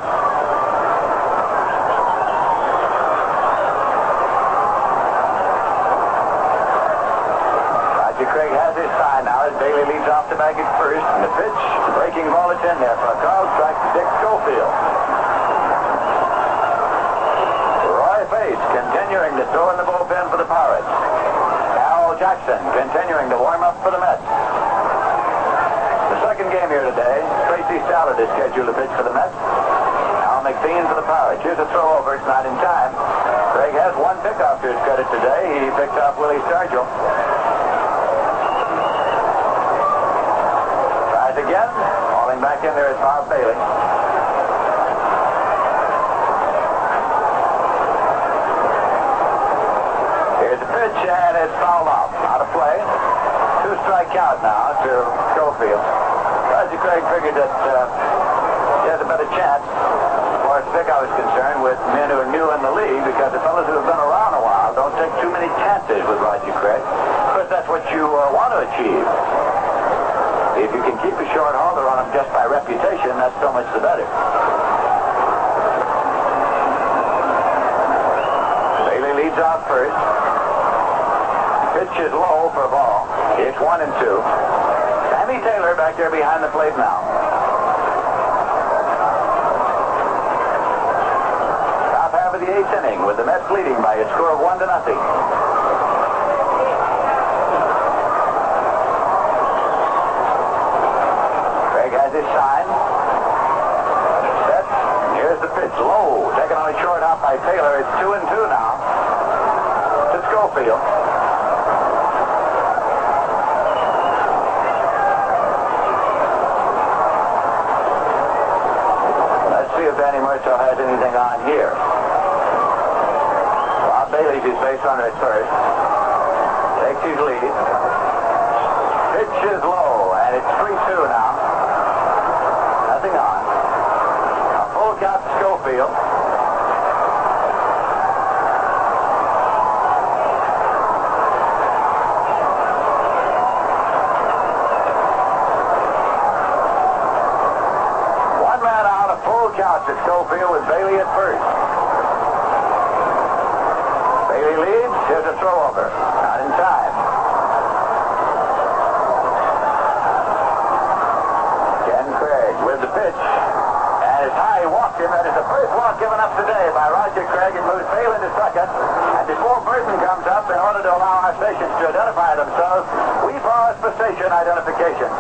Craig has his sign now as Bailey leads off the bag at first. And the pitch, breaking ball, it's in there for a called strike to Dick Schofield. Roy Pace continuing to throw in the bullpen for the Pirates. Al Jackson continuing to warm up for the Mets. The second game here today, Tracy Stallard is scheduled to pitch for the Mets. Al McBean for the Pirates. Here's a throw over. It's not in time. Craig has one pickoff to his credit today. He picked off Willie Stargell. Again, falling back in there is Bob Bailey. Here's the pitch, and it's fouled off. Out of play. 2-strike count now to Schofield. Roger Craig figured that he has a better chance, as far as pickoff is concerned, with men who are new in the league, because the fellas who have been around a while don't take too many chances with Roger Craig. Of course, that's what you want to achieve. If you can keep a short holder on him just by reputation, that's so much the better. Bailey leads off first. Pitch is low for a ball. It's 1-2. Sammy Taylor Snider back there behind the plate now. Top half of the 8th inning with the Mets leading by a score of 1-0. Craig has his sign. Set. Here's the pitch. Low. Taken on a short hop by Taylor. It's 2-2 now. To Schofield. See if Danny Murtaugh has anything on here. Bob Bailey's his base runner at first. Takes his lead. Pitch is low, and it's 3-2 now. Nothing on. A full count to Schofield. Count to Schofield with Bailey at first. Bailey leads. Here's a throw over. Not in time. Ken Craig with the pitch. And it's high. He walked him. That is the first walk given up today by Roger Craig. It moves Bailey to second. And before Burton comes up, in order to allow our stations to identify themselves, we pause for station identification.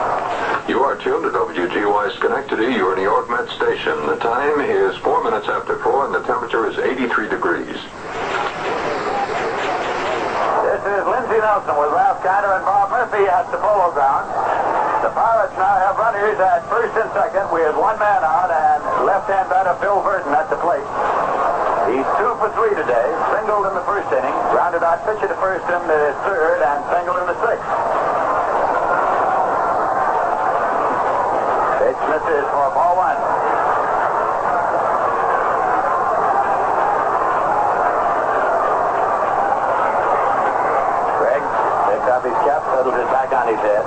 You are tuned to WGY Schenectady, your New York Met station. The time is 4 minutes after 4, and the temperature is 83 degrees. This is Lindsey Nelson with Ralph Kiner and Bob Murphy at the Polo Grounds. The Pirates now have runners at first and second with one man out, and left-hand batter Phil Burton at the plate. He's 2 for 3 today. Singled in the first inning, grounded out pitcher to first in the third, and singled in the sixth. Misses for ball 1. Craig picks up his cap, settles it back on his head.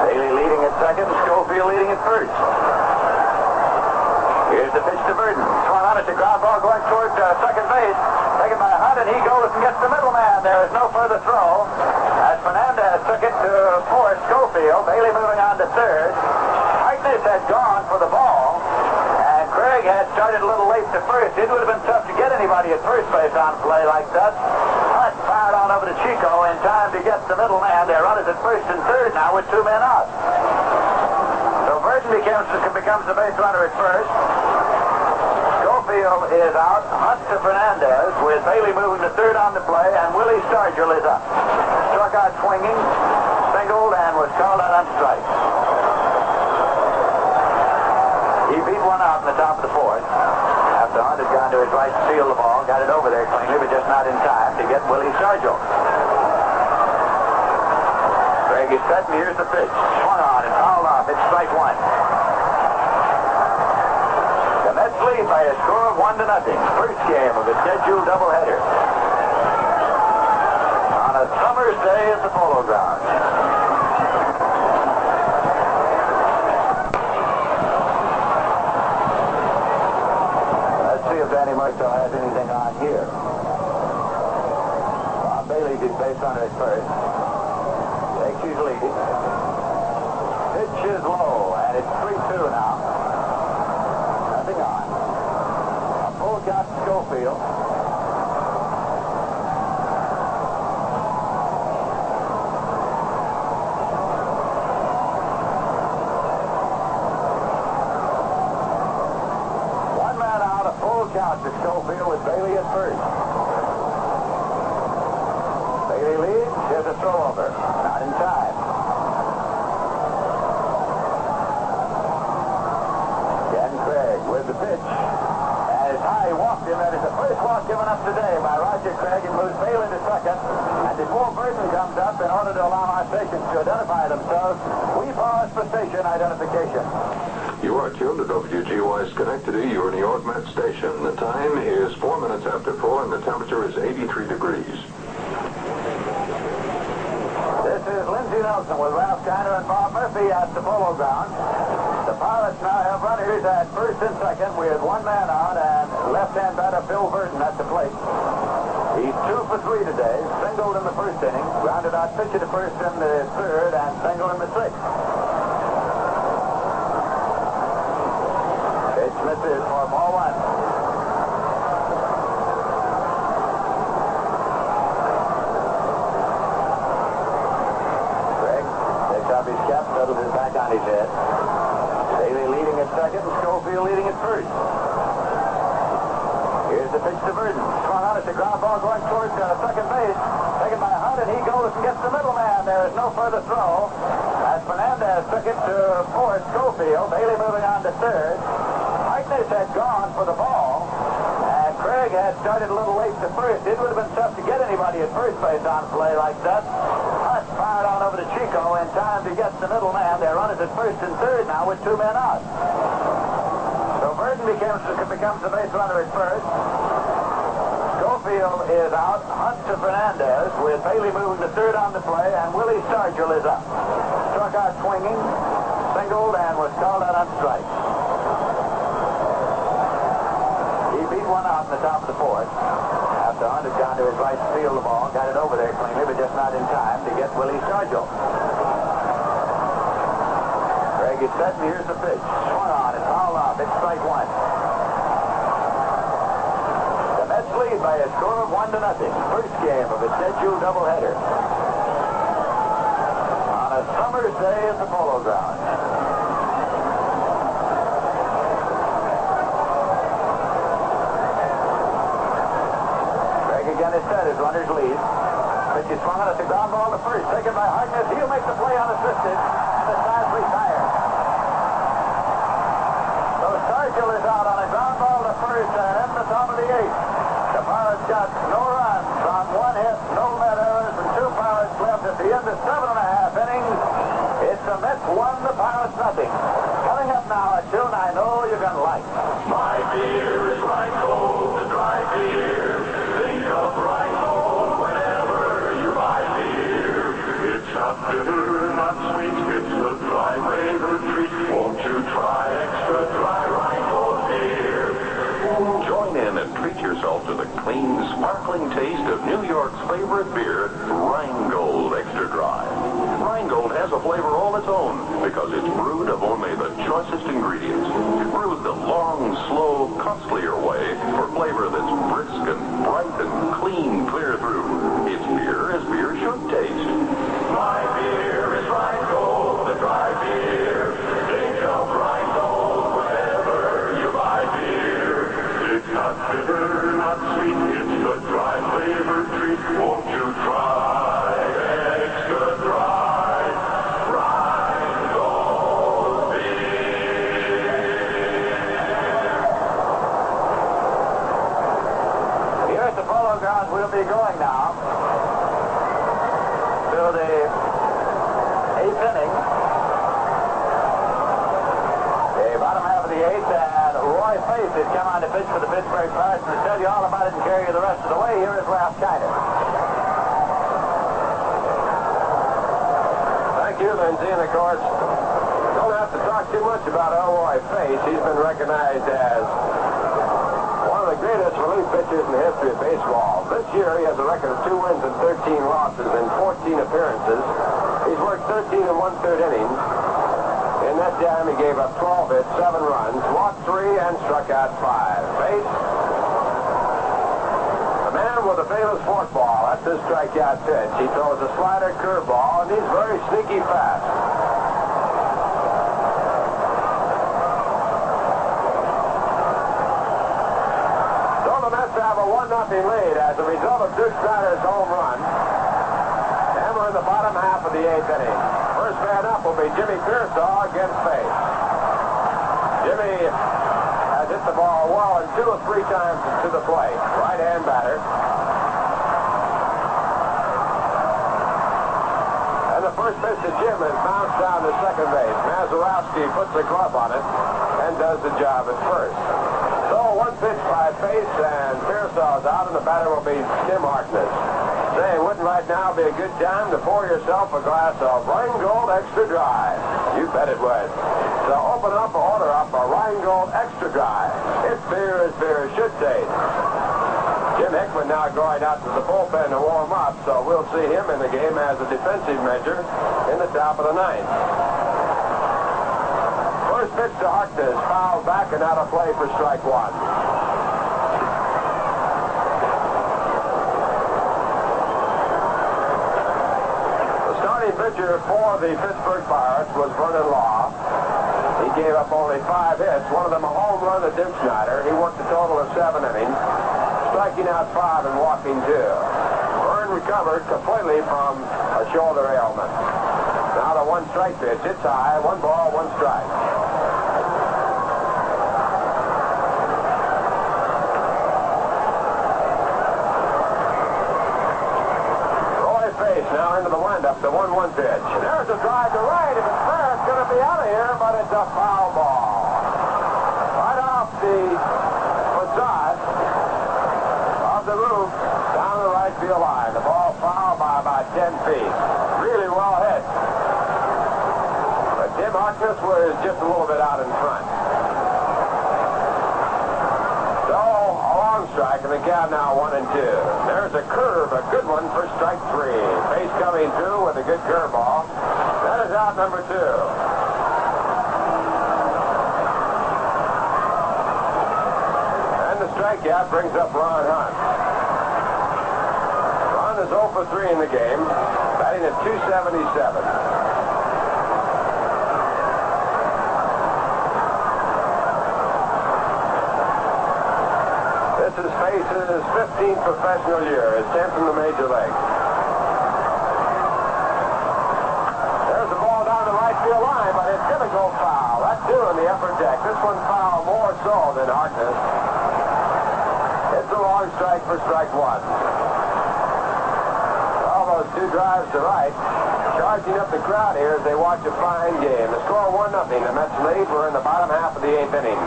Bailey leading at second, Schofield leading at first. Here's the pitch to Burton. Swung on it, the ground ball going toward second base. Taken by Hunt, and he goes and gets the middleman. There is no further throw. As Fernandez took it to fourth, Schofield. Bailey moving on to third. Had gone for the ball, and Craig had started a little late to first. It would have been tough to get anybody at first base on a play like that. Hunt fired on over to Chico in time to get the middleman. Their runners at first and third now with 2 men out. So Burton becomes the base runner at first. Schofield is out. Hunt to Fernandez with Bailey moving to third on the play, and Willie Stargell is up. Struck out swinging, singled, and was called out on strike. He beat one out in the top of the fourth. After Hunt had gone to his right to steal the ball, got it over there cleanly, but just not in time to get Willie Stargell. Craig is set, and here's the pitch. Swung on and fouled off. It's strike 1. The Mets lead by a score of 1-0. First game of the scheduled doubleheader. On a summer's day at the Polo Grounds. Danny Murtaugh has anything on here. Bob Bailey's his base runner at first. Takes his lead. Pitch is low, and it's 3-2 now. Nothing on. A full count to Schofield. Count to Schofield with Bailey at first. Bailey leads. Here's a throw over. Not in time. Ken Craig with the pitch. And it's high. He walked him. That is the first walk given up today by Roger Craig. It moves Bailey to second. And before Burton comes up, in order to allow our stations to identify themselves, we pause for station identification. You are tuned to WGY Schenectady, your New York Met station. The time is 4 minutes after 4, and the temperature is 83 degrees. This is Lindsey Nelson with Ralph Kiner and Bob Murphy at the Polo Grounds. The Pirates now have runners at first and second with one man out, and left-hand batter Phil Burton at the plate. He's 2 for 3 today. Singled in the first inning, grounded out pitcher to first in the third, and singled in the sixth. misses for ball one. Greg takes off his cap, settles his back on his head. Bailey leading at second, and Schofield leading at first. Here's the pitch to Burden. Swung on, it's a ground ball going towards second base. Taken by Hunt, and he goes and gets the middleman. There is no further throw. As Fernandez took it to fourth, Schofield. Bailey moving on to third. Harkness had gone for the ball, and Craig had started a little late to first. It would have been tough to get anybody at first base on a play like that. Hunt fired on over to Chico in time to get the middleman. Their runners at first and third now with two men out. So Burden becomes the base runner at first. Schofield is out. Hunt to Fernandez with Bailey moving to third on the play, and Willie Stargell is up. Struck out swinging, singled, and was called out on strike. He beat one out in the top of the fourth. After Hunt had gone to his right to field the ball, got it over there cleanly, but just not in time to get Willie Stargell. Greg is set, and here's the pitch. Swung on and fouled off. It's strike one. The Mets lead by a score of 1-0. First game of a scheduled doubleheader. On a summer's day at the Polo Grounds. Greg again is set as runners lead. Pitch is swung on at the ground ball to first. Taken by Harkness. He'll make the play unassisted. The side's retired. So Stargell is out on a ground ball to first and in the top of the eighth. The Pirates got no runs on one hit, no net errors, and two Pirates left at the end of 7.5 innings. It's the Mets 1, the Pirates nothing. Coming up now, a tune I know you're going to like. My beer is Rheingold, the dry beer. Think of Rheingold whenever you buy beer. It's not bitter, not sweet, it's the dry flavor treat. Won't you try extra dry Rheingold beer? Join in and treat yourself to the clean, sparkling taste of New York's favorite beer, Rheingold Extra Dry. Rheingold has a flavor all its own because it's brewed of only the choicest ingredients. Brewed the long, slow, costlier way for flavor that's brisk and bright and clean clear through. It's beer as beer should taste. My beer is Rheingold, the dry beer. Think of Rheingold whenever you buy beer. It's not bitter, not sweet, it's the dry flavor treat. Won't you try extra dry Rheingold beer? Here at the Polo Grounds, we'll be going now to the eighth inning. The bottom half of the eighth, and Roy Faith has come on to pitch for the Pittsburgh Pirates, and to tell you all about it and carry you the rest of the way, here is Ralph Kiner. Thank you, Lindsay. And of course, don't have to talk too much about Roy Faith. He's been recognized as one of the greatest relief pitchers in the history of baseball. This year, he has a record of 2 wins and 13 losses in 14 appearances. He's worked 13 1/3 innings. In that time, he gave up 12 hits, 7 runs, walked 3, and struck out 5. Faith, the man with the famous forkball. That's his strikeout pitch. He throws a slider curveball, and he's very sneaky fast. So the Mets have a 1-0 lead as a result of Duke Snider's home run. And we're in the bottom half of the eighth inning. First man up will be Jimmy Piersall against Faith. Jimmy has hit the ball well and 2 or 3 times to the plate. Right-hand batter. And the first pitch to Jim is bounced down to second base. Mazeroski puts the glove on it and does the job at first. So 1 pitch by Faith, and Piersall's out, and the batter will be Tim Harkness. Say, wouldn't right now be a good time to pour yourself a glass of Rheingold Extra Dry? You bet it would. So open up or order up a Rheingold Extra Dry. It's beer as beer should taste. Jim Hickman now going out to the bullpen to warm up, so we'll see him in the game as a defensive measure in the top of the ninth. First First pitch to Harkness, fouled back and out of play for strike one. The starting pitcher for the Pittsburgh Pirates was Vernon Law. He gave up only 5 hits, one of them a home run to Duke Snider. He worked a total of 7 innings, striking out 5 and walking 2. Vern recovered completely from a shoulder ailment. Now the 1-strike pitch. It's high. 1 ball, 1 strike. Roy Face now into the windup. The 1-1 pitch. And there's a drive to right. If it's fair, it's going to be out of here, but it's a foul ball. Right off the facade of the roof down the right field line. The ball fouled by about 10 feet. Really well hit. Tim Harkness was just a little bit out in front. So, a long strike, and the count now 1-2. There's a curve, a good one for strike 3. Face coming through with a good curveball. That is out number 2. And the strikeout brings up Ron Hunt. Ron is 0 for 3 in the game, batting at .277. This is Face's 15th professional year, his 10th in the major league. There's the ball down the right field line, but it's going to go foul. That's 2 in the upper deck. This one foul more so than Harkness. It's a long strike for strike 1. All those 2 drives to right, charging up the crowd here as they watch a fine game. The score 1-0. The Mets lead. We're in the bottom half of the 8th inning.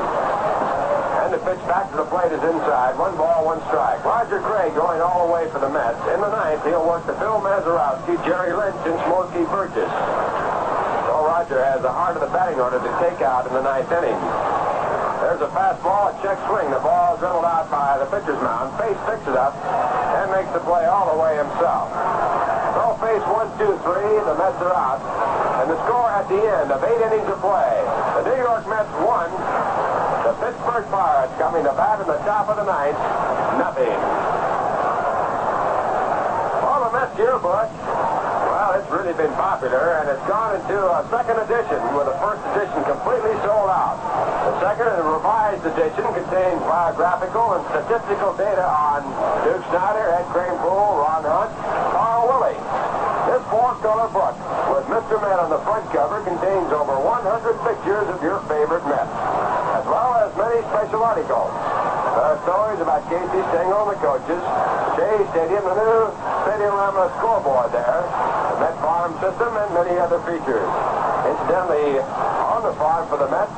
And the pitch back to the plate is inside. 1 ball, 1 strike. Roger Craig going all the way for the Mets. In the 9th, he'll work the Bill Mazeroski, Jerry Lynch, and Smokey Burgess. So Roger has the heart of the batting order to take out in the 9th inning. There's a fastball, a check swing. The ball is dribbled out by the pitcher's mound. Face picks it up and makes the play all the way himself. So Face 1, 2, 3. The Mets are out. And the score at the end of 8 innings of play. The New York Mets won. The Pittsburgh Pirates coming to bat in the top of the 9th, nothing. Well, the Mets yearbook, well, it's really been popular, and it's gone into a 2nd edition, with the 1st edition completely sold out. The 2nd and revised edition contains biographical and statistical data on Duke Snider, Ed Kranepool, Ron Hunt, Carl Willie. This 4-color book with Mr. Met on the front cover contains over 100 pictures of your favorite Mets, as well as many special articles. There are stories about Casey Stengel and the coaches, Shea Stadium, the new Stadium-Rama scoreboard there, the Met farm system, and many other features. Incidentally, on the farm for the Mets,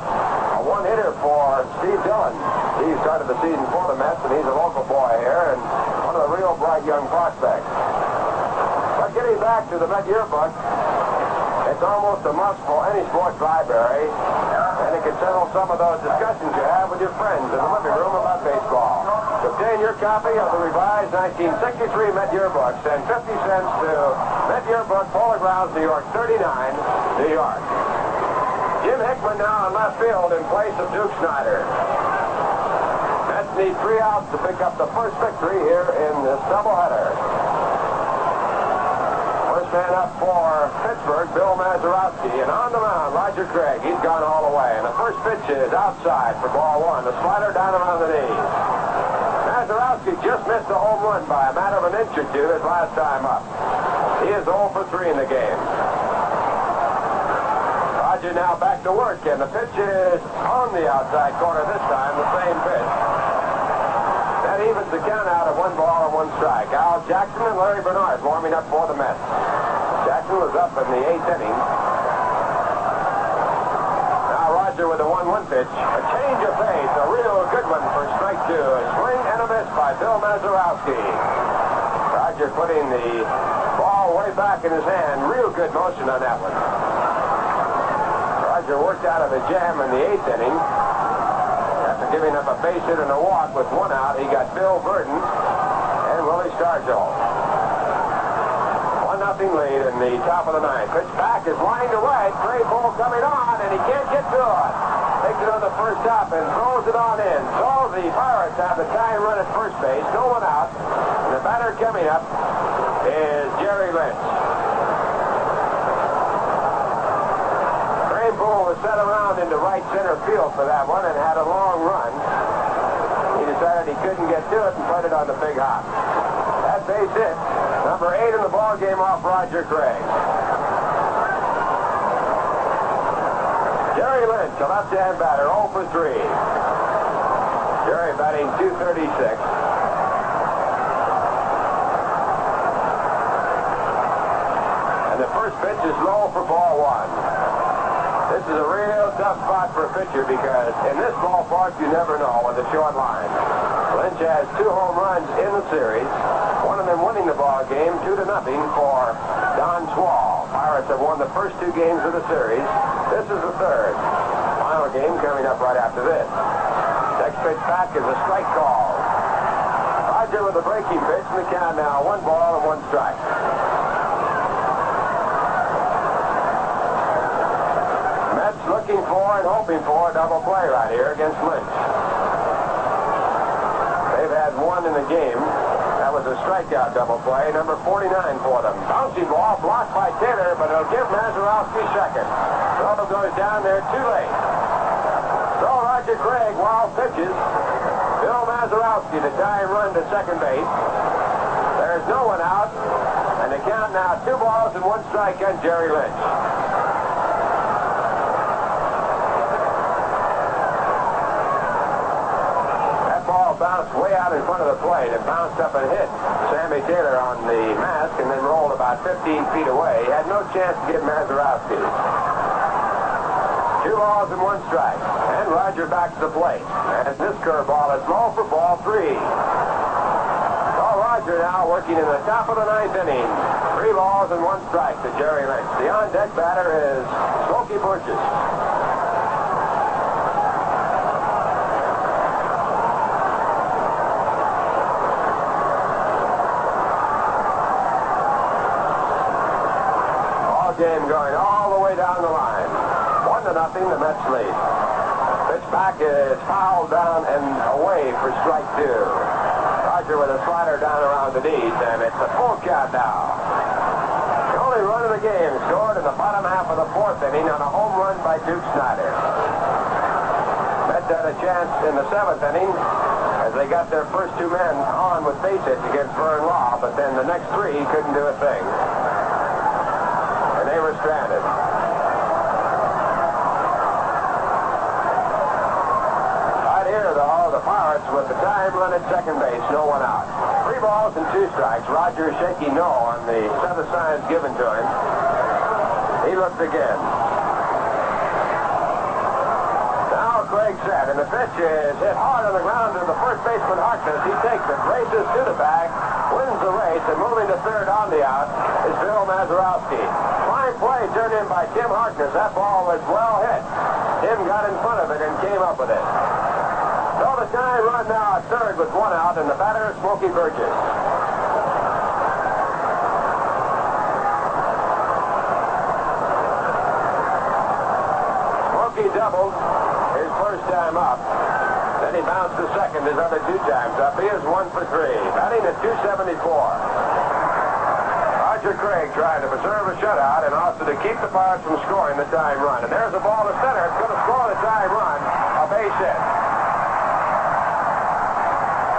a 1-hitter for Steve Dillon. He started the season for the Mets, and he's a local boy here, and one of the real bright young prospects. But getting back to the Met yearbook, it's almost a must for any sports library, and it can settle some of those discussions you have with your friends in the living room about baseball. To obtain your copy of the revised 1963 Met yearbook, send 50 cents to Met Yearbook, Polo Grounds, New York, 39, New York. Jim Hickman now in left field in place of Duke Snider. Mets need 3 outs to pick up the first victory here in this doubleheader. Man up for Pittsburgh, Bill Mazeroski, and on the mound, Roger Craig. He's gone all the way, and the first pitch is outside for ball 1. The slider down around the knees. Mazeroski just missed a home run by a matter of an inch or 2 his last time up. He is 0 for 3 in the game. Roger now back to work, and the pitch is on the outside corner this time, the same pitch. That evens the count out of 1 ball and 1 strike. Al Jackson and Larry Bernard warming up for the Mets. Jackson was up in the 8th inning. Now Roger with a 1-1 pitch. A change of pace, a real good one for strike 2. A swing and a miss by Bill Mazeroski. Roger putting the ball way back in his hand. Real good motion on that one. Roger worked out of a jam in the 8th inning. After giving up a base hit and a walk with 1 out, he got Bill Burton and Willie Stargell. 1-0 lead in the top of the ninth. Pitch back is lined to right. Gray ball coming on, and he can't get to it. Takes it on the first stop and throws it on in. So the Pirates have the tying run at first base. No one out. And the batter coming up is Jerry Lynch. Gray ball was set around into right center field for that one and had a long run. He decided he couldn't get to it and put it on the big hop. That base hit. Number 8 in the ball game off Roger Craig. Jerry Lynch, a left-hand batter, 0 for 3. Jerry batting .236. And the first pitch is low for ball 1. This is a real tough spot for a pitcher because in this ballpark you never know with a short line. Lynch has 2 home runs in the series. One of them winning the ball game 2-0 for Don Swall. Pirates have won the first 2 games of the series. This is the third. Final game coming up right after this. Next pitch back is a strike call. Roger with a breaking pitch in the count now. 1 ball and 1 strike. Mets looking for and hoping for a double play right here against Lynch. They've had 1 in the game. That was a strikeout double play, number 49 for them. Bouncing ball blocked by Taylor, but it'll give Mazeroski second. Throw goes down there too late. So Roger Craig, wild pitches. Bill Mazeroski to tie run to second base. There's no one out, and the count now 2 balls and 1 strike on Jerry Lynch. Bounced way out in front of the plate and bounced up and hit Sammy Taylor on the mask and then rolled about 15 feet away. He had no chance to get Mazeroski. 2 balls and 1 strike. And Roger back to the plate. And this curveball is low for ball 3. So Roger now working in the top of the 9th inning. 3 balls and 1 strike to Jerry Lynch. The on-deck batter is Smokey Burgess. Game going all the way down the line. 1-0, the Mets lead. Pitch back is fouled down and away for strike 2. Roger with a slider down around the knees, and it's a full count now. The only run of the game scored in the bottom half of the 4th inning on a home run by Duke Snider. Mets had a chance in the 7th inning as they got their first 2 men on with base hits against Vern Law, but then the next 3 couldn't do a thing. They were stranded. Right here, though, the Pirates with the time run at second base, no one out. 3 balls and 2 strikes. Roger shaking no on the set of signs given to him. He looked again. Now Craig set, and the pitch is hit hard on the ground to the first baseman Harkness. He takes it, races to the bag, wins the race, and moving to third on the out is Bill Mazeroski. Fine play turned in by Tim Harkness. That ball was well hit. Tim got in front of it and came up with it. So the tying run now at third with 1 out, and the batter is Smokey Burgess. Smokey doubled his first time up. Then he bounced to second his other 2 times up. He is 1 for 3, batting at .274. Roger Craig trying to preserve a shutout and also to keep the Pirates from scoring the tying run. And there's a ball to center. It's going to score the tying run. A base hit.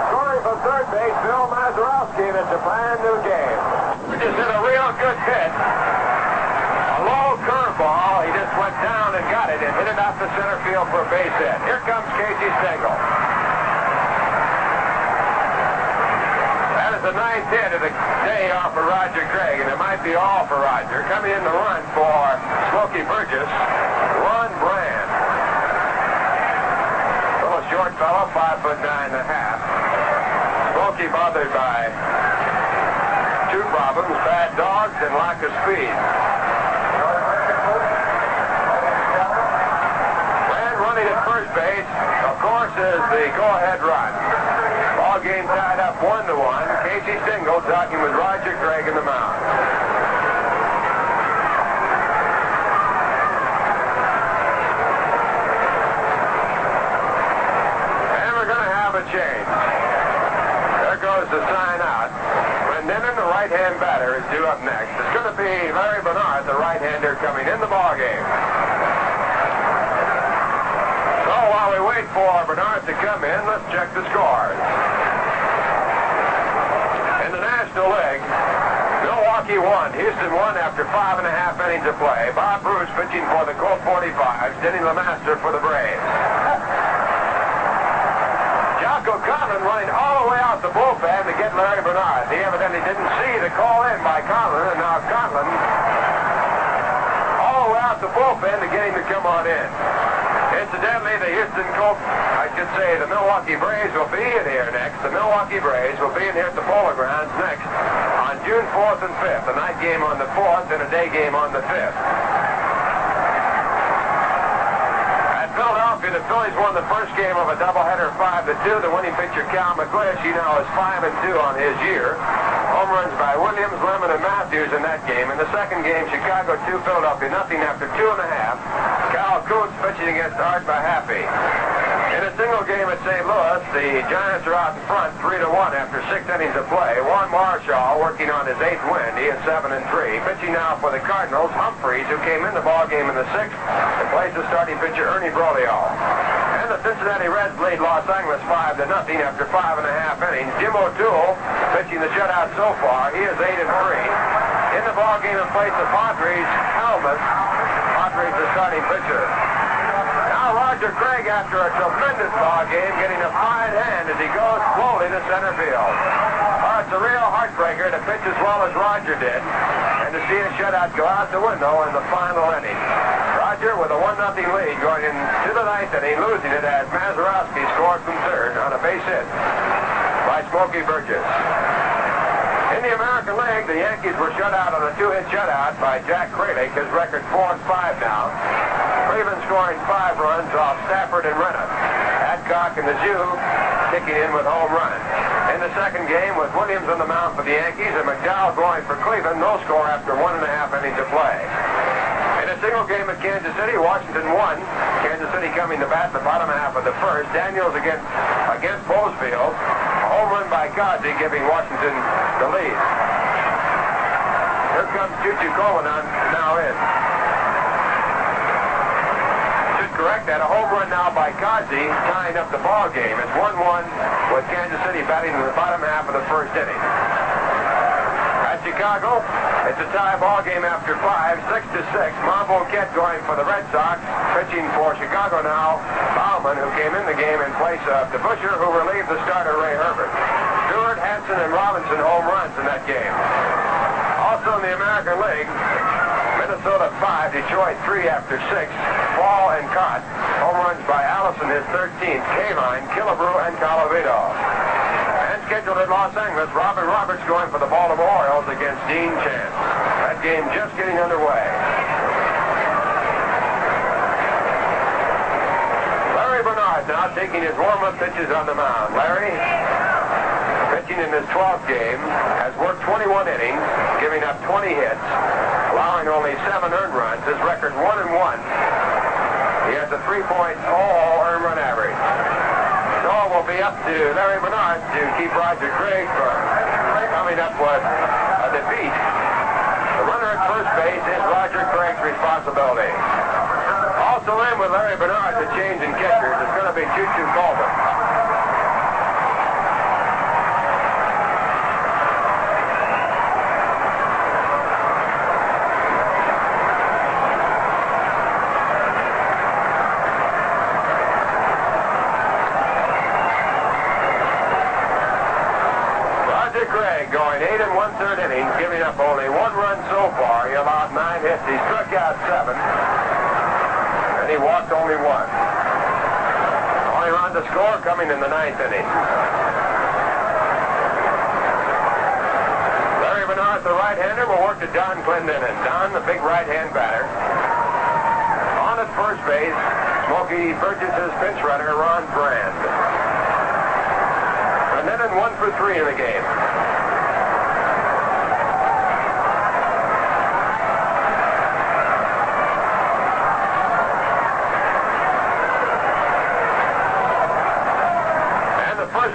Scoring from third base, Bill Mazeroski, and it's a brand new game. He just hit a real good hit. A low curveball. He just went down and got it and hit it out to center field for a base hit. Here comes Casey Stengel. The 9th hit of the day off for Roger Craig, and it might be all for Roger. Coming in the run for Smokey Burgess, Ron Brand. Little short fellow, 5'9.5". Smokey bothered by 2 problems, bad dogs and lack of speed. Brand running at first base, of course, is the go-ahead run. Ball game tied up 1-1. Casey Stengel talking with Roger Craig in the mound. right-hand batter is due up next. It's going to be Larry Bernard, the right-hander, coming in the ballgame. So while we wait for Bernard to come in, let's check the scores. In the National League, Milwaukee won. Houston won after 5.5 innings of play. Bob Bruce pitching for the Colt 45s. Denny LeMaster for the Braves. Jocko Conlon running all the way out the bullpen to get Larry Bernard. He evidently didn't see the call in by Conlon, and now Conlon all the way out the bullpen to get him to come on in. Incidentally, the Houston Colt, I should say the Milwaukee Braves will be in here next. The Milwaukee Braves will be in here at the Polo Grounds next on June 4th and 5th. A night game on the 4th and a day game on the 5th. At Philadelphia, the Phillies won the first game of a doubleheader 5-2. The winning pitcher, Cal McGlish, he now is 5-2 on his year. Home runs by Williams, Lemon, and Matthews in that game. In the second game, Chicago 2, Philadelphia nothing after 2.5. Cal Kuntz pitching against Art Mahaffey. In a single game at St. Louis, the Giants are out in front 3-1 after 6 innings of play. Juan Marshall working on his 8th win. He is 7-3. Pitching now for the Cardinals, Humphreys, who came in the ballgame in the 6th, replaces starting pitcher Ernie Broglio. And the Cincinnati Reds lead Los Angeles 5-0 after 5.5 innings. Jim O'Toole pitching the shutout so far. He is 8-3. In the ballgame in place of Padres, Helmuth. Padres the starting pitcher. Now Roger Craig, after a tremendous ball game, getting a fine hand as he goes slowly to center field. It's a real heartbreaker to pitch as well as Roger did, and to see a shutout go out the window in the final inning. Roger with a 1-0 lead going into the 9th inning, losing it as Mazeroski scored from third on a base hit by Smokey Burgess. In the American League, the Yankees were shut out on a 2-hit shutout by Jack Kralik. His record 4-5 now. Cleveland scoring 5 runs off Stafford and Renner. Adcock and the Jew kicking in with home runs. In the second game, with Williams on the mound for the Yankees and McDowell going for Cleveland, no score after 1.5 innings of play. In a single game at Kansas City, Washington won. Kansas City coming to bat in the bottom half of the first. Daniels against Bozefield. A home run by Kazi giving Washington the lead. Here comes Chuchu Coleman now in. Should correct that. A home run now by Kazi, tying up the ball game. It's 1-1 with Kansas City batting in the bottom half of the first inning. At Chicago, it's a tie ball game after 5, 6-6. Monboquette going for the Red Sox. Pitching for Chicago now, Bauman, who came in the game in place of DeBusschere, who relieved the starter Ray Herbert. Stewart, Hanson, and Robinson home runs in that game. Also in the American League, Minnesota 5, Detroit 3 after 6. Fall and Cott. Home runs by Allison, his 13th. Kaline, Killebrew, and Colavito. And scheduled in Los Angeles, Robert Roberts going for the Baltimore Orioles against Dean Chance. That game just getting underway. Larry Bernard now taking his warm-up pitches on the mound. Larry, pitching in his 12th game, has worked 21 innings, giving up 20 hits, allowing only 7 earned runs. His record 1-1. He has a 3.0 earned run average. So it will be up to Larry Bernard to keep Roger Craig from coming up with a defeat. The runner at first base is Roger Craig's responsibility. Also in with Larry Bernard, the change in catchers is going to be Chuchu Coleman. Craig going 8 1/3 innings, giving up only 1 run so far. He allowed 9 hits. He struck out 7, and he walked only 1. Only run to score coming in the 9th inning. Larry Bernard, the right-hander, will work to Don Clendenin. Don, the big right-hand batter. On at first base, Smokey Burgess' pinch runner, Ron Brand. Clendenin 1 for 3 in the game.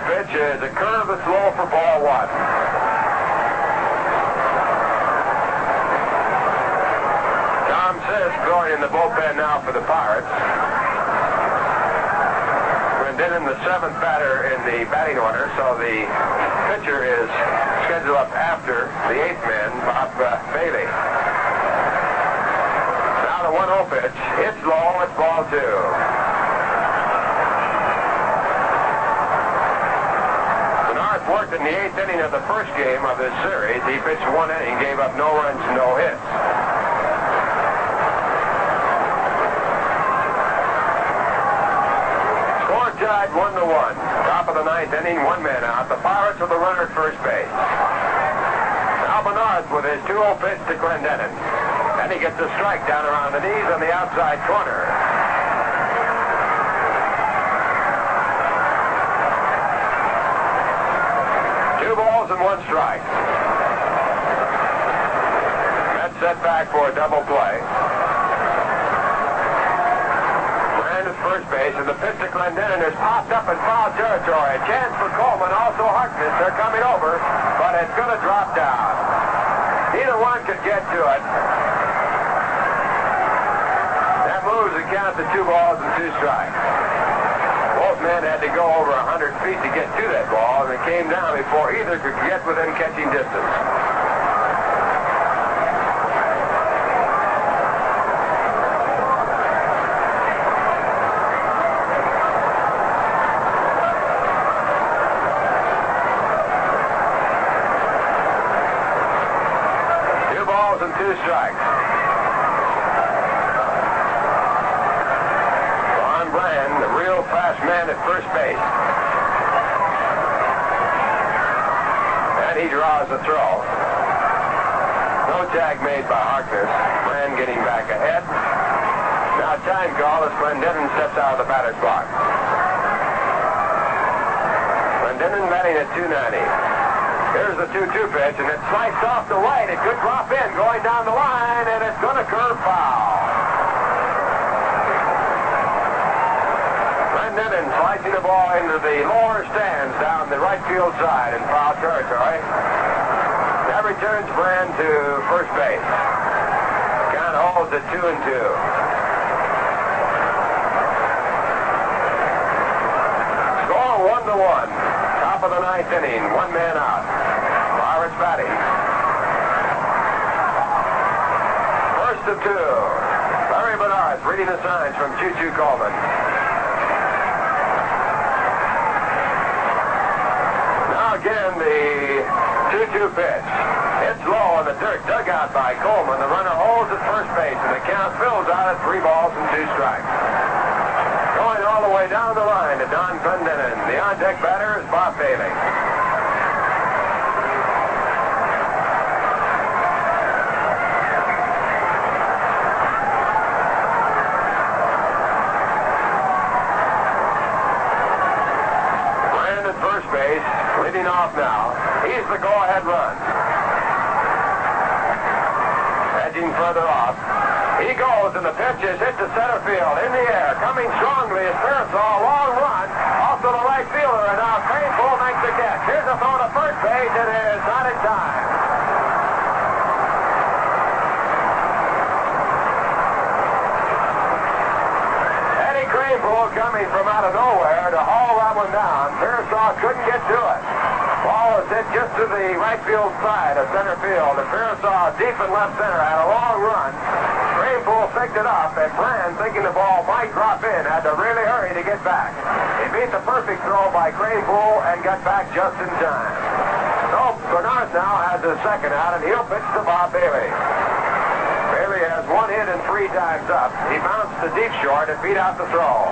Pitch is a curve that's low for ball 1. in the bullpen now for the Pirates. Clendenin, the seventh batter in the batting order, so the pitcher is scheduled up after the eighth man, Bob Bailey. Now the 1-0 pitch. It's low. It's ball 2. Worked in the 8th inning of the first game of this series. He pitched 1 inning, gave up no runs, no hits. Score tied 1-1. Top of the 9th inning, 1 man out. The Pirates with the runner at first base. Now Bernard with his 2-0 pitch to Clendenin. Then he gets a strike down around the knees on the outside corner. 2 balls and 1 strike. Mets set back for a double play. Brand at first base, and the pitch to Clendenin has popped up in foul territory. A chance for Coleman, also Harkness. They're coming over, but it's going to drop down. Neither one could get to it. That moves the count to 2 balls and 2 strikes. Both men had to go over 100 feet to get to that ball, and it came down before either could get within catching distance. Two balls and 2 strikes. Brand, the real fast man at first base. And he draws the throw. No tag made by Harkness. Brand getting back ahead. Now time call as Clendenin steps out of the batter's box. Clendenin batting at 290. Here's the 2-2 pitch, and it's sliced off the right. It could drop in going down the line, and it's going to curve foul. Clendenin slicing the ball into the lower stands down the right field side in foul territory. That returns Brand to first base. Count holds at 2-2. Score 1-1. Top of the 9th inning. 1 man out. Pirates batting. First of 2. Larry Bernard reading the signs from Choo-Choo Coleman. Again, the 2-2 pitch. It's low on the dirt, dug out by Coleman. The runner holds at first base, and the count fills out at 3 balls and 2 strikes. Going all the way down the line to Don Clendenin. The on-deck batter is Bob Bailey. Brand at first base. Leading off now. He's the go-ahead run. Edging further off. He goes, and the pitch is hit to center field. In the air. Coming strongly is Piersall. Long run. Also the right fielder. And now Cranepool makes the catch. Here's a throw to first base. It is not in time. Eddie Cranepool coming from out of nowhere to haul that one down. Piersall couldn't get to it. Ball was hit just to the right field side of center field. And Piersall deep in left center had a long run. Cranepool picked it up, and Brand, thinking the ball might drop in, had to really hurry to get back. He beat the perfect throw by Cranepool and got back just in time. So Bernard now has his second out, and he'll pitch to Bob Bailey. Bailey has 1 hit and 3 times up. He bounced to deep short and beat out the throw.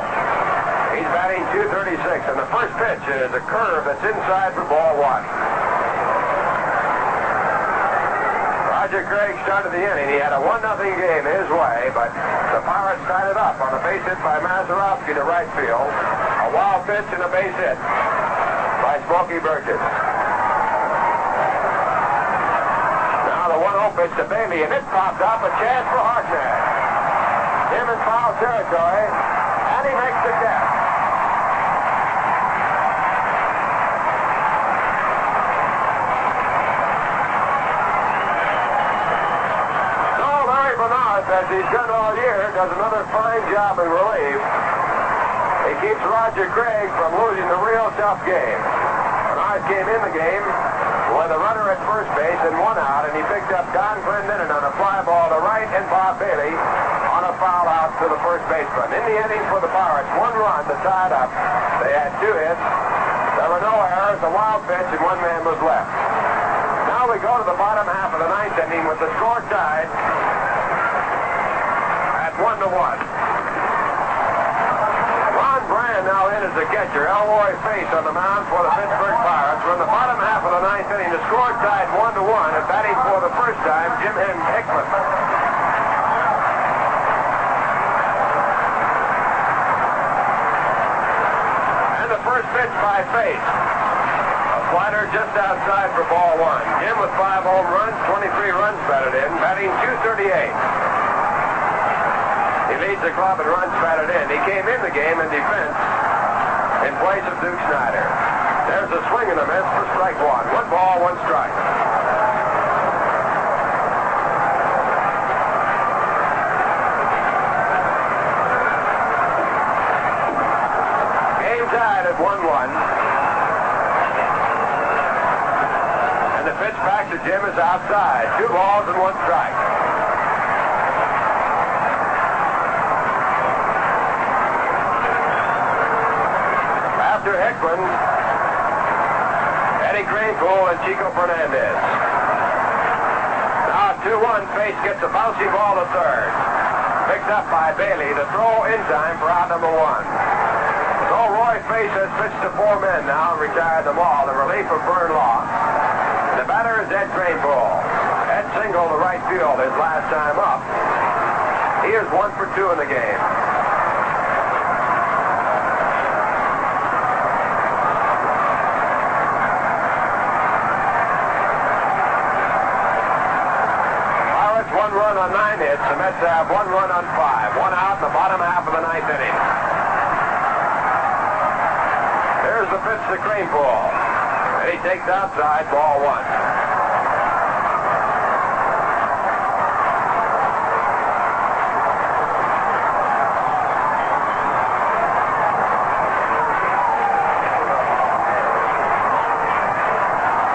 He's batting .236, and the first pitch is a curve that's inside for ball 1. Roger Craig started the inning. He had a 1-0 game his way, but the Pirates tied it up on a base hit by Mazeroski to right field. A wild pitch and a base hit by Smokey Burgess. Now the 1-0 pitch to Bailey, and it popped up. A chance for Harkness. Him in foul territory, and he makes the catch. as he's done all year, does another fine job in relief. He keeps Roger Craig from losing the real tough game. Bernard came in the game with a runner at first base and one out, and he picked up Don Glendening on a fly ball to right and Bob Bailey on a foul out to the first baseman. In the inning for the Pirates, 1 run to tie it up. They had 2 hits. There were no errors, a wild pitch, and 1 man was left. Now we go to the bottom half of the 9th inning with the score tied at 1-1. Ron Brand now in as the catcher. Elroy Face on the mound for the Pittsburgh Pirates. We're in the bottom half of the 9th inning. The score tied 1-1, and batting for the first time, Jim Hickman. And the first pitch by Face. Slider just outside for ball 1. Jim with 5 home runs, 23 runs batted in, batting .238. He leads the club in runs batted in. He came in the game in defense in place of Duke Snider. There's a swing and a miss for strike 1. 1 ball, 1 strike. Game tied at 1-1. Pitch back to Jim is outside. 2 balls and 1 strike. After Hickman, Eddie Kranepool and Chico Fernandez. Now 2-1, Face gets a bouncy ball to third. Picked up by Bailey. The throw in time for out number 1. So Roy Face has pitched to 4 men now and retired them all. The relief of Vern Law. The batter is Ed Kranepool. Ed singled to right field his last time up. He is 1 for 2 in the game. Pirates 1 run on 9 hits. The Mets have 1 run on 5. 1 out in the bottom half of the 9th inning. Here's the pitch to Kranepool. And he takes outside, ball 1.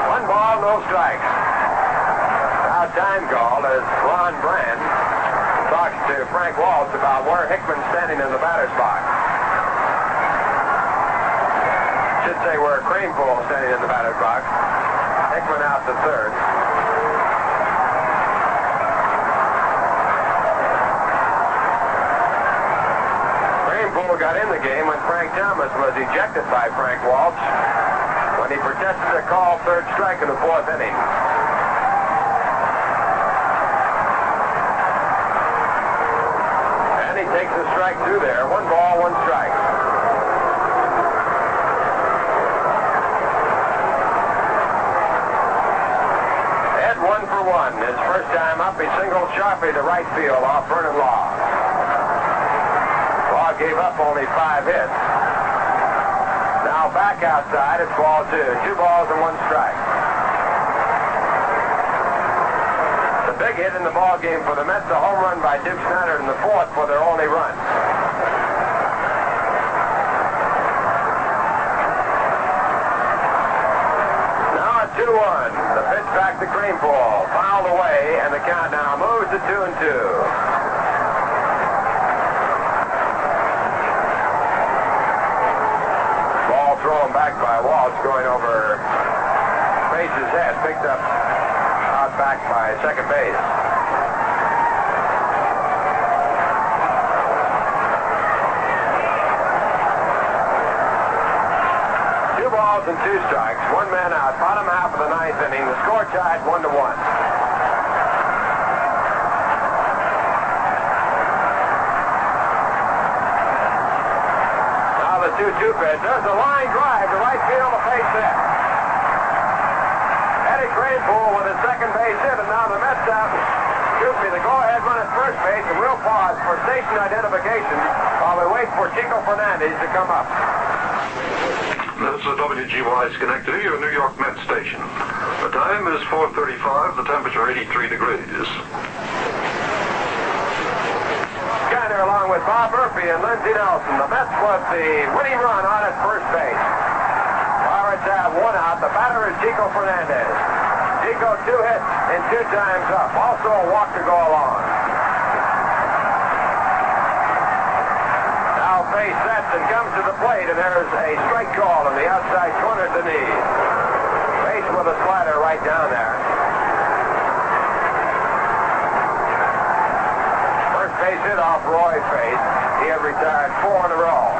One ball, no strikes. Now time called as Ron Brand talks to Frank Waltz about where Hickman's standing in the batter's box. Should say where Kranepool standing in the batter's box. Hickman out to third. Kranepool got in the game when Frank Thomas was ejected by Frank Waltz when he protested a call 3rd strike in the 4th inning. And he takes a strike 2 there. 1 ball, 1 strike. His first time up, he singled sharply to right field off Vernon Law. Law gave up only 5 hits. Now back outside, it's ball 2. 2 balls and 1 strike. The big hit in the ball game for the Mets, a home run by Duke Snider in the 4th for their only run. Now at 2-1. The pitch back to Kranepool. Fouled away, and the count now moves to 2-2. Ball thrown back by Waltz, going over Face's head. Picked up out back by second base. And 2 strikes, 1 man out, bottom half of the 9th inning. The score tied 1-1. Now the 2-2 pitch. There's a line drive to right field, a base hit. Eddie Kranepool with his second base hit, and now the Mets out. The go-ahead run at first base, and we'll pause for station identification while we wait for Chico Fernandez to come up. This is WGY Schenectady, your New York Met station. The time is 4:35, the temperature 83 degrees. Bob Murphy and Lindsey Nelson. The Mets with the winning run on at first base. Pirates have one out. The batter is Chico Fernandez. Chico 2 hits and 2 times up. Also a walk to go along. Now Face sets and comes to the plate, and there's a strike call in the outside corner at the knee. Face with a slider right down there. First base hit off Roy Face. He had retired 4 in a row.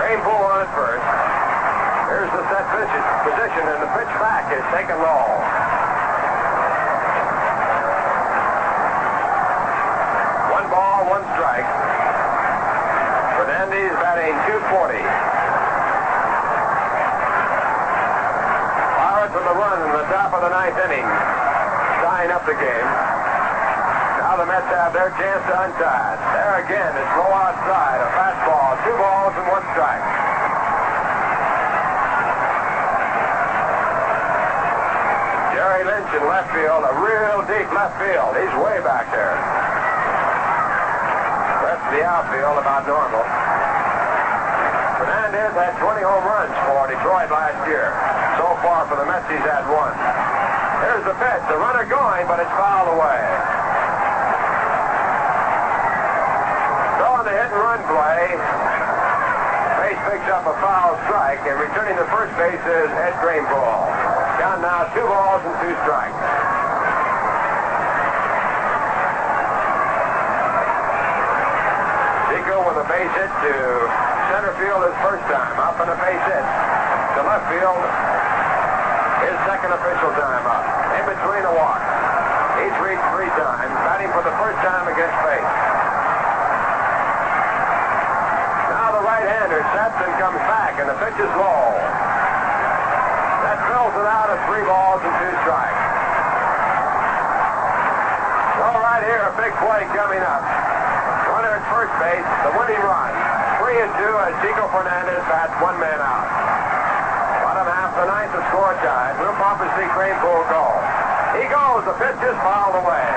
Rainbow on at first. Here's the set position, and the pitch back is taken low. 1 ball, 1 strike. Fernandez batting .240. Pirates with a run in the top of the 9th inning, tying up the game. Now the Mets have their chance to untie it. There again, it's low outside. A fastball, 2 balls and 1 strike. Jerry Lynch in left field, a real deep left field. He's way back there. Rest of the outfield about normal. Fernandez had 20 home runs for Detroit last year. So far for the Mets, he's had 1. Here's the pitch. The runner going, but it's fouled away. So on the hit and run play, Face picks up a foul strike, and returning to first base is Ed Greenpool. Down now 2 balls and 2 strikes. Chico with a base hit to center field his first time. Up and a base hit to left field. His second official time up. In between a walk. He's reached 3 times. Batting for the first time against Face. Now the right-hander sets and comes back, and the pitch is low. That fills it out at 3 balls and 2 strikes. So right here, a big play coming up. Runner at first base, the winning run. 3-2 as Chico Fernandez bats 1 man out. Bottom half of the 9th, the score tied. We'll probably see Cranepool go. He goes. The pitch is fouled away.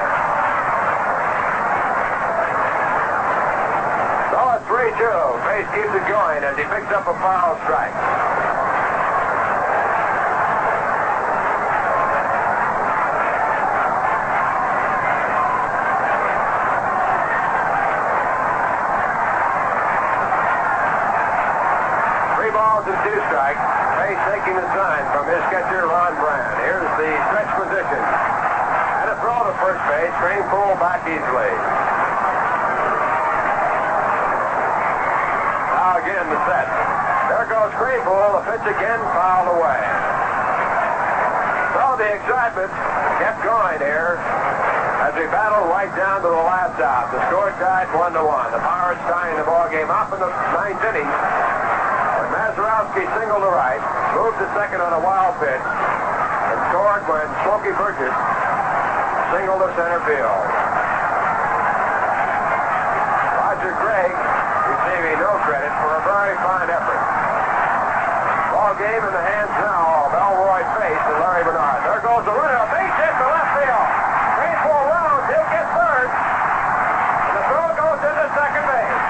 So at 3-2, Face keeps it going as he picks up a foul strike. And 2 strikes. Face taking the sign from his catcher, Ron Brand. Here's the stretch position. And a throw to first base. Cranepool back easily. Now again the set. There goes Cranepool. The pitch again fouled away. So the excitement kept going here as we battled right down to the last out. The score tied 1-1. The Pirates tying the ball game up in the 9th inning. Mazurowski singled to right, moved to second on a wild pitch, and scored when Smokey Burgess singled to center field. Roger Craig receiving no credit for a very fine effort. Ball game in the hands now of Elroy Face and Larry Bernard. There goes the runner, a base hit to left field. Cranepool rounds, he'll get third, and the throw goes into second base.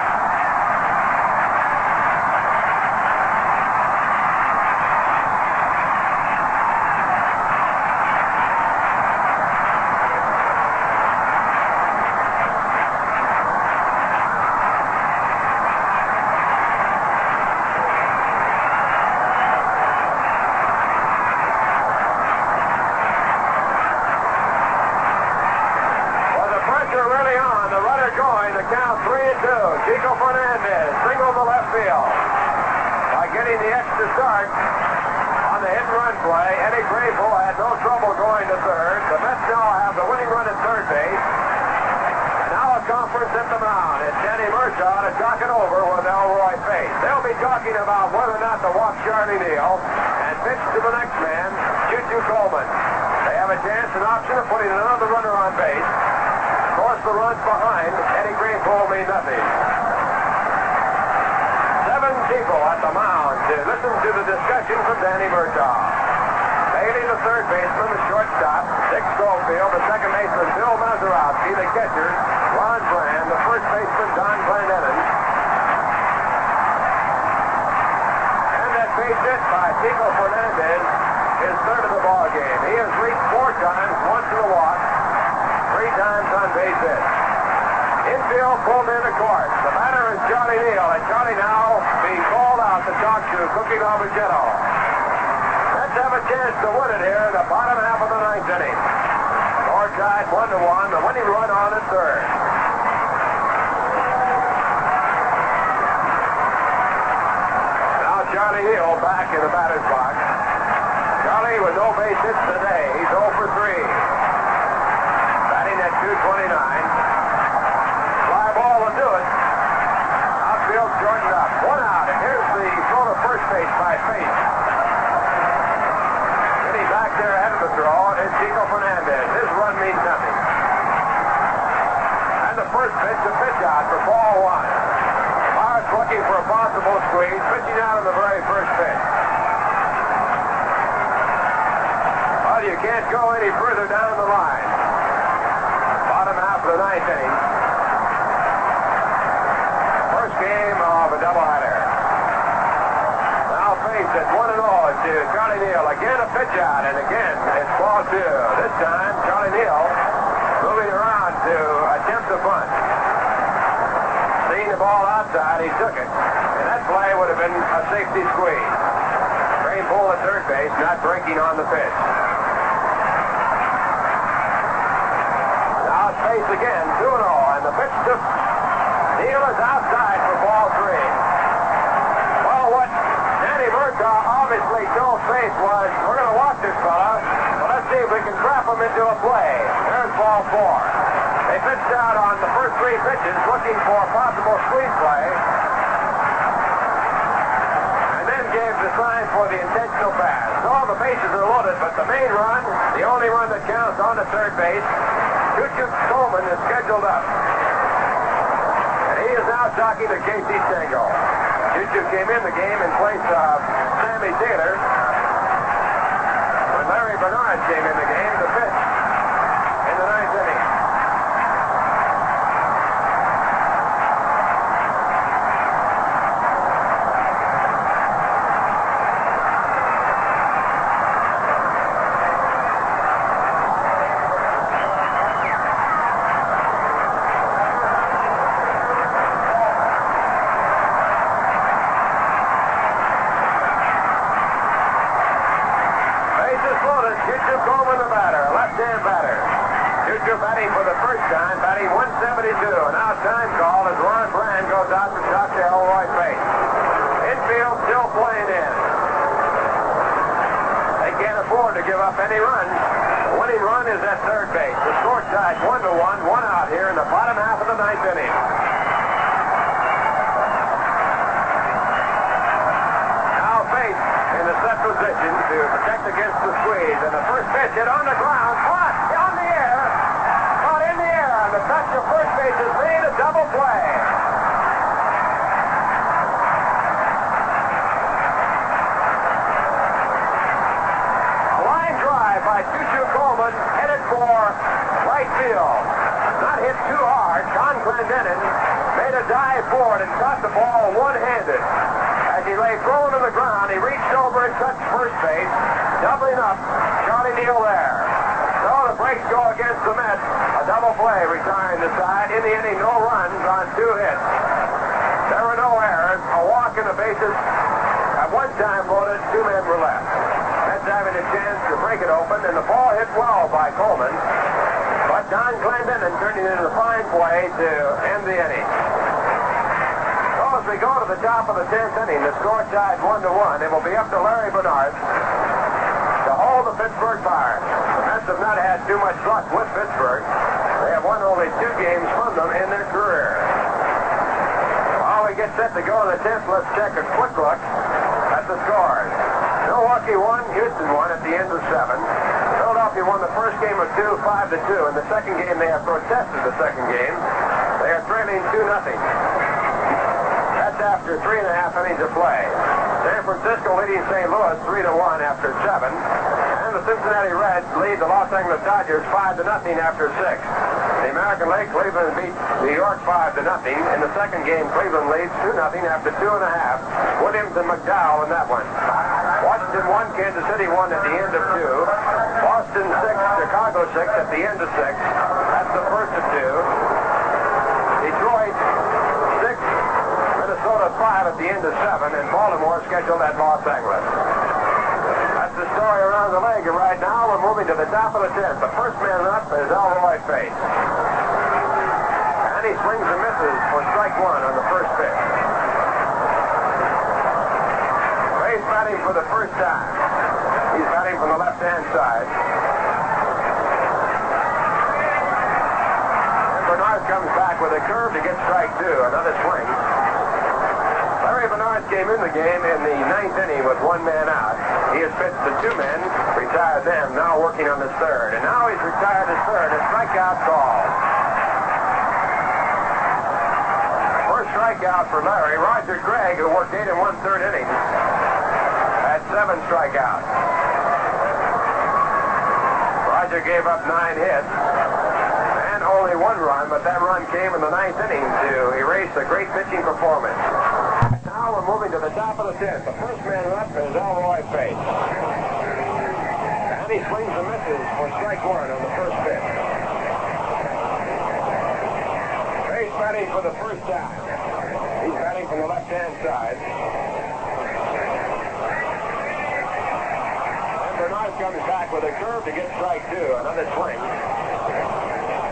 Count 3-2. Chico Fernandez singled to left field. By getting the extra start on the hit and run play, Eddie Cranepool had no trouble going to third. The Mets now have the winning run at third base. And now a conference at the mound. It's Danny Murtaugh to talk it over with Elroy Face. They'll be talking about whether or not to walk Charlie Neal and pitch to the next man, Choo-Choo Coleman. They have a chance, an option of putting another runner on base. Of course, the runs behind Eddie Cranepool mean nothing. 7 people at the mound to listen to the discussion from Danny Murtaugh. Bailey, the third baseman, the shortstop, Dick Schofield, the second baseman, Bill Mazurowski, the catcher, Ron Brand, the first baseman, Don Glenn. by Chico Fernandez, his third of the ball game. He has reached 4 times, once in a walk, 3 times on base hit. Infield pulled in, of course. The batter is Charlie Neal, and Charlie now being called out to talk to Cookie Garbagetto. Let's have a chance to win it here in the bottom half of the 9th inning. Score tied 1-1, the winning run on at third. Now Charlie Neal back in the batter's box. Charlie with no base hits today. He's 0 for 3. Batting at .229. Fly ball will do it. Outfield shortened up. 1 out, and here's the throw to first base by Faith. Getting back there ahead of the throw is Chico Fernandez. His run means nothing. And the first pitch, a pitch out for ball 1. Pirates looking for a possible squeeze, pitching out on the very first pitch. Well, you can't go any further down the line. Bottom half of the 9th inning. First game of a doubleheader. Now Faith at 1-0 to Charlie Neal. Again a pitch out, and again it's ball 2. This time Charlie Neal moving around to attempt a bunt. Seeing the ball outside, he took it. And that play would have been a safety squeeze. Train pull at third base, not breaking on the pitch. Now it's Faith again, 2-0, and the pitch to Neal is outside for ball 3. Well, what Danny Murtaugh obviously told Faith was, we're going to watch this fella, but let's see if we can trap him into a play. There's ball 4. They pitched out on the first 3 pitches looking for a possible squeeze play. And then gave the sign for the intentional pass. So the bases are loaded, but the main run, the only run that counts on the third base, Choo-Choo Coleman is scheduled up. And he is now talking to Casey Stengel. Choo-Choo came in the game in place of Sammy Taylor. When Larry Bernard came in the game to pitch in the 9th inning. Batting for the first time, batting 172. Now time call as Ron Brand goes out to talk to Elroy Faith. Infield still playing in. They can't afford to give up any runs. The winning run is at third base. The score tied 1-1, 1 out here in the bottom half of the 9th inning. Now Faith in the set position to protect against the squeeze, and the first pitch hit on the ground, caught on the air. The touch of first base has made a double play. A line drive by Choo-Choo Coleman headed for right field. Not hit too hard. Don Clendenin made a dive forward and caught the ball one-handed. As he lay thrown to the ground, he reached over and touched first base, doubling up Charlie Neal there. So the breaks go against the Mets. A double play retiring the side. In the inning, no runs on 2 hits. There were no errors. A walk in the bases. At one time loaded, 2 men were left. Mets having a chance to break it open, and the ball hit well by Coleman. But Don Clendenin turning into a fine play to end the inning. So as we go to the top of the 10th inning, the score tied 1-1. It will be up to Larry Bernard to hold the Pittsburgh Pirates. The Mets have not had too much luck with Pittsburgh. They have won only 2 games from them in their career. While we get set to go to the 10th, let's check a quick look at the scores. Milwaukee won, Houston won at the end of 7. Philadelphia won the first game of 2, 5-2. In the second game, they have protested the second game. They are trailing 2-0. That's after 3.5 innings of play. San Francisco leading St. Louis 3-1 after 7. And the Cincinnati Reds lead the Los Angeles Dodgers 5-0 after 6. The American League, Cleveland beat New York 5-0. In the second game, Cleveland leads 2-0 after 2.5. Williams and McDowell in that one. Washington 1, Kansas City 1 at the end of 2. Boston 6, Chicago 6 at the end of 6. That's the first of 2. Detroit 6, Minnesota 5 at the end of 7, and Baltimore scheduled at Los Angeles. That's the story around the league. And right now we're moving to the top of the 10th. The first man up is Elroy Faith. And he swings and misses for strike 1 on the first pitch. Faith batting for the first time. He's batting from the left-hand side. And Bernard comes back with a curve to get strike 2. Another swing. Larry Bernard came in the game in the 9th inning with 1 man out. He has pitched to 2 men, retired them, now working on the 3rd. And now he's retired his 3rd, a strikeout call. First strikeout for Larry. Roger Craig, who worked 8 1/3 innings, had 7 strikeouts. Roger gave up 9 hits and only 1 run, but that run came in the 9th inning to erase a great pitching performance. Now we're moving to the top of the 10th. The first man up is Elroy Faith. And he swings and misses for strike 1 on the first pitch. Faith batting for the first time. He's batting from the left-hand side. And Bernard comes back with a curve to get strike 2. Another swing.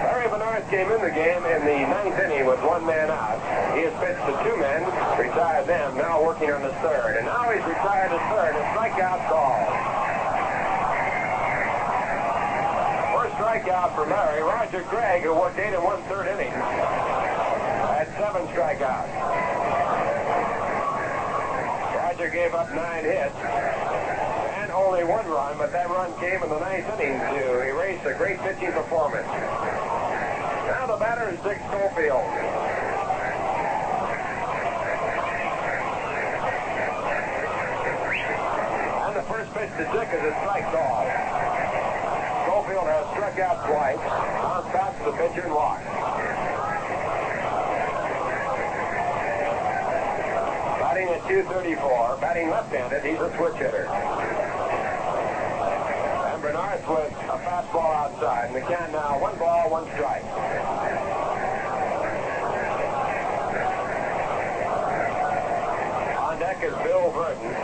Larry Bernard came in the game in the 9th inning with 1 man out. He has pitched to 2 men, retired them, now working on the 3rd. And now he's retired his 3rd, a strikeout call. First strikeout for Larry. Roger Craig, who worked 8 1/3 innings, had 7 strikeouts. Roger gave up 9 hits and only 1 run, but that run came in the 9th inning to erase a great pitching performance. Now the batter is Dick Schofield. And the first pitch to Dick is a strike call. Schofield has struck out twice, bounced back to the pitcher and walked. Batting at .234, batting left-handed, he's a switch hitter. And Bernard's with a fastball outside, and the count now 1 ball, 1 strike. On deck is Bill Verdon.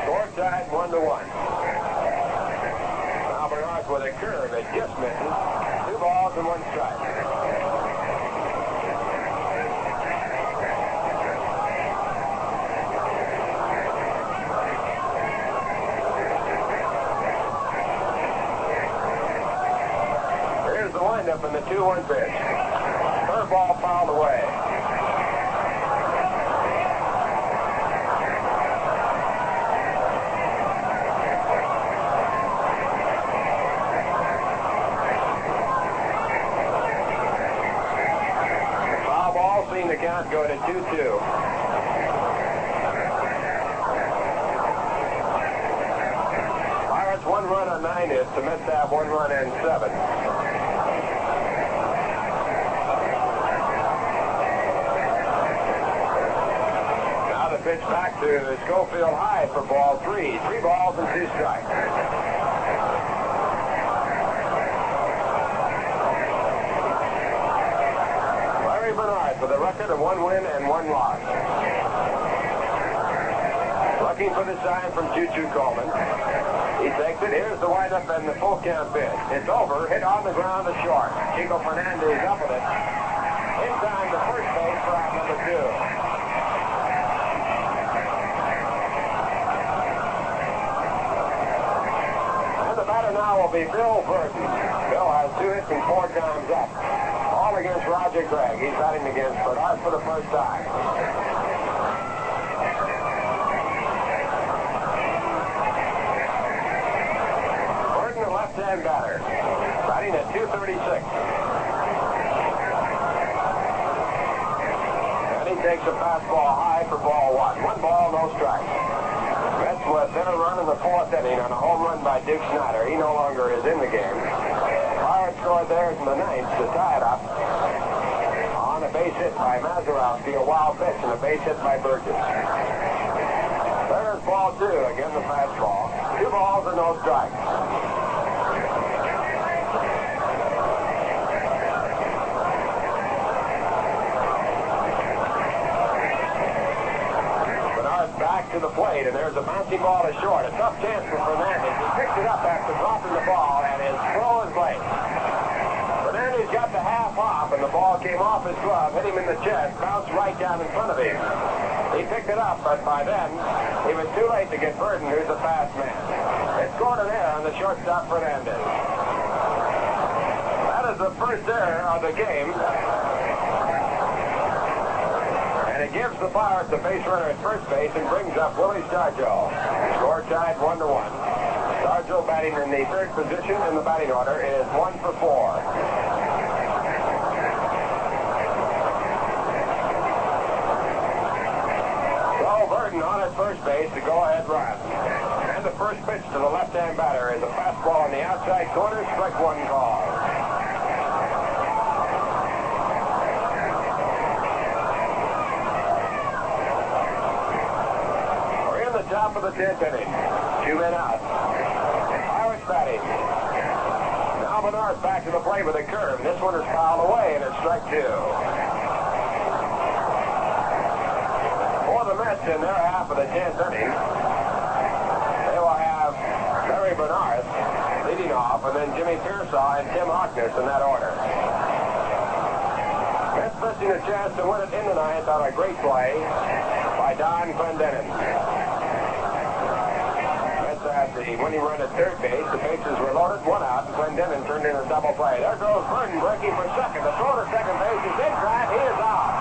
Score tied 1-1. Now Bernard's with a curve that just misses. 2 balls and 1 strike. Here's the windup in the 2-1 pitch. Curveball fouled away. The count go to 2-2. Pirates 1 run on 9 hits. The Mets have 1 run and 7. Now the pitch back to Schofield high for ball 3. 3 balls and 2 strikes. Bernard with a record of 1 win and 1 loss. Looking for the sign from Choo-Choo Coleman. He takes it. Here's the windup and the full count pitch. It's over. Hit on the ground to short. Chico Fernandez up with it. In time to first base for out number 2. And the batter now will be Bill Verdon. Bill has 2 hits and 4 times up. All against Roger Craig. He's batting against Bernard for the first time. Verdon, a left-hand batter, batting at .236. And he takes a fastball high for ball 1. 1 ball, no strike. Mets with their run in the 4th inning on a home run by Duke Snider. He no longer is in the game. Pirates scored theirs in the 9th to tie it up on a base hit by Mazurowski, a wild pitch, and a base hit by Burgess. ball 2. Again, the fastball. 2 balls and no strikes. Back to the plate, and there's a bouncing ball to short. A tough chance for Fernandez. He picked it up after dropping the ball, and his throw is late. Fernandez got the half hop, and the ball came off his glove, hit him in the chest, bounced right down in front of him. He picked it up, but by then, he was too late to get Burden, who's a fast man. It scored an error on the shortstop, Fernandez. That is the first error of the game. And it gives the Pirates a base runner at first base and brings up Willie Stargell. Score tied 1-1. Stargell batting in the third position in the batting order is 1 for 4. So Burden on at first base to go-ahead run. And the first pitch to the left-hand batter is a fastball on the outside corner, strike 1 call. Top of the 10th inning. 2 men out. Pirates batting. Now Bernard back to the plate with a curve. This one is fouled away, and it's strike 2. For the Mets in their half of the 10th inning, they will have Larry Bernard leading off, and then Jimmy Piersall and Tim Harkness in that order. Mets missing a chance to win it in the ninth on a great play by Don Clendenin. The winning run at third base, the bases were loaded, 1 out, and Clendenin turned in a double play. There goes Burden breaking for second. The throw to second base is in track. He is out.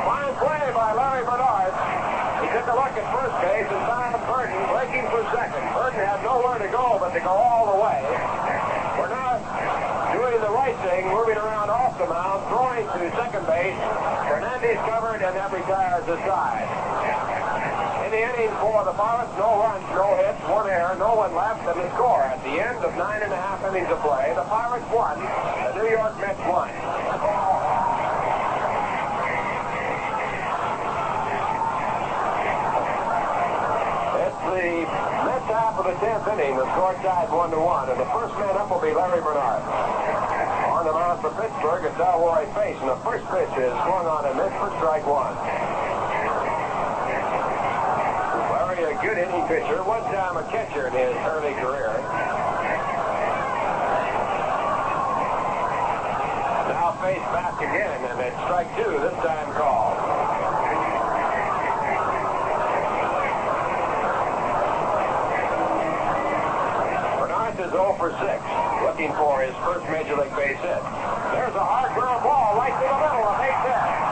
Fine play by Larry Bernard. He took a look at first base and found Burden breaking for second. Burden had nowhere to go but to go all the way. Bernard doing the right thing, moving around off the mound, throwing to second base. Fernandez covered, and that retires the side. In the inning for the Pirates, no runs, no hits, 1 error, no one left, and the score at the end of 9.5 innings of play, the Pirates won, the New York Mets won. It's the Mets half of the 10th inning. The score tied 1-1, and the first man up will be Larry Bernard. On the mound for Pittsburgh, it's Elroy Face, and the first pitch is swung on and missed for strike 1. A good inning pitcher, one time a catcher in his early career. Now face back again, and it's strike 2, this time called. Bernard is 0 for 6, looking for his first Major League base hit. There's a hard ground ball right to the middle, a base hit.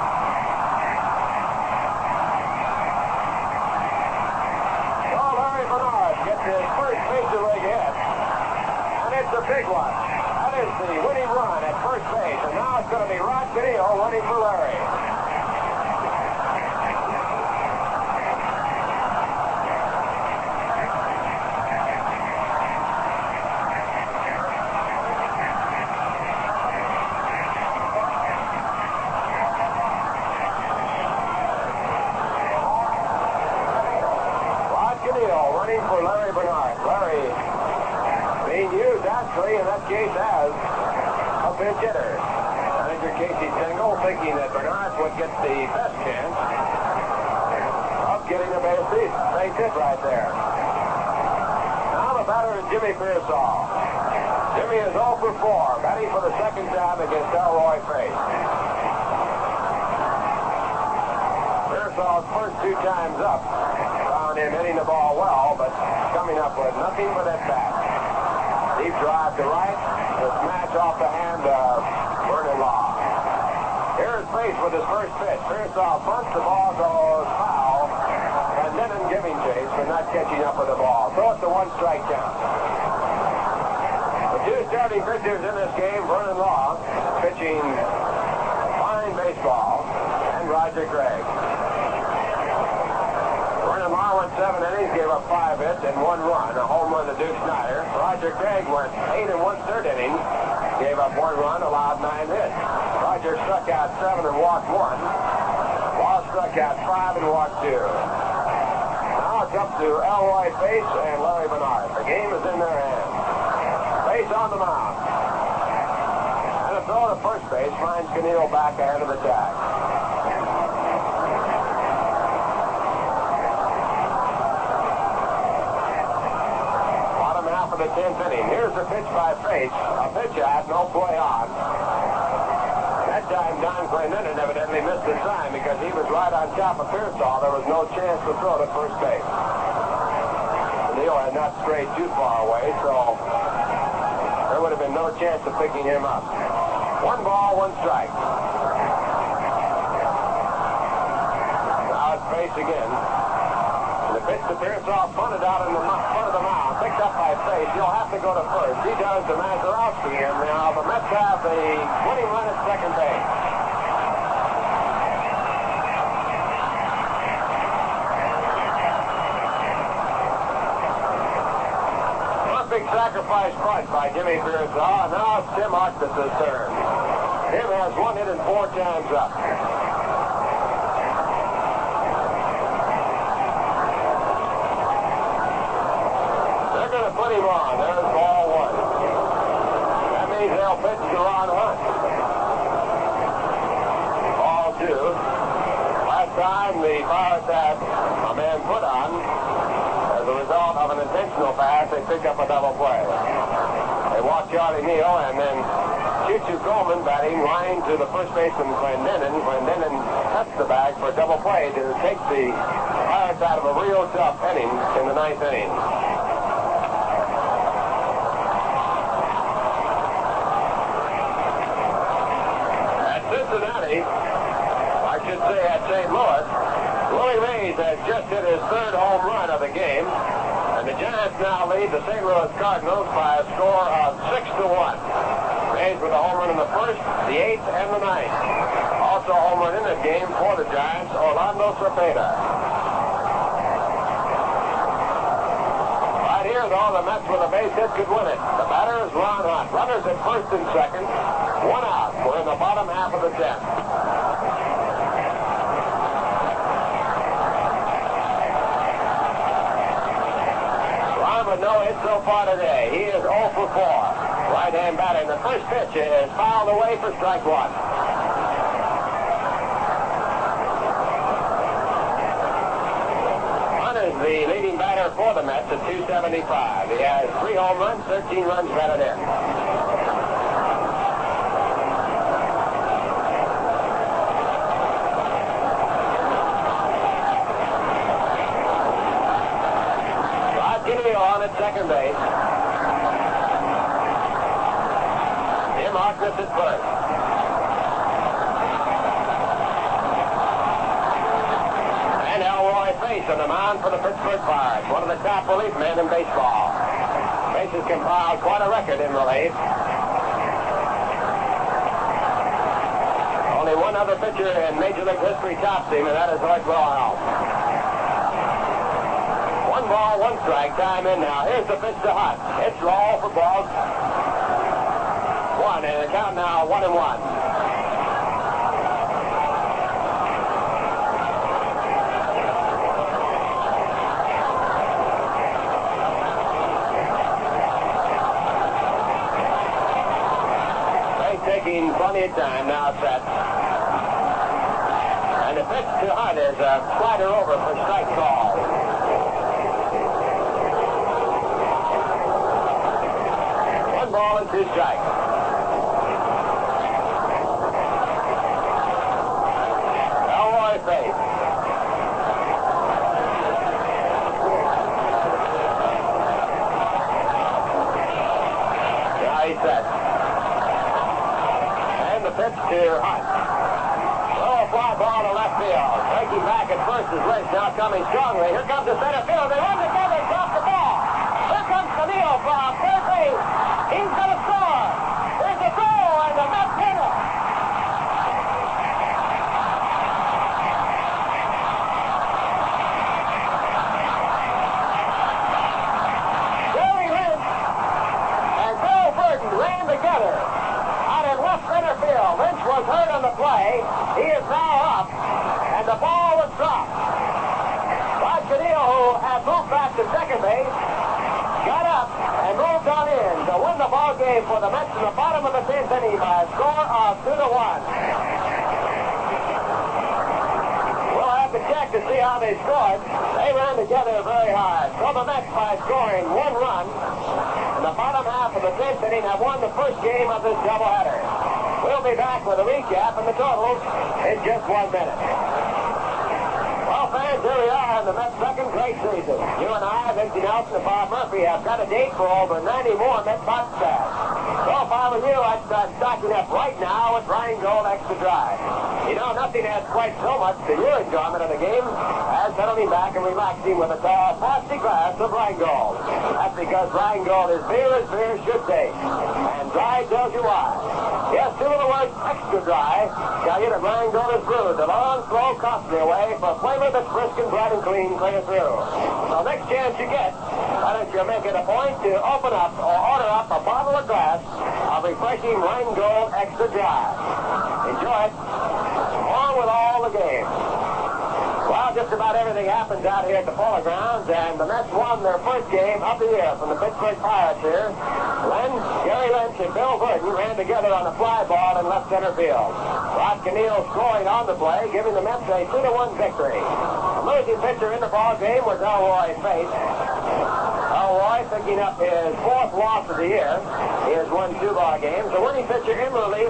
Gets his first Major League hit, and it's a big one. That is the winning run at first base, and now it's going to be Rod Cadillo running for Larry. For Larry Bernard. Larry being used actually in that case as a pinch hitter. Manager Casey Stengel thinking that Bernard would get the best chance of getting a base hit right there. Now the batter is Jimmy Piersall. Jimmy is 0 for 4, batting for the second time against Elroy Face. Piersall's first 2 times up found him hitting the ball well, but coming up with nothing but at bat. Deep drive to right, the smash off the hand of Vernon Law. Here's Face with his first pitch. Piersall bunts, the ball goes foul, and then in giving chase for not catching up with the ball. So it's a 1-strike count. The 2 starting pitchers in this game, Vernon Law, pitching fine baseball, and Roger Craig. Vernon Law went 7 innings, gave up 5 hits and 1 run, a home run to Duke Snider. Roger Craig went 8 1/3 innings, gave up 1 run, allowed 9 hits. Roger struck out 7 and walked 1. Law struck struck out 5 and walked 2. Now it's up to Elroy Bates and Larry Bernard. The game is in their hands. Bates on the mound. And a throw to first base finds Caneel back ahead of the tag. Bottom half of the 10th inning. Here's the pitch by Bates. A pitch at, no play on. That time Don Clendenin evidently missed the sign because he was right on top of Piersall. There was no chance to throw to first base. Neil had not strayed too far away, so there would have been no chance of picking him up. 1 ball, 1 strike. Now it's Bates again. And the pitch to Piersall punted out in the front of the mound. Picked up by Bates. He'll have to go to first. He does to Mazurowski, and now the Mets have the winning run at second base. Big sacrifice bunt by Jimmy Piersall, and now it's Tim Harkness' turn. Tim has 1 hit and 4 times up. They're going to put him on. There's ball 1. That means they'll pitch to Ron Hunt. Ball 2. Last time the Pirates had a man put on. As a result of an intentional pass, they pick up a double play. They walk Charlie Neal, and then Choo-Choo Coleman batting line to the first baseman, Clendenin. Clendenin cuts the bag for a double play to take the Pirates out of a real tough inning in the 9th inning. At Cincinnati, I should say at St. Louis, Willie Mays has just hit his 3rd home run of the game, and the Giants now lead the St. Louis Cardinals by a score of 6-1. Mays with a home run in the 1st, the 8th, and the 9th. Also a home run in the game for the Giants, Orlando Cepeda. Right here, though, the Mets with a base hit could win it. The batter is Ron Hunt. Runners at first and second, 1 out. We're in the bottom half of the 10th. With no hit so far today. He is 0 for 4. Right-hand batter. And the first pitch is fouled away for strike 1. Hunt is the leading batter for the Mets at 275. He has 3 home runs, 13 runs batted in. On at second base. Tim Harkness at first. And Elroy Bates on the mound for the Pittsburgh Pirates, one of the top relief men in baseball. Bates has compiled quite a record in relief. Only one other pitcher in Major League history tops him, and that is Hoyt Wilhelm. 1 ball, 1 strike. Time in now. Here's the pitch to Hunt. It's low for balls. 1, and the count now 1-1. They're taking plenty of time now set. And the pitch to Hunt is a slider over for strike call. 1 ball and 2 strikes. Elroy Bates. Now he's set. And the pitch to Hunt. Low fly ball to left field. Breaking back at first is Lynch, now coming strongly. Here comes the center field. They run together, drop the ball. Here comes Caneel from third base. He's going to score. Here's the throw, and the Mets hit it. Jerry Lynch and Bill Burton ran together out in left center field. Lynch was hurt on the play. He is now up, and the ball ball game for the Mets in the bottom of the 10th inning by a score of 2-1. We'll have to check to see how they scored. They ran together very hard. So the Mets, by scoring 1 run in the bottom half of the 10th inning, have won the first game of this doubleheader. We'll be back with a recap and the totals in just 1 minute. Well, fans, here we are in the Mets' second great season. You and I, Vincent Nelson and Bob Murphy, have got a date for over 90 more Mets hot stats. So if I were you, I'd start stocking up right now with Rheingold Extra Dry. You know, nothing adds quite so much to your enjoyment of the game as settling back and relaxing with a tall plastic glass of Rheingold. That's because Rheingold is beer as beer should taste. And dry tells you why. Yes, two of the words extra dry tell you that Rheingold is brewed the long, slow, costly way for flavor that's brisk and bright and clean clear through. So next chance you get, why don't you make it a point to open up or order up a bottle or glass of refreshing Rheingold Extra Dry. Enjoy it. On with all the games. Well, just about everything happens out here at the Polo Grounds, and the Mets won their first game of the year from the Pittsburgh Pirates here. Gary Lynch and Bill Burton ran together on a fly ball in left center field. Rod Cannell scoring on the play, giving the Mets a 2-1 victory. The losing pitcher in the ball game was Elroy Faith. Elroy picking up his 4th loss of the year. He has won 2 ball games. The winning pitcher in relief,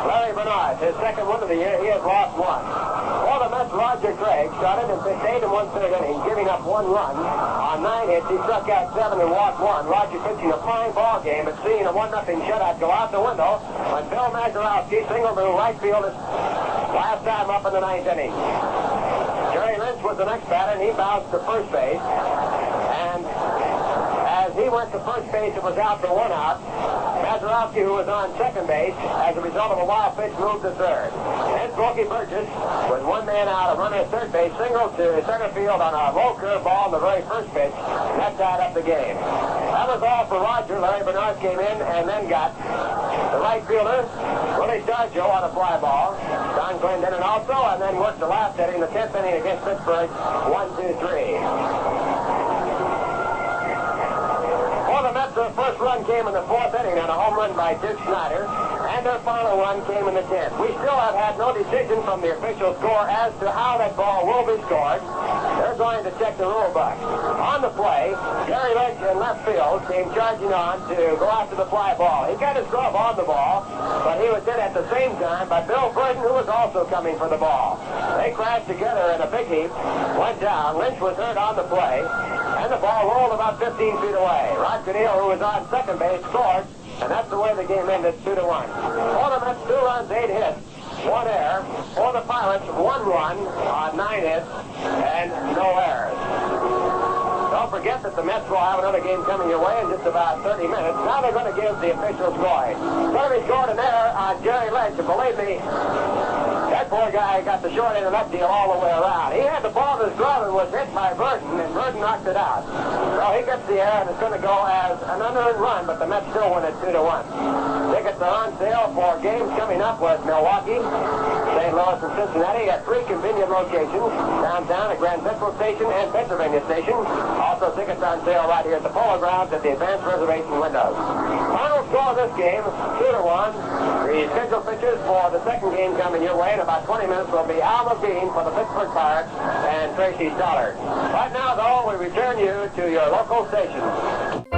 Larry Bernard, his 2nd win of the year. He has lost 1. For the Mets, Roger Craig started and pitched 8 1/3 innings, giving up 1 run on 9 hits. He struck out 7 and walked 1. Roger pitching a fine ball game, but seeing a 1-0 shutout go out the window when Bill Mazeroski singled to right field his last time up in the 9th inning. Jerry Lynch was the next batter, and he bounced to first base. And as he went to first base, it was out for 1 out. Mazeroski, who was on second base, as a result of a wild pitch, moved to third. And Smokey Burgess, with 1 man out, a runner at third base, singled to center field on a low curve ball in the very first pitch, and that tied up the game. That was all for Roger. Larry Bernard came in and then got the right fielder, Willie Stargell, on a fly ball. Don Clendenin also, and then worked the last inning, the 10th inning against Pittsburgh, 1-2-3. For the Mets, their first run came in the 4th inning on a home run by Dick Snider, and their final run came in the 10th. We still have had no decision from the official score as to how that ball will be scored. They're going to check the rule book. On the play, Gary Lynch in left field came charging on to go after the fly ball. He got his glove on the ball, but he was hit at the same time by Bill Burton, who was also coming for the ball. They crashed together in a big heap, went down. Lynch was hurt on the play, and the ball rolled about 15 feet away. Rod Cannell, who was on second base, scored, and that's the way the game ended, 2-1. For the Mets, 2 runs, 8 hits, 1 error. For the Pirates, 1 run on 9 hits, and no errors. Don't forget that the Mets will have another game coming your way in just about 30 minutes. Now they're going to give the official scoring. Kirby scored an error on Jerry Lynch, and believe me, that poor guy got the short end of that deal all the way around. He had the ball in his glove and was hit by Burton, and Burton knocked it out. So he gets the error, and it's going to go as an unearned run, but the Mets still win it 2-1. Tickets are on sale for games coming up with Milwaukee, St. Louis, and Cincinnati at 3 convenient locations, downtown at Grand Central Station and Pennsylvania Station. Also, tickets on sale right here at the Polo Grounds at the advanced reservation windows. Final score of this game, 2-1. The scheduled pitchers for the second game coming your way in about 20 minutes will be Al McBean for the Pittsburgh Pirates and Tracy Stollard. Right now, though, we return you to your local station.